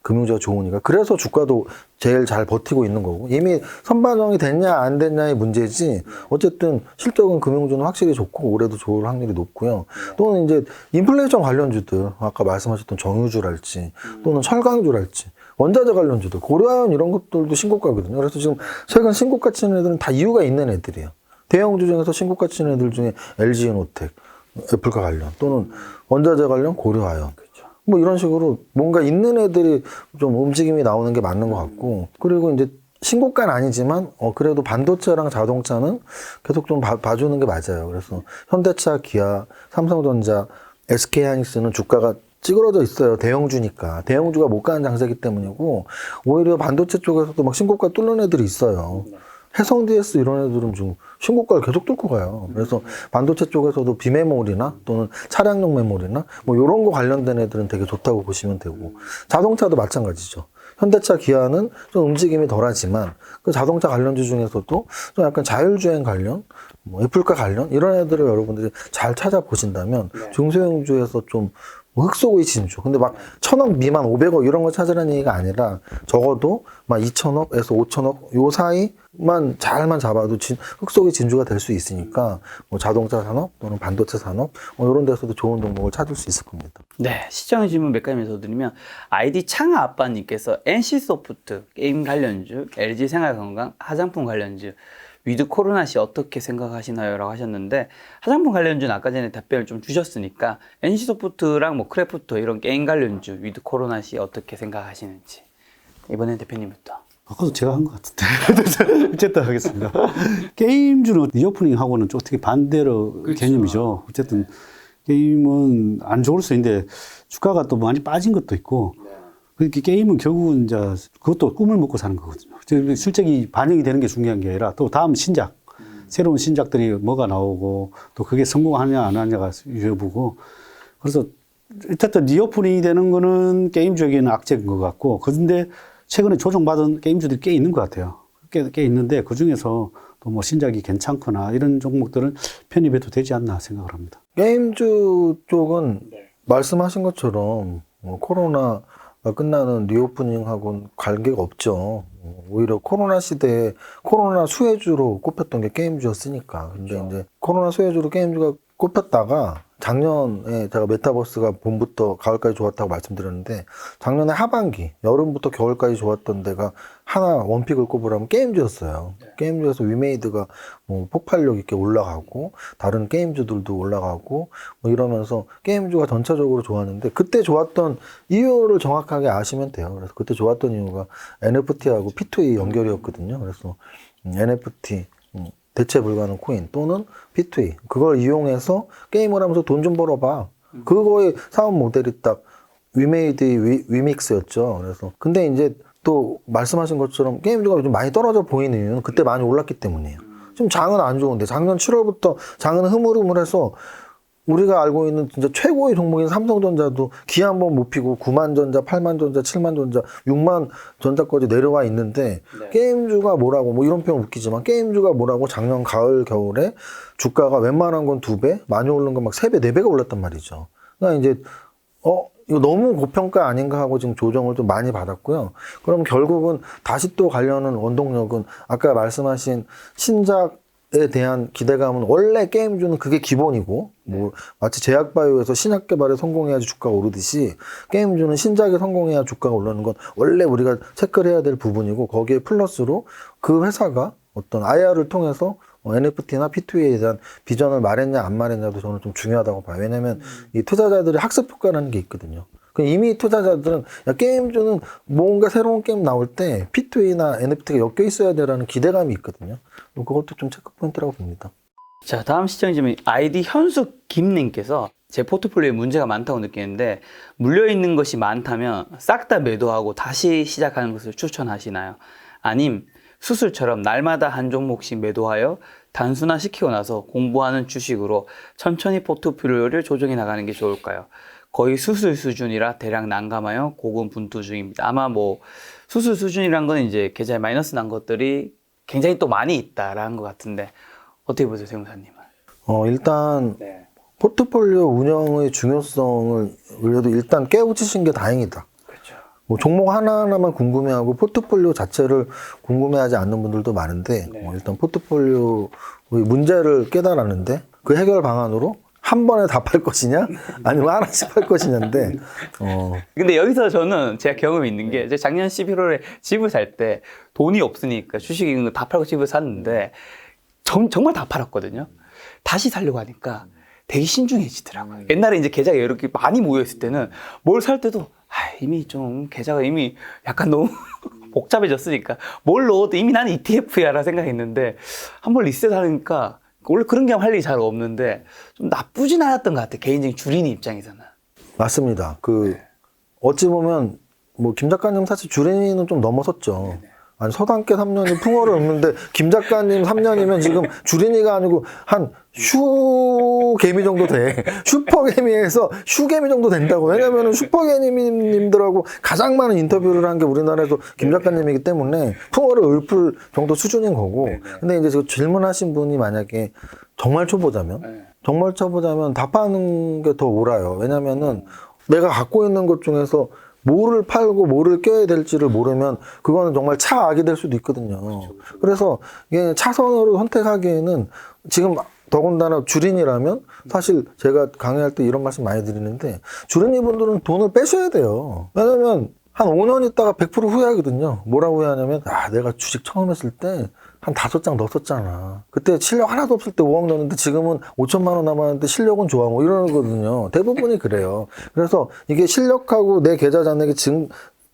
금융주가 좋으니까. 그래서 주가도 제일 잘 버티고 있는 거고. 이미 선반영이 됐냐 안 됐냐의 문제지. 어쨌든 실적은 금융주는 확실히 좋고 올해도 좋을 확률이 높고요. 또는 이제 인플레이션 관련주들 아까 말씀하셨던 정유주랄지 또는 철강주랄지 원자재 관련주들 고려아연 이런 것들도 신고가거든요. 그래서 지금 최근 신고가 치는 애들은 다 이유가 있는 애들이에요. 대형주 중에서 신고가 치는 애들 중에 LG노텍, 애플카 관련 또는 원자재 관련 고려아연 뭐 이런 식으로 뭔가 있는 애들이 좀 움직임이 나오는 게 맞는 것 같고 그리고 이제 신고가는 아니지만 그래도 반도체랑 자동차는 계속 좀 봐주는 게 맞아요. 그래서 현대차, 기아, 삼성전자, SK하이닉스는 주가가 찌그러져 있어요. 대형주니까. 대형주가 못 가는 장세기 때문이고 오히려 반도체 쪽에서도 막 신고가 뚫는 애들이 있어요. 해성DS 이런 애들은 좀 신고가를 계속 뚫고 가요. 그래서 반도체 쪽에서도 비메모리나 또는 차량용 메모리나 뭐 이런 거 관련된 애들은 되게 좋다고 보시면 되고 자동차도 마찬가지죠. 현대차, 기아는 좀 움직임이 덜하지만 그 자동차 관련주 중에서도 좀 약간 자율주행 관련, 뭐 애플카 관련 이런 애들을 여러분들이 잘 찾아보신다면 중소형주에서 좀 뭐 흑소고기 진주. 근데 막 1,000억 미만 500억 이런 거 찾으라는 얘기가 아니라 적어도 막 2,000억에서 5,000억 요 사이만 잘만 잡아도 흑소고기 진주가 될 수 있으니까 뭐 자동차 산업 또는 반도체 산업 뭐 이런 데서도 좋은 종목을 찾을 수 있을 겁니다. 네, 시청 질문 몇 가지 더 드리면 아이디 창아 아빠님께서 NC소프트 게임 관련주, LG생활건강 화장품 관련주 위드 코로나 시 어떻게 생각하시나요? 라고 하셨는데 화장품 관련주는 아까 전에 답변을 좀 주셨으니까 NC소프트랑 뭐 크래프트 이런 게임 관련주 위드 코로나 시 어떻게 생각하시는지 이번엔 대표님부터. 아까도 제가 한 것 같은데. 어쨌든 하겠습니다. 게임주는 리오프닝하고는 좀 어떻게 반대로 개념이죠. 어쨌든 게임은 안 좋을 수 있는데 주가가 또 많이 빠진 것도 있고 그렇게 게임은 결국은 이제 그것도 꿈을 먹고 사는 거거든요. 실적이 반영이 되는 게 중요한 게 아니라 또 다음 신작, 새로운 신작들이 뭐가 나오고 또 그게 성공하느냐 안 하느냐가 여부고 그래서 어쨌든 리오프닝이 되는 거는 게임주에게는 악재인 것 같고 그런데 최근에 조정받은 게임주들이 꽤 있는 것 같아요. 꽤 있는데 그 중에서 또 뭐 신작이 괜찮거나 이런 종목들은 편입해도 되지 않나 생각을 합니다. 게임주 쪽은 말씀하신 것처럼 코로나 끝나는 리오프닝하고는 관계가 없죠. 오히려 코로나 시대에 코로나 수혜주로 꼽혔던 게 게임주였으니까. 근데 이제 코로나 수혜주로 게임주가 꼽혔다가 작년에 제가 메타버스가 봄부터 가을까지 좋았다고 말씀드렸는데 작년에 하반기, 여름부터 겨울까지 좋았던 데가 하나 원픽을 꼽으라면 게임주였어요. 게임주에서 위메이드가 뭐 폭발력 있게 올라가고 다른 게임주들도 올라가고 뭐 이러면서 게임주가 전체적으로 좋았는데 그때 좋았던 이유를 정확하게 아시면 돼요. 그래서 그때 좋았던 이유가 NFT하고 P2E 연결이었거든요. 그래서 NFT 대체 불가능 코인 또는 P2E 그걸 이용해서 게임을 하면서 돈 좀 벌어봐. 그거의 사업 모델이 딱 위메이드 위믹스였죠. 그래서 근데 이제 또 말씀하신 것처럼 게임주가 좀 많이 떨어져 보이는 이유는 그때 많이 올랐기 때문이에요. 지금 장은 안 좋은데 작년 7월부터 장은 흐물흐물해서 우리가 알고 있는 진짜 최고의 종목인 삼성전자도 기 한 번 못 피고 9만 전자, 8만 전자, 7만 전자, 6만 전자까지 내려와 있는데 게임주가 뭐라고 뭐 이런 표현 웃기지만 게임주가 뭐라고 작년 가을 겨울에 주가가 웬만한 건 2배, 많이 오른 건 막 3배, 4배가 올랐단 말이죠. 그러니까 이제 이거 너무 고평가 아닌가 하고 지금 조정을 좀 많이 받았고요. 그럼 결국은 다시 또 가려는 원동력은 아까 말씀하신 신작에 대한 기대감은 원래 게임주는 그게 기본이고 뭐 마치 제약바이오에서 신약 개발에 성공해야지 주가가 오르듯이 게임주는 신작에 성공해야 주가가 오르는 건 원래 우리가 체크를 해야 될 부분이고 거기에 플러스로 그 회사가 어떤 IR을 통해서 NFT나 P2E에 대한 비전을 말했냐 안 말했냐도 저는 좀 중요하다고 봐요. 왜냐면 이 투자자들의 학습 효과라는 게 있거든요. 이미 투자자들은 야, 게임주는 뭔가 새로운 게임 나올 때 P2E나 NFT가 엮여 있어야 되라는 기대감이 있거든요. 그것도 좀 체크 포인트라고 봅니다. 자, 다음 시청 질문 아이디 현숙 김님께서 제 포트폴리오에 문제가 많다고 느끼는데 물려있는 것이 많다면 싹 다 매도하고 다시 시작하는 것을 추천하시나요? 아님 수술처럼 날마다 한 종목씩 매도하여 단순화시키고 나서 공부하는 주식으로 천천히 포트폴리오를 조정해 나가는 게 좋을까요? 거의 수술 수준이라 대략 난감하여 고군분투 중입니다. 아마 뭐 수술 수준이란 건 이제 계좌에 마이너스 난 것들이 굉장히 또 많이 있다라는 것 같은데 어떻게 보세요, 세무사님은? 일단 포트폴리오 운영의 중요성을 그래도 일단 깨우치신 게 다행이다. 뭐 종목 하나하나만 궁금해하고 포트폴리오 자체를 궁금해하지 않는 분들도 많은데 일단 포트폴리오의 문제를 깨달았는데 그 해결 방안으로 한 번에 다 팔 것이냐 아니면 하나씩 팔 것이냐인데 근데 여기서 저는 제가 경험이 있는 게 제가 작년 11월에 집을 살 때 돈이 없으니까 주식 있는 거 다 팔고 집을 샀는데 정말 다 팔았거든요. 다시 살려고 하니까 되게 신중해지더라고요. 옛날에 이제 계좌가 이렇게 많이 모여있을 때는 뭘 살 때도 이미 좀 계좌가 이미 약간 너무 복잡해졌으니까 뭘 넣어도 이미 나는 ETF야 라고 생각했는데 한번 리셋하니까 원래 그런 게 할 일이 잘 없는데 좀 나쁘진 않았던 것 같아요. 개인적인 주린이 입장에서는. 맞습니다. 어찌 보면 뭐 김 작가님 사실 주린이는 좀 넘어섰죠. 아니 서당계 3년이 풍어를 읊는데 김 작가님 3년이면 지금 주린이가 아니고 한 슈개미 정도 돼. 슈퍼개미에서 슈개미 정도 된다고. 왜냐면은 슈퍼개미님들하고 가장 많은 인터뷰를 한 게 우리나라에서 김 작가님이기 때문에 풍어를 읊을 정도 수준인 거고. 근데 이제 그 질문하신 분이 만약에 정말 초보자면 다 파는 게 더 옳아요. 왜냐면은 내가 갖고 있는 것 중에서 뭐를 팔고 뭐를 껴야 될지를 모르면 그거는 정말 차악이 될 수도 있거든요. 그래서 이게 차선으로 선택하기에는 지금 더군다나 주린이라면 사실 제가 강의할 때 이런 말씀 많이 드리는데 주린이 분들은 돈을 빼셔야 돼요. 왜냐면 한 5년 있다가 100% 후회하거든요. 뭐라고 후회하냐면 내가 주식 처음 했을 때 한 5장 넣었었잖아. 그때 실력 하나도 없을 때 5억 넣었는데 지금은 5천만 원 남았는데 실력은 좋아 뭐 이러거든요. 대부분이 그래요. 그래서 이게 실력하고 내 계좌 잔액이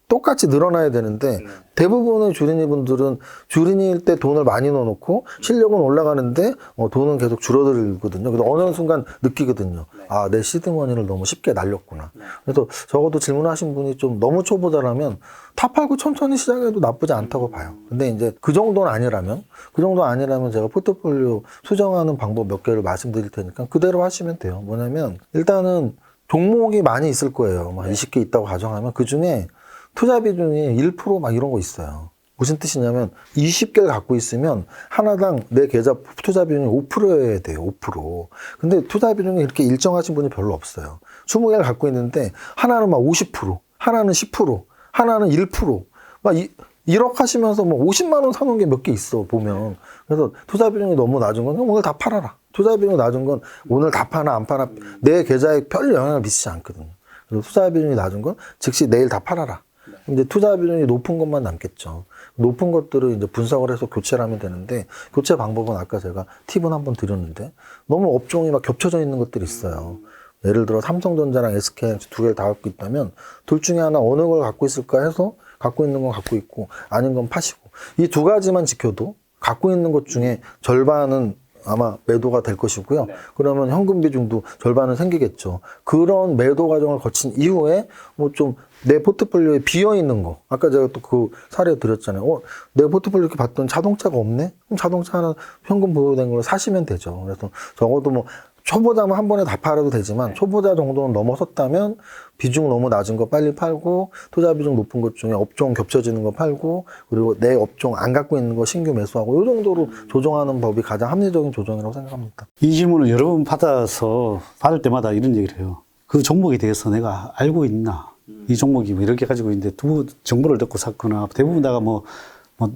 똑같이 늘어나야 되는데 대부분의 주린이 분들은 주린이일 때 돈을 많이 넣어놓고 실력은 올라가는데 돈은 계속 줄어들거든요. 그래서 어느 순간 느끼거든요. 내 시드머니를 너무 쉽게 날렸구나. 그래서 적어도 질문하신 분이 좀 너무 초보자라면 다 팔고 천천히 시작해도 나쁘지 않다고 봐요. 근데 이제 그 정도는 아니라면 제가 포트폴리오 수정하는 방법 몇 개를 말씀드릴 테니까 그대로 하시면 돼요. 뭐냐면 일단은 종목이 많이 있을 거예요. 막 20개 있다고 가정하면 그 중에 투자 비중이 1% 막 이런 거 있어요. 무슨 뜻이냐면 20개를 갖고 있으면 하나당 내 계좌 투자 비중이 5%여야 돼요. 5%. 근데 투자 비중이 이렇게 일정하신 분이 별로 없어요. 20개를 갖고 있는데 하나는 막 50%, 하나는 10%, 하나는 1%. 막 1억 하시면서 뭐 50만 원 사놓은 게 몇 개 있어 보면. 그래서 투자 비중이 너무 낮은 건 오늘 다 팔아라. 투자 비중이 낮은 건 오늘 다 파나 안 파나 내 계좌에 별 영향을 미치지 않거든요. 그래서 투자 비중이 낮은 건 즉시 내일 다 팔아라. 이제 투자 비중이 높은 것만 남겠죠. 높은 것들을 이제 분석을 해서 교체를 하면 되는데 교체 방법은 아까 제가 팁은 한번 드렸는데 너무 업종이 막 겹쳐져 있는 것들이 있어요. 예를 들어 삼성전자랑 SK하이닉스 두 개를 다 갖고 있다면 둘 중에 하나 어느 걸 갖고 있을까 해서 갖고 있는 건 갖고 있고 아닌 건 파시고 이 두 가지만 지켜도 갖고 있는 것 중에 절반은 아마 매도가 될 것이고요. 그러면 현금 비중도 절반은 생기겠죠. 그런 매도 과정을 거친 이후에 뭐 좀 내 포트폴리오에 비어 있는 거. 아까 제가 또 그 사례 드렸잖아요. 내 포트폴리오 이렇게 봤더니 자동차가 없네? 그럼 자동차 하나 현금 보유된 걸 사시면 되죠. 그래서 적어도 뭐 초보자면 한 번에 다 팔아도 되지만 초보자 정도는 넘어섰다면 비중 너무 낮은 거 빨리 팔고 투자 비중 높은 것 중에 업종 겹쳐지는 거 팔고 그리고 내 업종 안 갖고 있는 거 신규 매수하고 이 정도로 조정하는 법이 가장 합리적인 조정이라고 생각합니다. 이 질문을 여러 번 받을 때마다 이런 얘기를 해요. 그 종목에 대해서 내가 알고 있나? 이 종목이 뭐 이렇게 가지고 있는데 정보를 듣고 샀거나 대부분 다가 뭐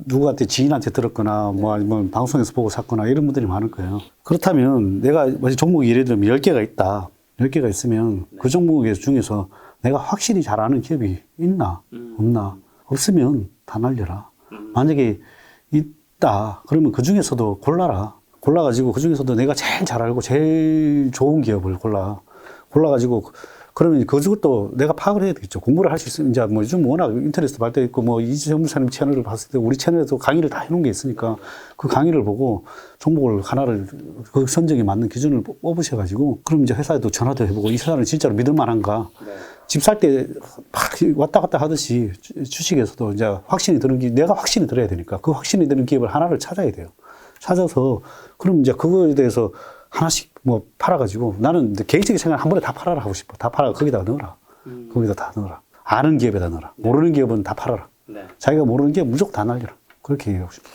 누구한테 지인한테 들었거나 아니면 방송에서 보고 샀거나 이런 분들이 많을 거예요. 그렇다면 내가 종목이 예를 들면 10개가 있다. 10개가 있으면 그 종목 중에서 내가 확실히 잘 아는 기업이 있나? 없나? 없으면 다 날려라. 만약에 있다. 그러면 그 중에서도 골라가지고 그 중에서도 내가 제일 잘 알고 제일 좋은 기업을 골라가지고 그러면 그것도 내가 파악을 해야 되겠죠. 공부를 할 수 있으면, 이제 뭐 요즘 워낙 인터넷에도 발달돼 있고, 뭐 이재용 사님 채널을 봤을 때 우리 채널에도 강의를 다 해놓은 게 있으니까 그 강의를 보고 종목을 하나를 그 선정에 맞는 기준을 뽑으셔가지고, 그럼 이제 회사에도 전화도 해보고 이 회사는 진짜로 믿을 만한가. 집 살 때 막 왔다 갔다 하듯이 주식에서도 이제 확신이 드는 내가 확신이 들어야 되니까 그 확신이 드는 기업을 하나를 찾아야 돼요. 찾아서, 그럼 이제 그거에 대해서 하나씩 뭐 팔아가지고 나는 개인적인 생각 한 번에 다 팔아라 하고 싶어. 다 팔아 거기다 넣어라. 거기다 다 넣어라. 아는 기업에다 넣어라. 모르는 기업은 다 팔아라. 자기가 모르는 기업 무조건 다 날려라. 그렇게 얘기하고 싶어.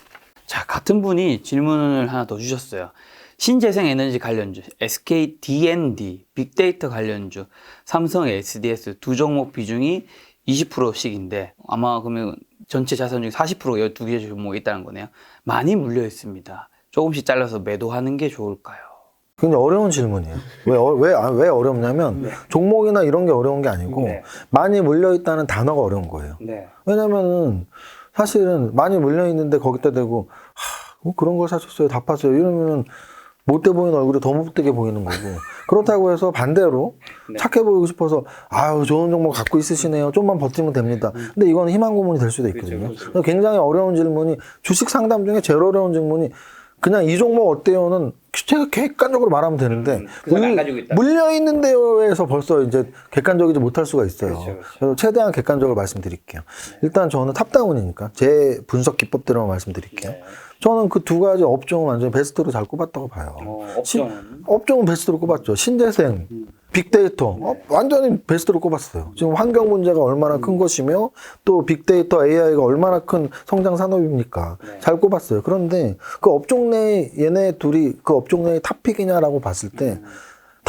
자, 같은 분이 질문을 하나 더 주셨어요. 신재생 에너지 관련주, SK D&D, 빅데이터 관련주, 삼성 SDS 두 종목 비중이 20%씩인데 아마 그러면 전체 자산 중 40%가 이 두 개 종목이 있다는 거네요. 많이 물려 있습니다. 조금씩 잘라서 매도하는 게 좋을까요? 굉장히 어려운 질문이에요. 왜 어렵냐면 종목이나 이런 게 어려운 게 아니고 많이 물려있다는 단어가 어려운 거예요. 왜냐면은 사실은 많이 물려있는데 거기다 대고 뭐 그런 걸 사셨어요. 다 팠어요. 이러면은 못돼 보이는 얼굴이 더 못되게 보이는 거고 그렇다고 해서 반대로 착해 보이고 싶어서 아유 좋은 종목 갖고 있으시네요. 좀만 버티면 됩니다. 근데 이건 희망 고문이 될 수도 있거든요. 그래서 굉장히 어려운 질문이 주식 상담 중에 제일 어려운 질문이 그냥 이 종목 어때요는 제가 객관적으로 말하면 되는데 물려있는데요에서 벌써 이제 객관적이지 못할 수가 있어요. 그래서 최대한 객관적으로 말씀드릴게요. 일단 저는 탑다운이니까 제 분석 기법대로만 말씀드릴게요. 저는 그 두 가지 업종은 완전히 베스트로 잘 꼽았다고 봐요. 업종은 베스트로 꼽았죠. 신재생, 빅데이터 완전히 베스트로 꼽았어요. 지금 환경 문제가 얼마나 큰 것이며 또 빅데이터 AI가 얼마나 큰 성장 산업입니까? 잘 꼽았어요. 그런데 그 업종 내에 얘네 둘이 그 업종 내의 탑픽이냐라고 봤을 때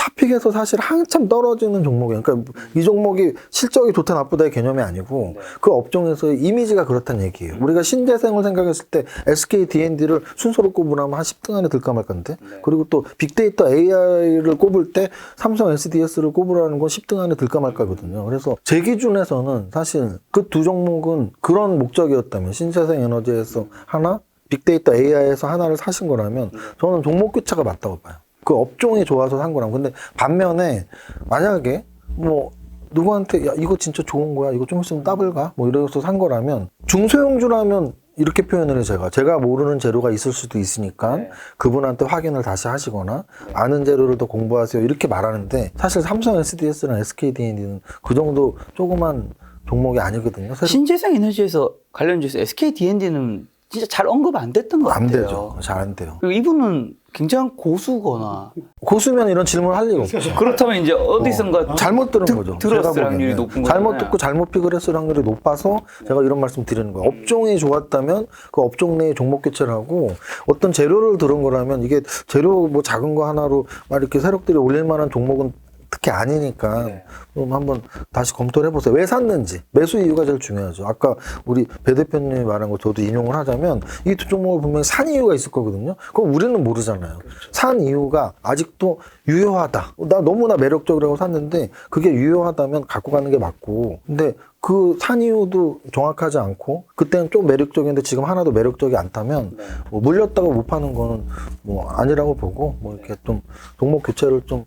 탑픽에서 사실 한참 떨어지는 종목이에요. 그러니까 이 종목이 실적이 좋다 나쁘다의 개념이 아니고 그 업종에서의 이미지가 그렇다는 얘기예요. 우리가 신재생을 생각했을 때 SK D&D를 순서로 꼽으라면 한 10등 안에 들까 말까인데 그리고 또 빅데이터 AI를 꼽을 때 삼성 SDS를 꼽으라는 건 10등 안에 들까 말까거든요. 그래서 제 기준에서는 사실 그 두 종목은 그런 목적이었다면 신재생 에너지에서 하나 빅데이터 AI에서 하나를 사신 거라면 저는 종목 교체가 맞다고 봐요. 그 업종이 좋아서 산 거라면. 근데 반면에 만약에 뭐 누구한테 야 이거 진짜 좋은 거야 이거 좀 있으면 따블가 뭐 이래서 산 거라면 중소형주라면 이렇게 표현을 해요. 제가 모르는 재료가 있을 수도 있으니까 그분한테 확인을 다시 하시거나 아는 재료를 더 공부하세요 이렇게 말하는데 사실 삼성 SDS랑 SK D&D는 그 정도 조그만 종목이 아니거든요. 신재생 에너지에서 관련주에서 SK D&D는 진짜 잘 언급 안 됐던 것 같아요. 안 되죠. 잘 안 돼요. 그리고 이분은 굉장히 고수거나 고수면 이런 질문을 할 리가 없죠. 그렇다면 이제 어디선가 잘못 들은 거죠. 들었을 제가 확률이 보기에는. 높은 잘못 거잖아요. 듣고 잘못 픽을 했을 확률이 높아서 제가 이런 말씀 드리는 거예요. 업종이 좋았다면 그 업종 내에 종목 교체를 하고 어떤 재료를 들은 거라면 이게 재료 뭐 작은 거 하나로 막 이렇게 세력들이 올릴 만한 종목은 특히 아니니까 그럼 한번 다시 검토를 해보세요. 왜 샀는지 매수 이유가 제일 중요하죠. 아까 우리 배 대표님이 말한 거 저도 인용을 하자면 이 두 종목을 분명히 산 이유가 있을 거거든요. 그럼 우리는 모르잖아요. 산 이유가 아직도 유효하다. 나 너무나 매력적이라고 샀는데 그게 유효하다면 갖고 가는 게 맞고 근데 그 산 이유도 정확하지 않고 그때는 좀 매력적인데 지금 하나도 매력적이 않다면 뭐 물렸다고 못 파는 거는 뭐 아니라고 보고 뭐 이렇게 좀 종목 교체를 좀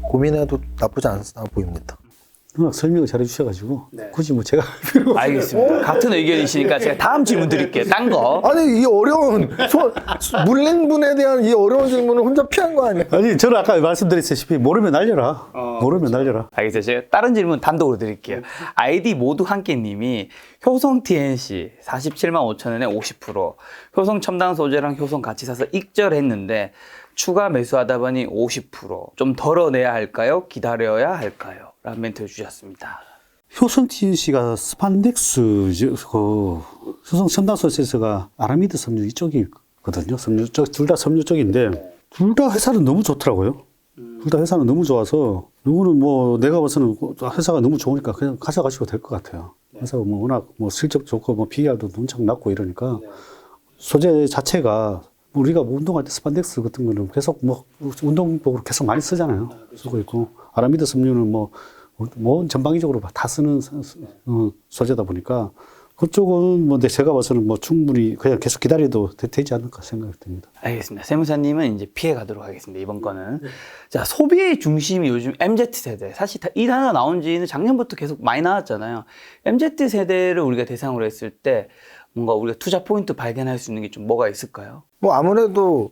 고민해도 나쁘지 않아 보입니다. 설명을 잘 해주셔가지고 굳이 뭐 제가 필요가 알겠습니다. 같은 의견이시니까 제가 다음 질문 드릴게요. 딴 거. 아니 이 어려운 물린 분에 대한 이 어려운 질문을 혼자 피한 거 아니야? 아니 저는 아까 말씀드렸다시피 모르면 날려라. 모르면 날려라. 알겠어요. 제가 다른 질문 단독으로 드릴게요. 아이디 모두 함께님이 효성 TNC 47만 5천 원에 50%, 효성 첨단 소재랑 효성 같이 사서 익절했는데 추가 매수하다 보니 50%좀 덜어내야 할까요? 기다려야 할까요? 라는 멘트를 주셨습니다. 효성 TNC가 스판덱스, 그 효성 첨단 소재가 아라미드 섬유 이쪽이거든요. 섬유 쪽, 둘 다 섬유 쪽인데 둘 다 회사는 너무 좋더라고요. 둘 다 회사는 너무 좋아서 누구는 뭐 내가 봐서는 회사가 너무 좋으니까 그냥 가져가시고 될 것 같아요. 회사가 뭐 워낙 뭐 실적 좋고 뭐 PER도 눈창 낮고 이러니까 소재 자체가 우리가 뭐 운동할 때 스판덱스 같은 거는 계속 뭐 운동복으로 계속 많이 쓰잖아요. 쓰고 있고 아라미드 섬유는 뭐 전방위적으로 다 쓰는 소재다 보니까 그쪽은 뭐 제가 봐서는 뭐 충분히 그냥 계속 기다려도 되지 않을까 생각이 듭니다. 알겠습니다. 세무사님은 이제 피해 가도록 하겠습니다. 이번 거는. 자, 소비의 중심이 요즘 MZ세대. 사실 이 단어가 나온 지는 작년부터 계속 많이 나왔잖아요. MZ세대를 우리가 대상으로 했을 때 뭔가 우리가 투자 포인트 발견할 수 있는 게 좀 뭐가 있을까요? 뭐 아무래도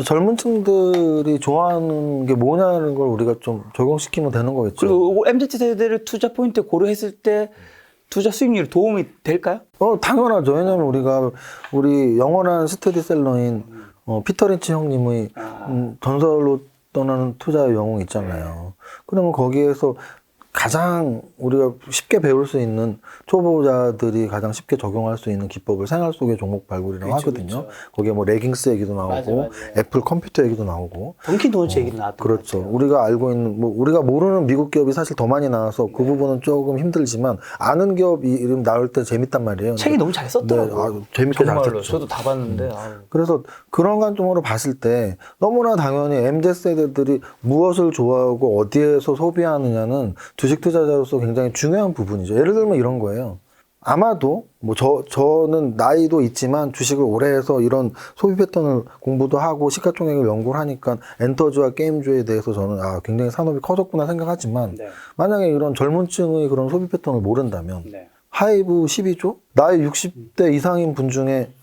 젊은 층들이 좋아하는 게 뭐냐는 걸 우리가 좀 적용시키면 되는 거겠죠. 그리고 MZ세대를 투자 포인트 고려했을 때 투자 수익률 도움이 될까요? 당연하죠. 왜냐하면 우리 영원한 스테디셀러인 피터 린치 형님의 전설로 떠나는 투자의 영웅 있잖아요. 그러면 거기에서 가장 우리가 쉽게 배울 수 있는 초보자들이 가장 쉽게 적용할 수 있는 기법을 생활 속의 종목 발굴이라고 하거든요. 거기에 뭐 레깅스 얘기도 나오고 애플 컴퓨터 얘기도 나오고 던킨도너츠 얘기도 나왔던 것 그렇죠. 같아요. 우리가 알고 있는 뭐 우리가 모르는 미국 기업이 사실 더 많이 나와서 그 부분은 조금 힘들지만 아는 기업 이름 나올 때 재밌단 말이에요. 책이 너무 잘 썼더라고요. 재밌게 잘 정말로. 썼죠. 저도 다 봤는데. 아유. 그래서 그런 관점으로 봤을 때 너무나 당연히 MZ세대들이 무엇을 좋아하고 어디에서 소비하느냐는 주식 투자자로서 굉장히 중요한 부분이죠. 예를 들면 이런 거예요. 아마도 뭐 저는 나이도 있지만 주식을 오래 해서 이런 소비 패턴을 공부도 하고 시가총액을 연구를 하니까 엔터주와 게임주에 대해서 저는 굉장히 산업이 커졌구나 생각하지만 만약에 이런 젊은 층의 그런 소비 패턴을 모른다면 하이브 12조? 나이 60대 이상인 분 중에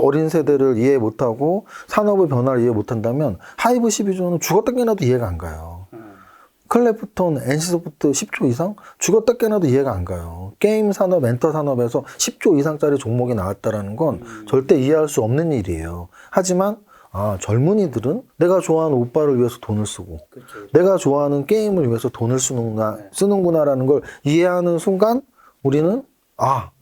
어린 세대를 이해 못하고 산업의 변화를 이해 못한다면 하이브 12조는 죽었다 깨나도 이해가 안 가요. 클래프톤, NC소프트 10조 이상? 죽었다 깨나도 이해가 안 가요. 게임 산업, 엔터 산업에서 10조 이상짜리 종목이 나왔다라는 건 절대 이해할 수 없는 일이에요. 하지만 젊은이들은 내가 좋아하는 오빠를 위해서 돈을 쓰고 내가 좋아하는 게임을 위해서 돈을 쓰는구나라는 걸 이해하는 순간 우리는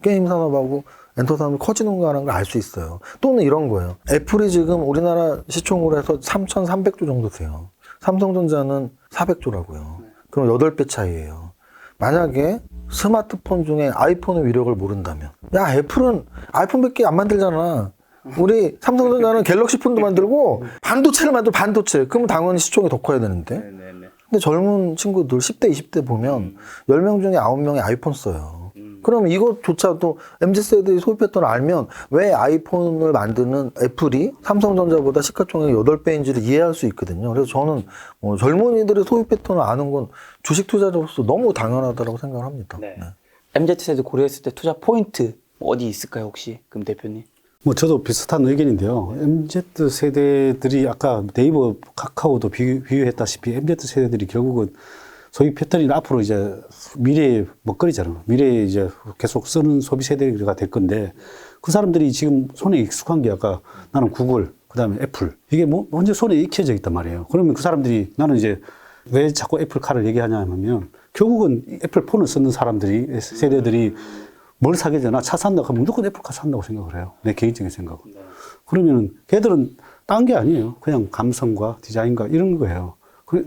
게임 산업하고 엔터 산업이 커지는구나라는 걸 알 수 있어요. 또는 이런 거예요. 애플이 지금 우리나라 시총으로 해서 3,300조 정도 돼요. 삼성전자는 400조라고요. 그럼 8배 차이예요. 만약에 스마트폰 중에 아이폰의 위력을 모른다면, 야, 애플은 아이폰 몇 개 안 만들잖아. 우리 삼성전자는 갤럭시 폰도 만들고 반도체를 만들어, 반도체. 그러면 당연히 시총이 더 커야 되는데. 근데 젊은 친구들 10대, 20대 보면 10명 중에 9명이 아이폰 써요. 그럼 이것조차도 MZ세대의 소비 패턴을 알면 왜 아이폰을 만드는 애플이 삼성전자보다 시가총액이 8배인지를 이해할 수 있거든요. 그래서 저는 젊은이들의 소비 패턴을 아는 건 주식 투자자로서 너무 당연하다고 생각을 합니다. 네. 네. MZ세대 고려했을 때 투자 포인트 어디 있을까요, 혹시? 금 대표님? 뭐 저도 비슷한 의견인데요. MZ 세대들이 아까 네이버, 카카오도 비유했다시피 MZ 세대들이 결국은 소비 패턴이 앞으로 이제 미래의 먹거리잖아요. 미래에 이제 계속 쓰는 소비 세대가 될 건데 그 사람들이 지금 손에 익숙한 게 아까 나는 구글, 그 다음에 애플. 이게 뭐 완전 손에 익혀져 있단 말이에요. 그러면 그 사람들이 나는 이제 왜 자꾸 애플카를 얘기하냐 하면 결국은 애플 폰을 쓰는 사람들이, 세대들이 뭘 사게 되나 차 산다고 하면 무조건 애플카 산다고 생각을 해요. 내 개인적인 생각은. 그러면 걔들은 딴 게 아니에요. 그냥 감성과 디자인과 이런 거예요.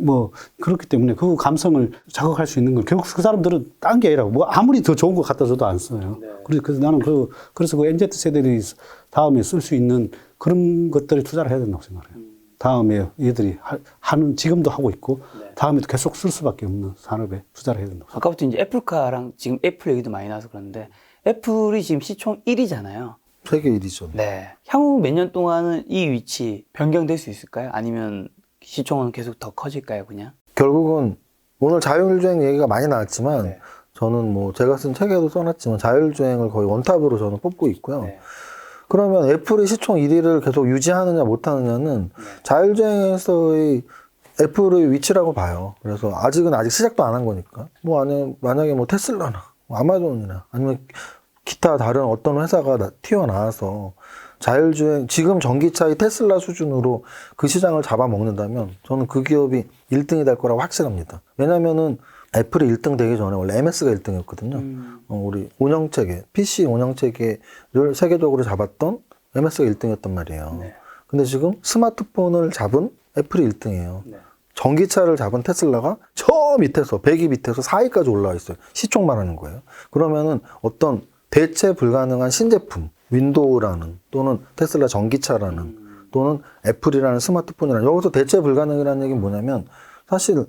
뭐 그렇기 때문에 그 감성을 자극할 수 있는 건 결국 그 사람들은 딴 게 아니라 뭐 아무리 더 좋은 거 갖다 줘도 안 써요. 그래서 나는 그래서 그 MZ 세대들이 다음에 쓸 수 있는 그런 것들에 투자를 해야 된다고 생각해요. 다음에 얘들이 지금도 하고 있고 다음에도 계속 쓸 수밖에 없는 산업에 투자를 해야 된다고 생각해요. 아까부터 이제 애플카랑 지금 애플 얘기도 많이 나와서 그런데 애플이 지금 시총 1위잖아요. 세계 1위죠. 네. 향후 몇 년 동안은 이 위치 변경될 수 있을까요? 아니면 시총은 계속 더 커질까요, 그냥? 결국은 오늘 자율주행 얘기가 많이 나왔지만 네. 저는 뭐 제가 쓴 책에도 써놨지만 자율주행을 거의 원탑으로 저는 뽑고 있고요. 네. 그러면 애플이 시총 1위를 계속 유지하느냐 못하느냐는 자율주행에서의 애플의 위치라고 봐요. 그래서 아직 시작도 안 한 거니까. 뭐 만약에 뭐 테슬라나 뭐 아마존이나 아니면 기타 다른 어떤 회사가 튀어나와서 자율주행, 지금 전기차의 테슬라 수준으로 그 시장을 잡아먹는다면 저는 그 기업이 1등이 될 거라고 확신합니다. 왜냐면은 애플이 1등 되기 전에 원래 MS가 1등이었거든요. 우리 운영체계, PC 운영체계를 세계적으로 잡았던 MS가 1등이었단 말이에요. 네. 근데 지금 스마트폰을 잡은 애플이 1등이에요. 네. 전기차를 잡은 테슬라가 저 밑에서 100위 밑에서 4위까지 올라와 있어요. 시총만 하는 거예요. 그러면은 어떤 대체 불가능한 신제품, 윈도우라는 또는 테슬라 전기차라는 또는 애플이라는 스마트폰이라는, 여기서 대체 불가능이라는 얘기는 뭐냐면 사실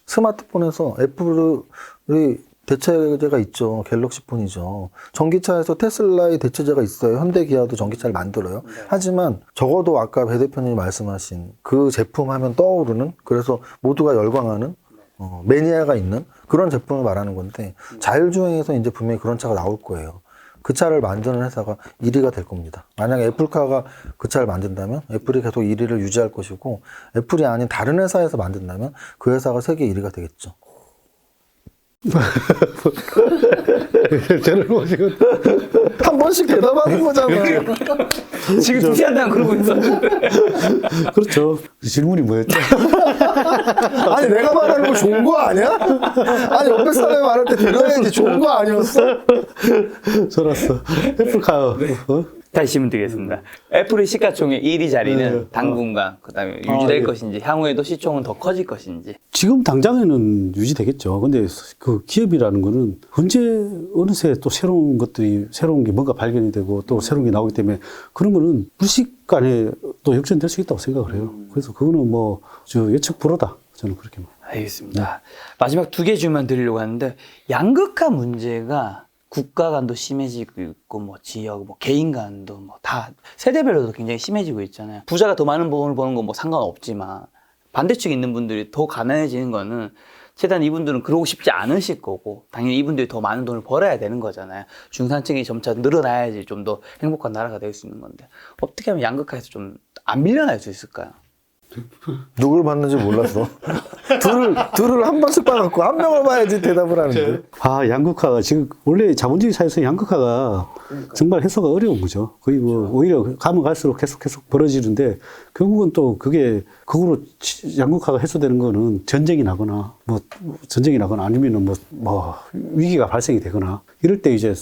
스마트폰에서 애플이 대체제가 있죠. 갤럭시 폰이죠. 전기차에서 테슬라의 대체제가 있어요. 현대기아도 전기차를 만들어요. 하지만 적어도 아까 배 대표님이 말씀하신 그 제품 하면 떠오르는, 그래서 모두가 열광하는 매니아가 있는 그런 제품을 말하는 건데, 자율주행에서 이제 분명히 그런 차가 나올 거예요. 그 차를 만드는 회사가 1위가 될 겁니다. 만약에 애플카가 그 차를 만든다면 애플이 계속 1위를 유지할 것이고, 애플이 아닌 다른 회사에서 만든다면 그 회사가 세계 1위가 되겠죠. 저는 뭐 지금 한 번씩 대답하는 거잖아요. 지금 2시간 동안 그러고 있어. 그렇죠. 질문이 뭐였죠? 아니 내가 말하는 거 좋은 거 아니야? 아니 옆에 사람이 말할 때 들어야지. 좋은 거 아니었어? 저랬어. 애플카. 다시 질문 드리겠습니다. 애플의 시가총액 1위 자리는 당분간 그다음에 유지될 것인지, 향후에도 시총은 더 커질 것인지. 지금 당장에는 유지되겠죠. 근데 그 기업이라는 거는 언제 어느새 또 새로운 게 뭔가 발견이 되고 또 새로운 게 나오기 때문에 그런 거는 무식간에 또 역전될 수 있다고 생각을 해요. 그래서 그거는 뭐 예측 불허다. 저는 그렇게 말. 알겠습니다. 마지막 2개 질문 드리려고 하는데, 양극화 문제가 국가 간도 심해지고 있고, 뭐 지역, 뭐 개인 간도 뭐 다 세대별로도 굉장히 심해지고 있잖아요. 부자가 더 많은 돈을 버는 건 뭐 상관없지만 반대쪽에 있는 분들이 더 가난해지는 거는 최대한 이분들은 그러고 싶지 않으실 거고, 당연히 이분들이 더 많은 돈을 벌어야 되는 거잖아요. 중산층이 점차 늘어나야지 좀 더 행복한 나라가 될 수 있는 건데, 어떻게 하면 양극화에서 좀 안 밀려날 수 있을까요? 누굴 봤는지 몰랐어. 둘을 한 번씩 봐갖고 한 명을 봐야지 대답을 하는데. 양극화가 지금 원래 자본주의 사회에서 양극화가 정말 해소가 어려운 거죠. 거의 뭐 오히려 가면 갈수록 계속 벌어지는데, 결국은 또 그거로 양극화가 해소되는 거는 전쟁이 나거나 아니면은 뭐 위기가 발생이 되거나 이럴 때 이제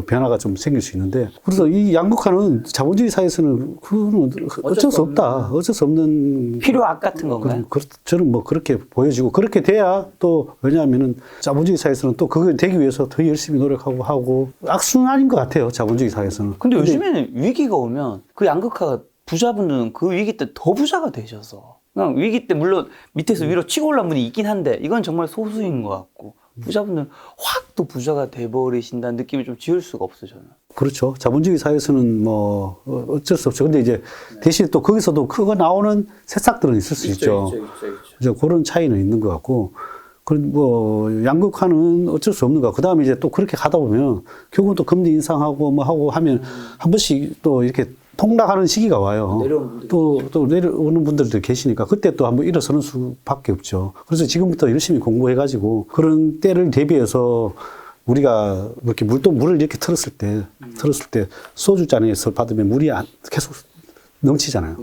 변화가 좀 생길 수 있는데, 그래서 이 양극화는 자본주의 사회에서는 그거는 어쩔 수 없다. 어쩔 수 없는 필요악 같은 건가요? 저는 뭐 그렇게 보여지고, 그렇게 돼야 또, 왜냐하면은 자본주의 사회에서는 또 그걸 되기 위해서 더 열심히 노력하고 하고, 악순환인 것 같아요, 자본주의 사회에서는. 근데 요즘에는 위기가 오면 그 양극화가 부자분들은 그 위기 때 더 부자가 되셔서 그냥 위기 때 물론 밑에서 위로 치고 올라온 분이 있긴 한데 이건 정말 소수인 것 같고 부자분들은 확 또 부자가 돼버리신다는 느낌이 좀 지울 수가 없어요, 저는. 그렇죠. 자본주의 사회에서는 뭐 어쩔 수 없죠. 근데 이제 대신 또 거기서도 크게 나오는 새싹들은 있을 수 있죠. 이제 그런 차이는 있는 것 같고, 그런 뭐 양극화는 어쩔 수 없는 거. 그 다음에 이제 또 그렇게 가다 보면 결국은 또 금리 인상하고 뭐 하고 하면 한 번씩 또 이렇게 폭락하는 시기가 와요. 또 내려오는 분들도 계시니까 그때 또 한번 일어서는 수밖에 없죠. 그래서 지금부터 열심히 공부해가지고 그런 때를 대비해서 우리가 이렇게 물을 이렇게 틀었을 때 소주잔에서 받으면 물이 계속 넘치잖아요.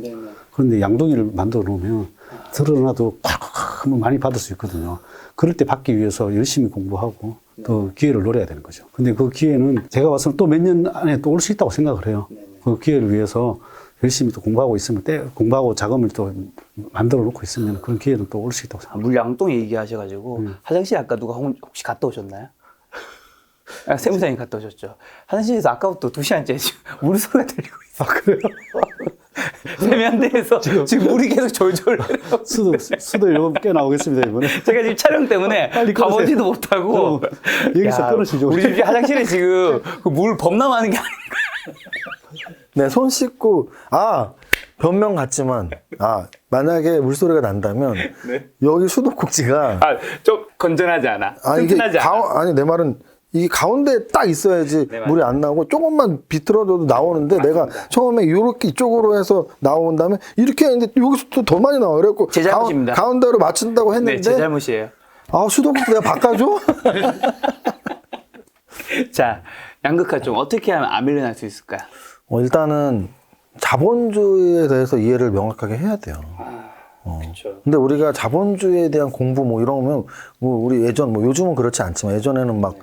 그런데 양동이를 만들어 놓으면 틀어놔도 콱콱 많이 받을 수 있거든요. 그럴 때 받기 위해서 열심히 공부하고 또 기회를 노려야 되는 거죠. 근데 그 기회는 제가 봐서는 또 몇 년 안에 또 올 수 있다고 생각을 해요. 그 기회를 위해서 열심히 또 공부하고 있으면 공부하고 자금을 또 만들어 놓고 있으면 그런 기회는 또 올 수 있다고 생각합니다. 물 양동 얘기하셔가지고 화장실 아까 누가 혹시 갔다 오셨나요? 아, 세무사님 갔다 오셨죠. 화장실에서 아까부터 2시간째 지금 물 소리가 들리고 있어. 그래요? 세면대에서 지금 물이 계속 졸졸 내려오고 수도 요금 꽤 나오겠습니다, 이번에. 제가 지금 촬영 때문에 가보지도 못하고 여기서 끊으시죠. 우리 집 화장실에 지금 그 물 범람하는 게 아닌가. 네, 손 씻고, 변명 같지만, 만약에 물소리가 난다면, 여기 수도꼭지가, 좀 건전하지 않아. 이게 튼튼하지 않아. 내 말은, 이게 가운데 딱 있어야지 물이 안 나오고, 조금만 비틀어져도 나오는데, 내가 처음에 이렇게 이쪽으로 해서 나온 다음에, 이렇게 했는데, 여기서 또 더 많이 나와. 그래갖고, 제 잘못입니다. 가운데로 맞춘다고 했는데, 네, 제 잘못이에요. 수도꼭지 내가 바꿔줘? 자, 양극화 좀 어떻게 하면 안 밀려날 수 있을까요? 일단은, 자본주의에 대해서 이해를 명확하게 해야 돼요. 그렇죠. 근데 우리가 자본주의에 대한 공부 뭐 이러면 우리 예전 요즘은 그렇지 않지만 예전에는 막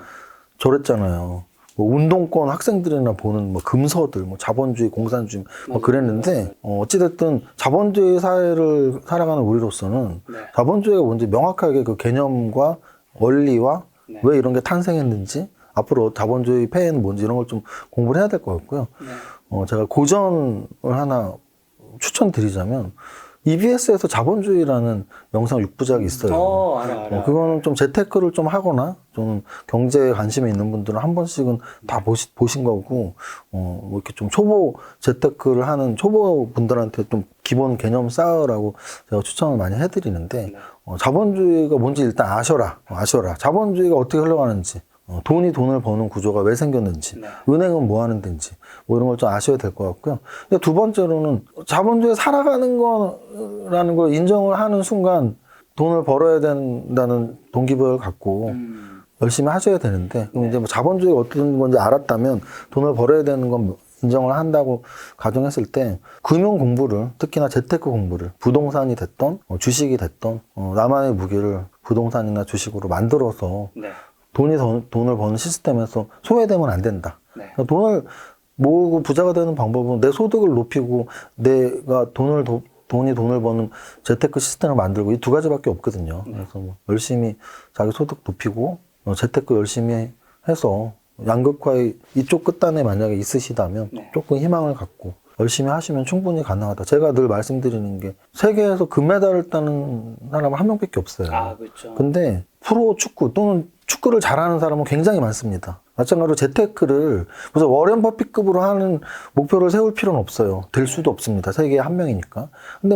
저랬잖아요. 운동권 학생들이나 보는 금서들, 자본주의, 공산주의 그랬는데 어찌됐든 자본주의 사회를 살아가는 우리로서는 자본주의가 뭔지 명확하게 그 개념과 원리와 왜 이런 게 탄생했는지 앞으로 자본주의 폐해는 뭔지 이런 걸 좀 공부를 해야 될 것 같고요. 제가 고전을 하나 추천드리자면 EBS에서 자본주의라는 영상 6부작이 있어요. 알아. 그거는 좀 재테크를 좀 하거나 좀 경제에 관심이 있는 분들은 한 번씩은 다 보신 거고, 이렇게 좀 초보 재테크를 하는 초보 분들한테 좀 기본 개념 쌓으라고 제가 추천을 많이 해드리는데, 자본주의가 뭔지 일단 아셔라. 자본주의가 어떻게 흘러가는지. 돈이 돈을 버는 구조가 왜 생겼는지, 은행은 뭐 하는 데인지, 이런 걸 좀 아셔야 될 것 같고요. 근데 두 번째로는 자본주의에 살아가는 거라는 걸 인정을 하는 순간 돈을 벌어야 된다는 동기부여를 갖고 열심히 하셔야 되는데, 그럼 이제 자본주의가 어떤 건지 알았다면 돈을 벌어야 되는 건 인정을 한다고 가정했을 때 금융 공부를, 특히나 재테크 공부를 부동산이 됐던 주식이 됐던 나만의 무기를 부동산이나 주식으로 만들어서 돈을 버는 시스템에서 소외되면 안 된다. 그러니까 돈을 모으고 부자가 되는 방법은 내 소득을 높이고 내가 돈을 버는 재테크 시스템을 만들고 이 두 가지밖에 없거든요. 그래서 열심히 자기 소득 높이고 재테크 열심히 해서 양극화의 이쪽 끝단에 만약에 있으시다면 조금 희망을 갖고 열심히 하시면 충분히 가능하다. 제가 늘 말씀드리는 게 세계에서 금메달을 따는 사람은 한 명밖에 없어요. 그렇죠. 근데 프로 축구 또는 축구를 잘하는 사람은 굉장히 많습니다. 마찬가지로 재테크를 무슨 워렌 버핏급으로 하는 목표를 세울 필요는 없어요. 될 수도 없습니다. 세계에 한 명이니까. 근데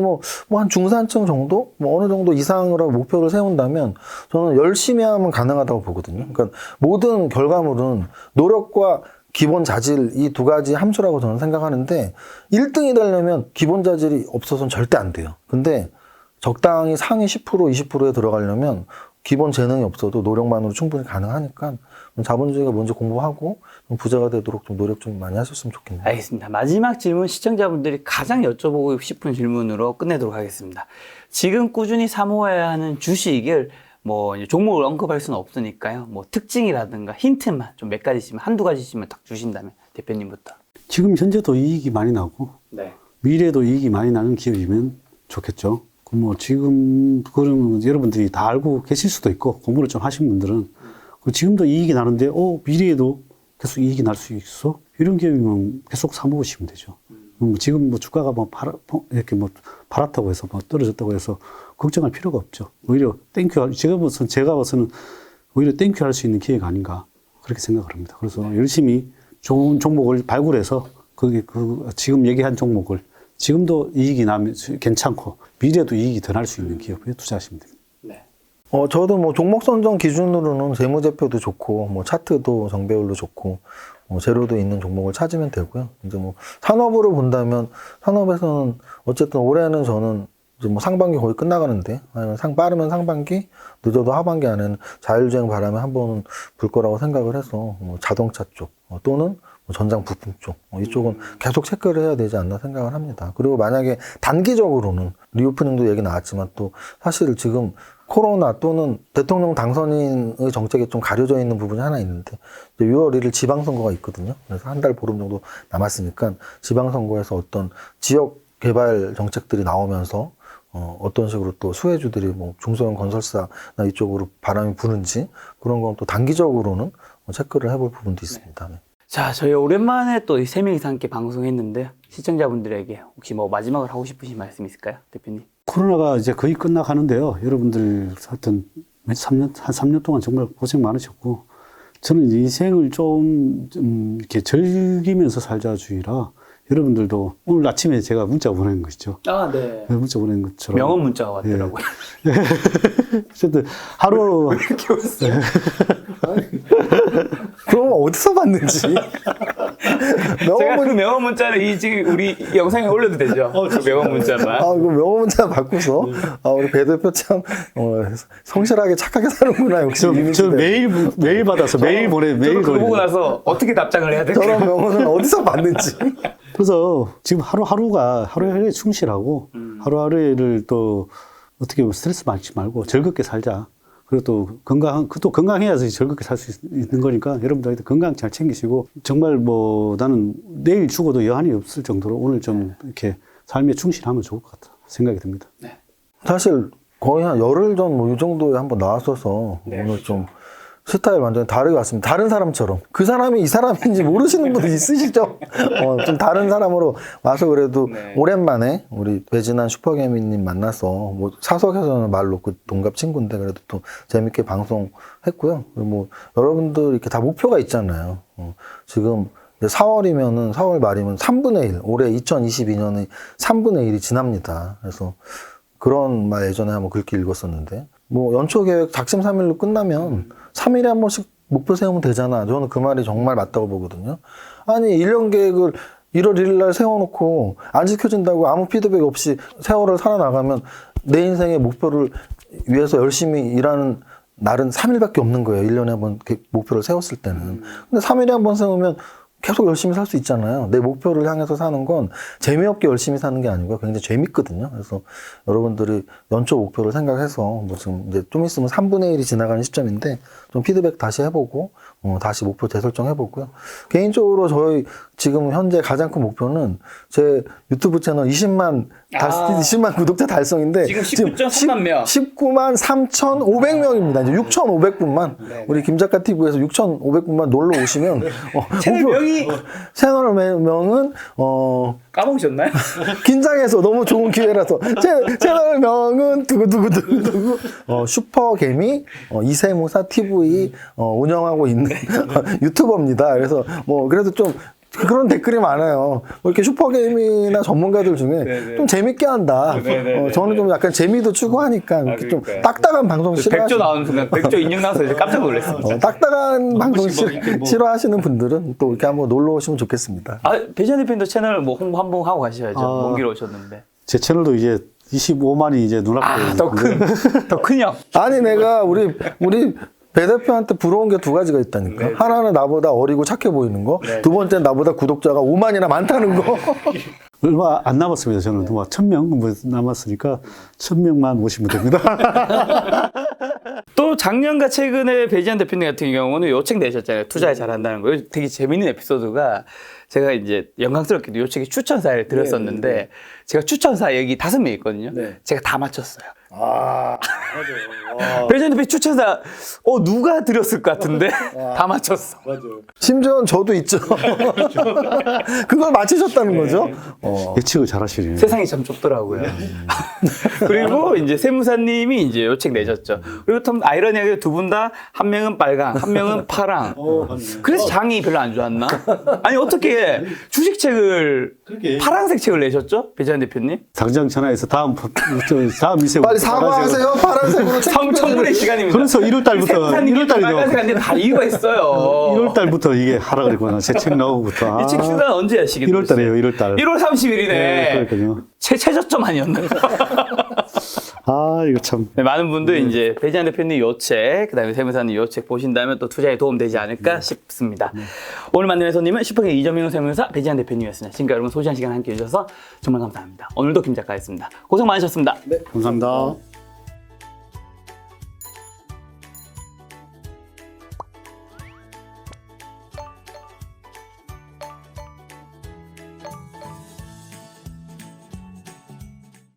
한 중산층 정도? 어느 정도 이상으로 목표를 세운다면 저는 열심히 하면 가능하다고 보거든요. 그러니까 모든 결과물은 노력과 기본 자질 이 두 가지 함수라고 저는 생각하는데 1등이 되려면 기본 자질이 없어서는 절대 안 돼요. 근데 적당히 상위 10%, 20%에 들어가려면 기본 재능이 없어도 노력만으로 충분히 가능하니까 자본주의가 먼저 공부하고 부자가 되도록 좀 노력 좀 많이 하셨으면 좋겠네요. 알겠습니다. 마지막 질문 시청자분들이 가장 여쭤보고 싶은 질문으로 끝내도록 하겠습니다. 지금 꾸준히 사모해야 하는 주식을 뭐 이제 종목을 언급할 수는 없으니까요. 뭐 특징이라든가 힌트만 좀 몇 가지씩만 한두 가지씩만 딱 주신다면 대표님부터. 지금 현재도 이익이 많이 나고 네. 미래에도 이익이 많이 나는 기업이면 좋겠죠. 뭐 지금 그러면 여러분들이 다 알고 계실 수도 있고 공부를 좀 하신 분들은 지금도 이익이 나는데 미래에도 계속 이익이 날 수 있어? 이런 기업이면 계속 사모으시면 되죠. 지금 뭐 주가가 이렇게 팔았다고 해서 떨어졌다고 해서 걱정할 필요가 없죠. 오히려 제가 봐서는 오히려 땡큐 할 수 있는 기회가 아닌가 그렇게 생각을 합니다. 그래서 열심히 좋은 종목을 발굴해서 지금 얘기한 종목을 지금도 이익이 나면 괜찮고 미래에도 이익이 더 날 수 있는 기업에 투자하시면 됩니다. 네. 저도 뭐 종목 선정 기준으로는 재무제표도 좋고, 뭐 차트도 정배율로 좋고, 재료도 있는 종목을 찾으면 되고요. 이제 뭐 산업으로 본다면 산업에서는 어쨌든 올해는 저는 이제 뭐 상반기 거의 끝나가는데, 아니면 빠르면 상반기, 늦어도 하반기 안에는 자율주행 바람에 한 번은 불 거라고 생각을 해서 뭐 자동차 쪽 또는 뭐 전장 부품 쪽 이쪽은 계속 체크를 해야 되지 않나 생각을 합니다. 그리고 만약에 단기적으로는 리오프닝도 얘기 나왔지만 또 사실 지금 코로나 또는 대통령 당선인의 정책에 좀 가려져 있는 부분이 하나 있는데 6월 1일 지방선거가 있거든요. 그래서 한 달 보름 정도 남았으니까 지방선거에서 어떤 지역 개발 정책들이 나오면서 어떤 식으로 또 수혜주들이 뭐 중소형 건설사나 이쪽으로 바람이 부는지 그런 건 또 단기적으로는 체크를 해볼 부분도 있습니다. 네. 자, 저희 오랜만에 또 세 명이서 함께 방송했는데 시청자분들에게 혹시 뭐 마지막으로 하고 싶으신 말씀 있을까요, 대표님? 코로나가 이제 거의 끝나가는데요. 여러분들 하여튼 한 3년 동안 정말 고생 많으셨고, 저는 인생을 좀 이렇게 즐기면서 살자주의라, 여러분들도 오늘 아침에 제가 문자 보낸 거 있죠. 아, 네. 문자 보낸 것처럼. 명언 문자가 왔더라고요. 어쨌든 하루. 이렇게 웃어요. 그럼 어디서 봤는지. 제가 그 명언 문자를 지금 우리 영상에 올려도 되죠? 그 명언 문자만. 이거 명언 문자 받고서, 우리 배 대표 참, 성실하게 착하게 사는구나, 역시. 저 매일 받아서 매일 매일 그거 보고 나서 어떻게 답장을 해야 될까요? 저런 명언은 어디서 봤는지. 그래서 지금 하루하루에 충실하고, 하루하루를 또 어떻게 보면 스트레스 받지 말고 즐겁게 살자. 그리고 또 건강해야지 즐겁게 살 수 있는 거니까 여러분들한테 건강 잘 챙기시고, 정말 뭐 나는 내일 죽어도 여한이 없을 정도로 오늘 좀 이렇게 삶에 충실하면 좋을 것 같다 생각이 듭니다. 네. 사실 거의 한 열흘 전 뭐 이 정도에 한번 나왔어서 오늘 좀 스타일 완전히 다르게 왔습니다. 다른 사람처럼. 그 사람이 이 사람인지 모르시는 분들 있으시죠? 좀 다른 사람으로 와서 그래도 오랜만에 우리 배진환 슈퍼개미님 만나서 뭐 사석에서는 말로 그 동갑 친구인데 그래도 또 재밌게 방송했고요. 그리고 뭐 여러분들 이렇게 다 목표가 있잖아요. 지금 4월 말이면 3분의 1, 올해 2022년의 3분의 1이 지납니다. 그래서 그런 말 예전에 한번 글귀 읽었었는데, 뭐 연초 계획 작심삼일로 끝나면 3일에 한 번씩 목표 세우면 되잖아. 저는 그 말이 정말 맞다고 보거든요. 아니 1년 계획을 1월 1일 날 세워놓고 안 지켜진다고 아무 피드백 없이 세월을 살아나가면 내 인생의 목표를 위해서 열심히 일하는 날은 3일밖에 없는 거예요. 1년에 한 번 목표를 세웠을 때는. 근데 3일에 한 번 세우면 계속 열심히 살 수 있잖아요. 내 목표를 향해서 사는 건 재미없게 열심히 사는 게 아니고 굉장히 재밌거든요. 그래서 여러분들이 연초 목표를 생각해서 뭐 지금 이제 좀 있으면 3분의 1이 지나가는 시점인데 좀 피드백 다시 해보고 다시 목표 재설정 해보고요. 개인적으로 저희 지금 현재 가장 큰 목표는 제 유튜브 채널 20만 구독자 달성인데 지금 19.3만 명. 19만 3,500명입니다. 이제 6,500분만 우리 김작가 TV에서 6,500분만 놀러 오시면 채널 명은 까먹으셨나요? 긴장해서 너무 좋은 기회라서 채널 명은 두구두구두구 슈퍼개미 이세무사 TV 운영하고 있는 유튜버입니다. 그래서 뭐 그래도 좀 그런 댓글이 많아요. 뭐 이렇게 슈퍼게임이나 전문가들 중에 좀 재밌게 한다. 저는 좀 약간 재미도 추구하니까 이렇게 좀 딱딱한 방송 싫어하시는 백조 나오는 순간 백조 인형 나와서 이제 깜짝 놀랐습니다. 딱딱한 방송 싫어하시는 분들은 또 이렇게 한번 놀러 오시면 좋겠습니다. 배지환 대표님도 채널 뭐 홍보 한번 하고 가셔야죠. 먼 길 오셨는데. 제 채널도 이제 25만이 이제 눈앞에. 더 큰요. 아니 내가 우리 배 대표한테 부러운 게 두 가지가 있다니까. 하나는 나보다 어리고 착해 보이는 거. 두 번째는 나보다 구독자가 5만이나 많다는 거. 얼마 안 남았습니다. 저는 뭐 1,000명 뭐 남았으니까 1,000명만 오시면 됩니다. 또 작년과 최근에 배지한 대표님 같은 경우는 요책 내셨잖아요. 투자에 잘한다는 거. 되게 재밌는 에피소드가 제가 이제 영광스럽게도 요책에 추천사를 드렸었는데 제가 추천사 여기 5명 있거든요. 제가 다 맞췄어요. 아, 배지한 대표 추천사 누가 드렸을 것 같은데 다 맞췄어. 심지어는 저도 있죠. 그걸 맞히셨다는 거죠? 예측을 잘 하시네요. 세상이 참 좁더라고요. 그리고 이제 세무사님이 이제 요책 내셨죠. 그리고 참 아이러니하게 두 분 다 한 명은 빨강, 한 명은 파랑. 그래서 장이 별로 안 좋았나? 아니 어떻게 주식책을 파란색 책을 내셨죠? 배지한 대표님? 당장 전화해서 다음 미세 빨리 사과하세요. 파란색으로 책. 청구의 시간입니다. 그래서 1월 달부터 세무사님이 빨간색 아닌데 다 이유가 있어요. 1월 달부터 이게 하라 그랬구나. 제 책 나오고부터. 이 책 출간 언제 하시겠어요? 1월 달이에요. 1월 달. 1월 30일이네. 네, 그러니까요. 최저점 아니었나요? 아, 이거 참. 네, 많은 분들 이제 배지한 대표님 요책, 그다음에 세무사님 요책 보신다면 또 투자에 도움 되지 않을까 싶습니다. 오늘 만나는 손님은 슈퍼게임 이점용 세무사 배지한 대표님이었습니다. 지금까지 여러분 소중한 시간 함께 해주셔서 정말 감사합니다. 오늘도 김 작가였습니다. 고생 많으셨습니다. 감사합니다.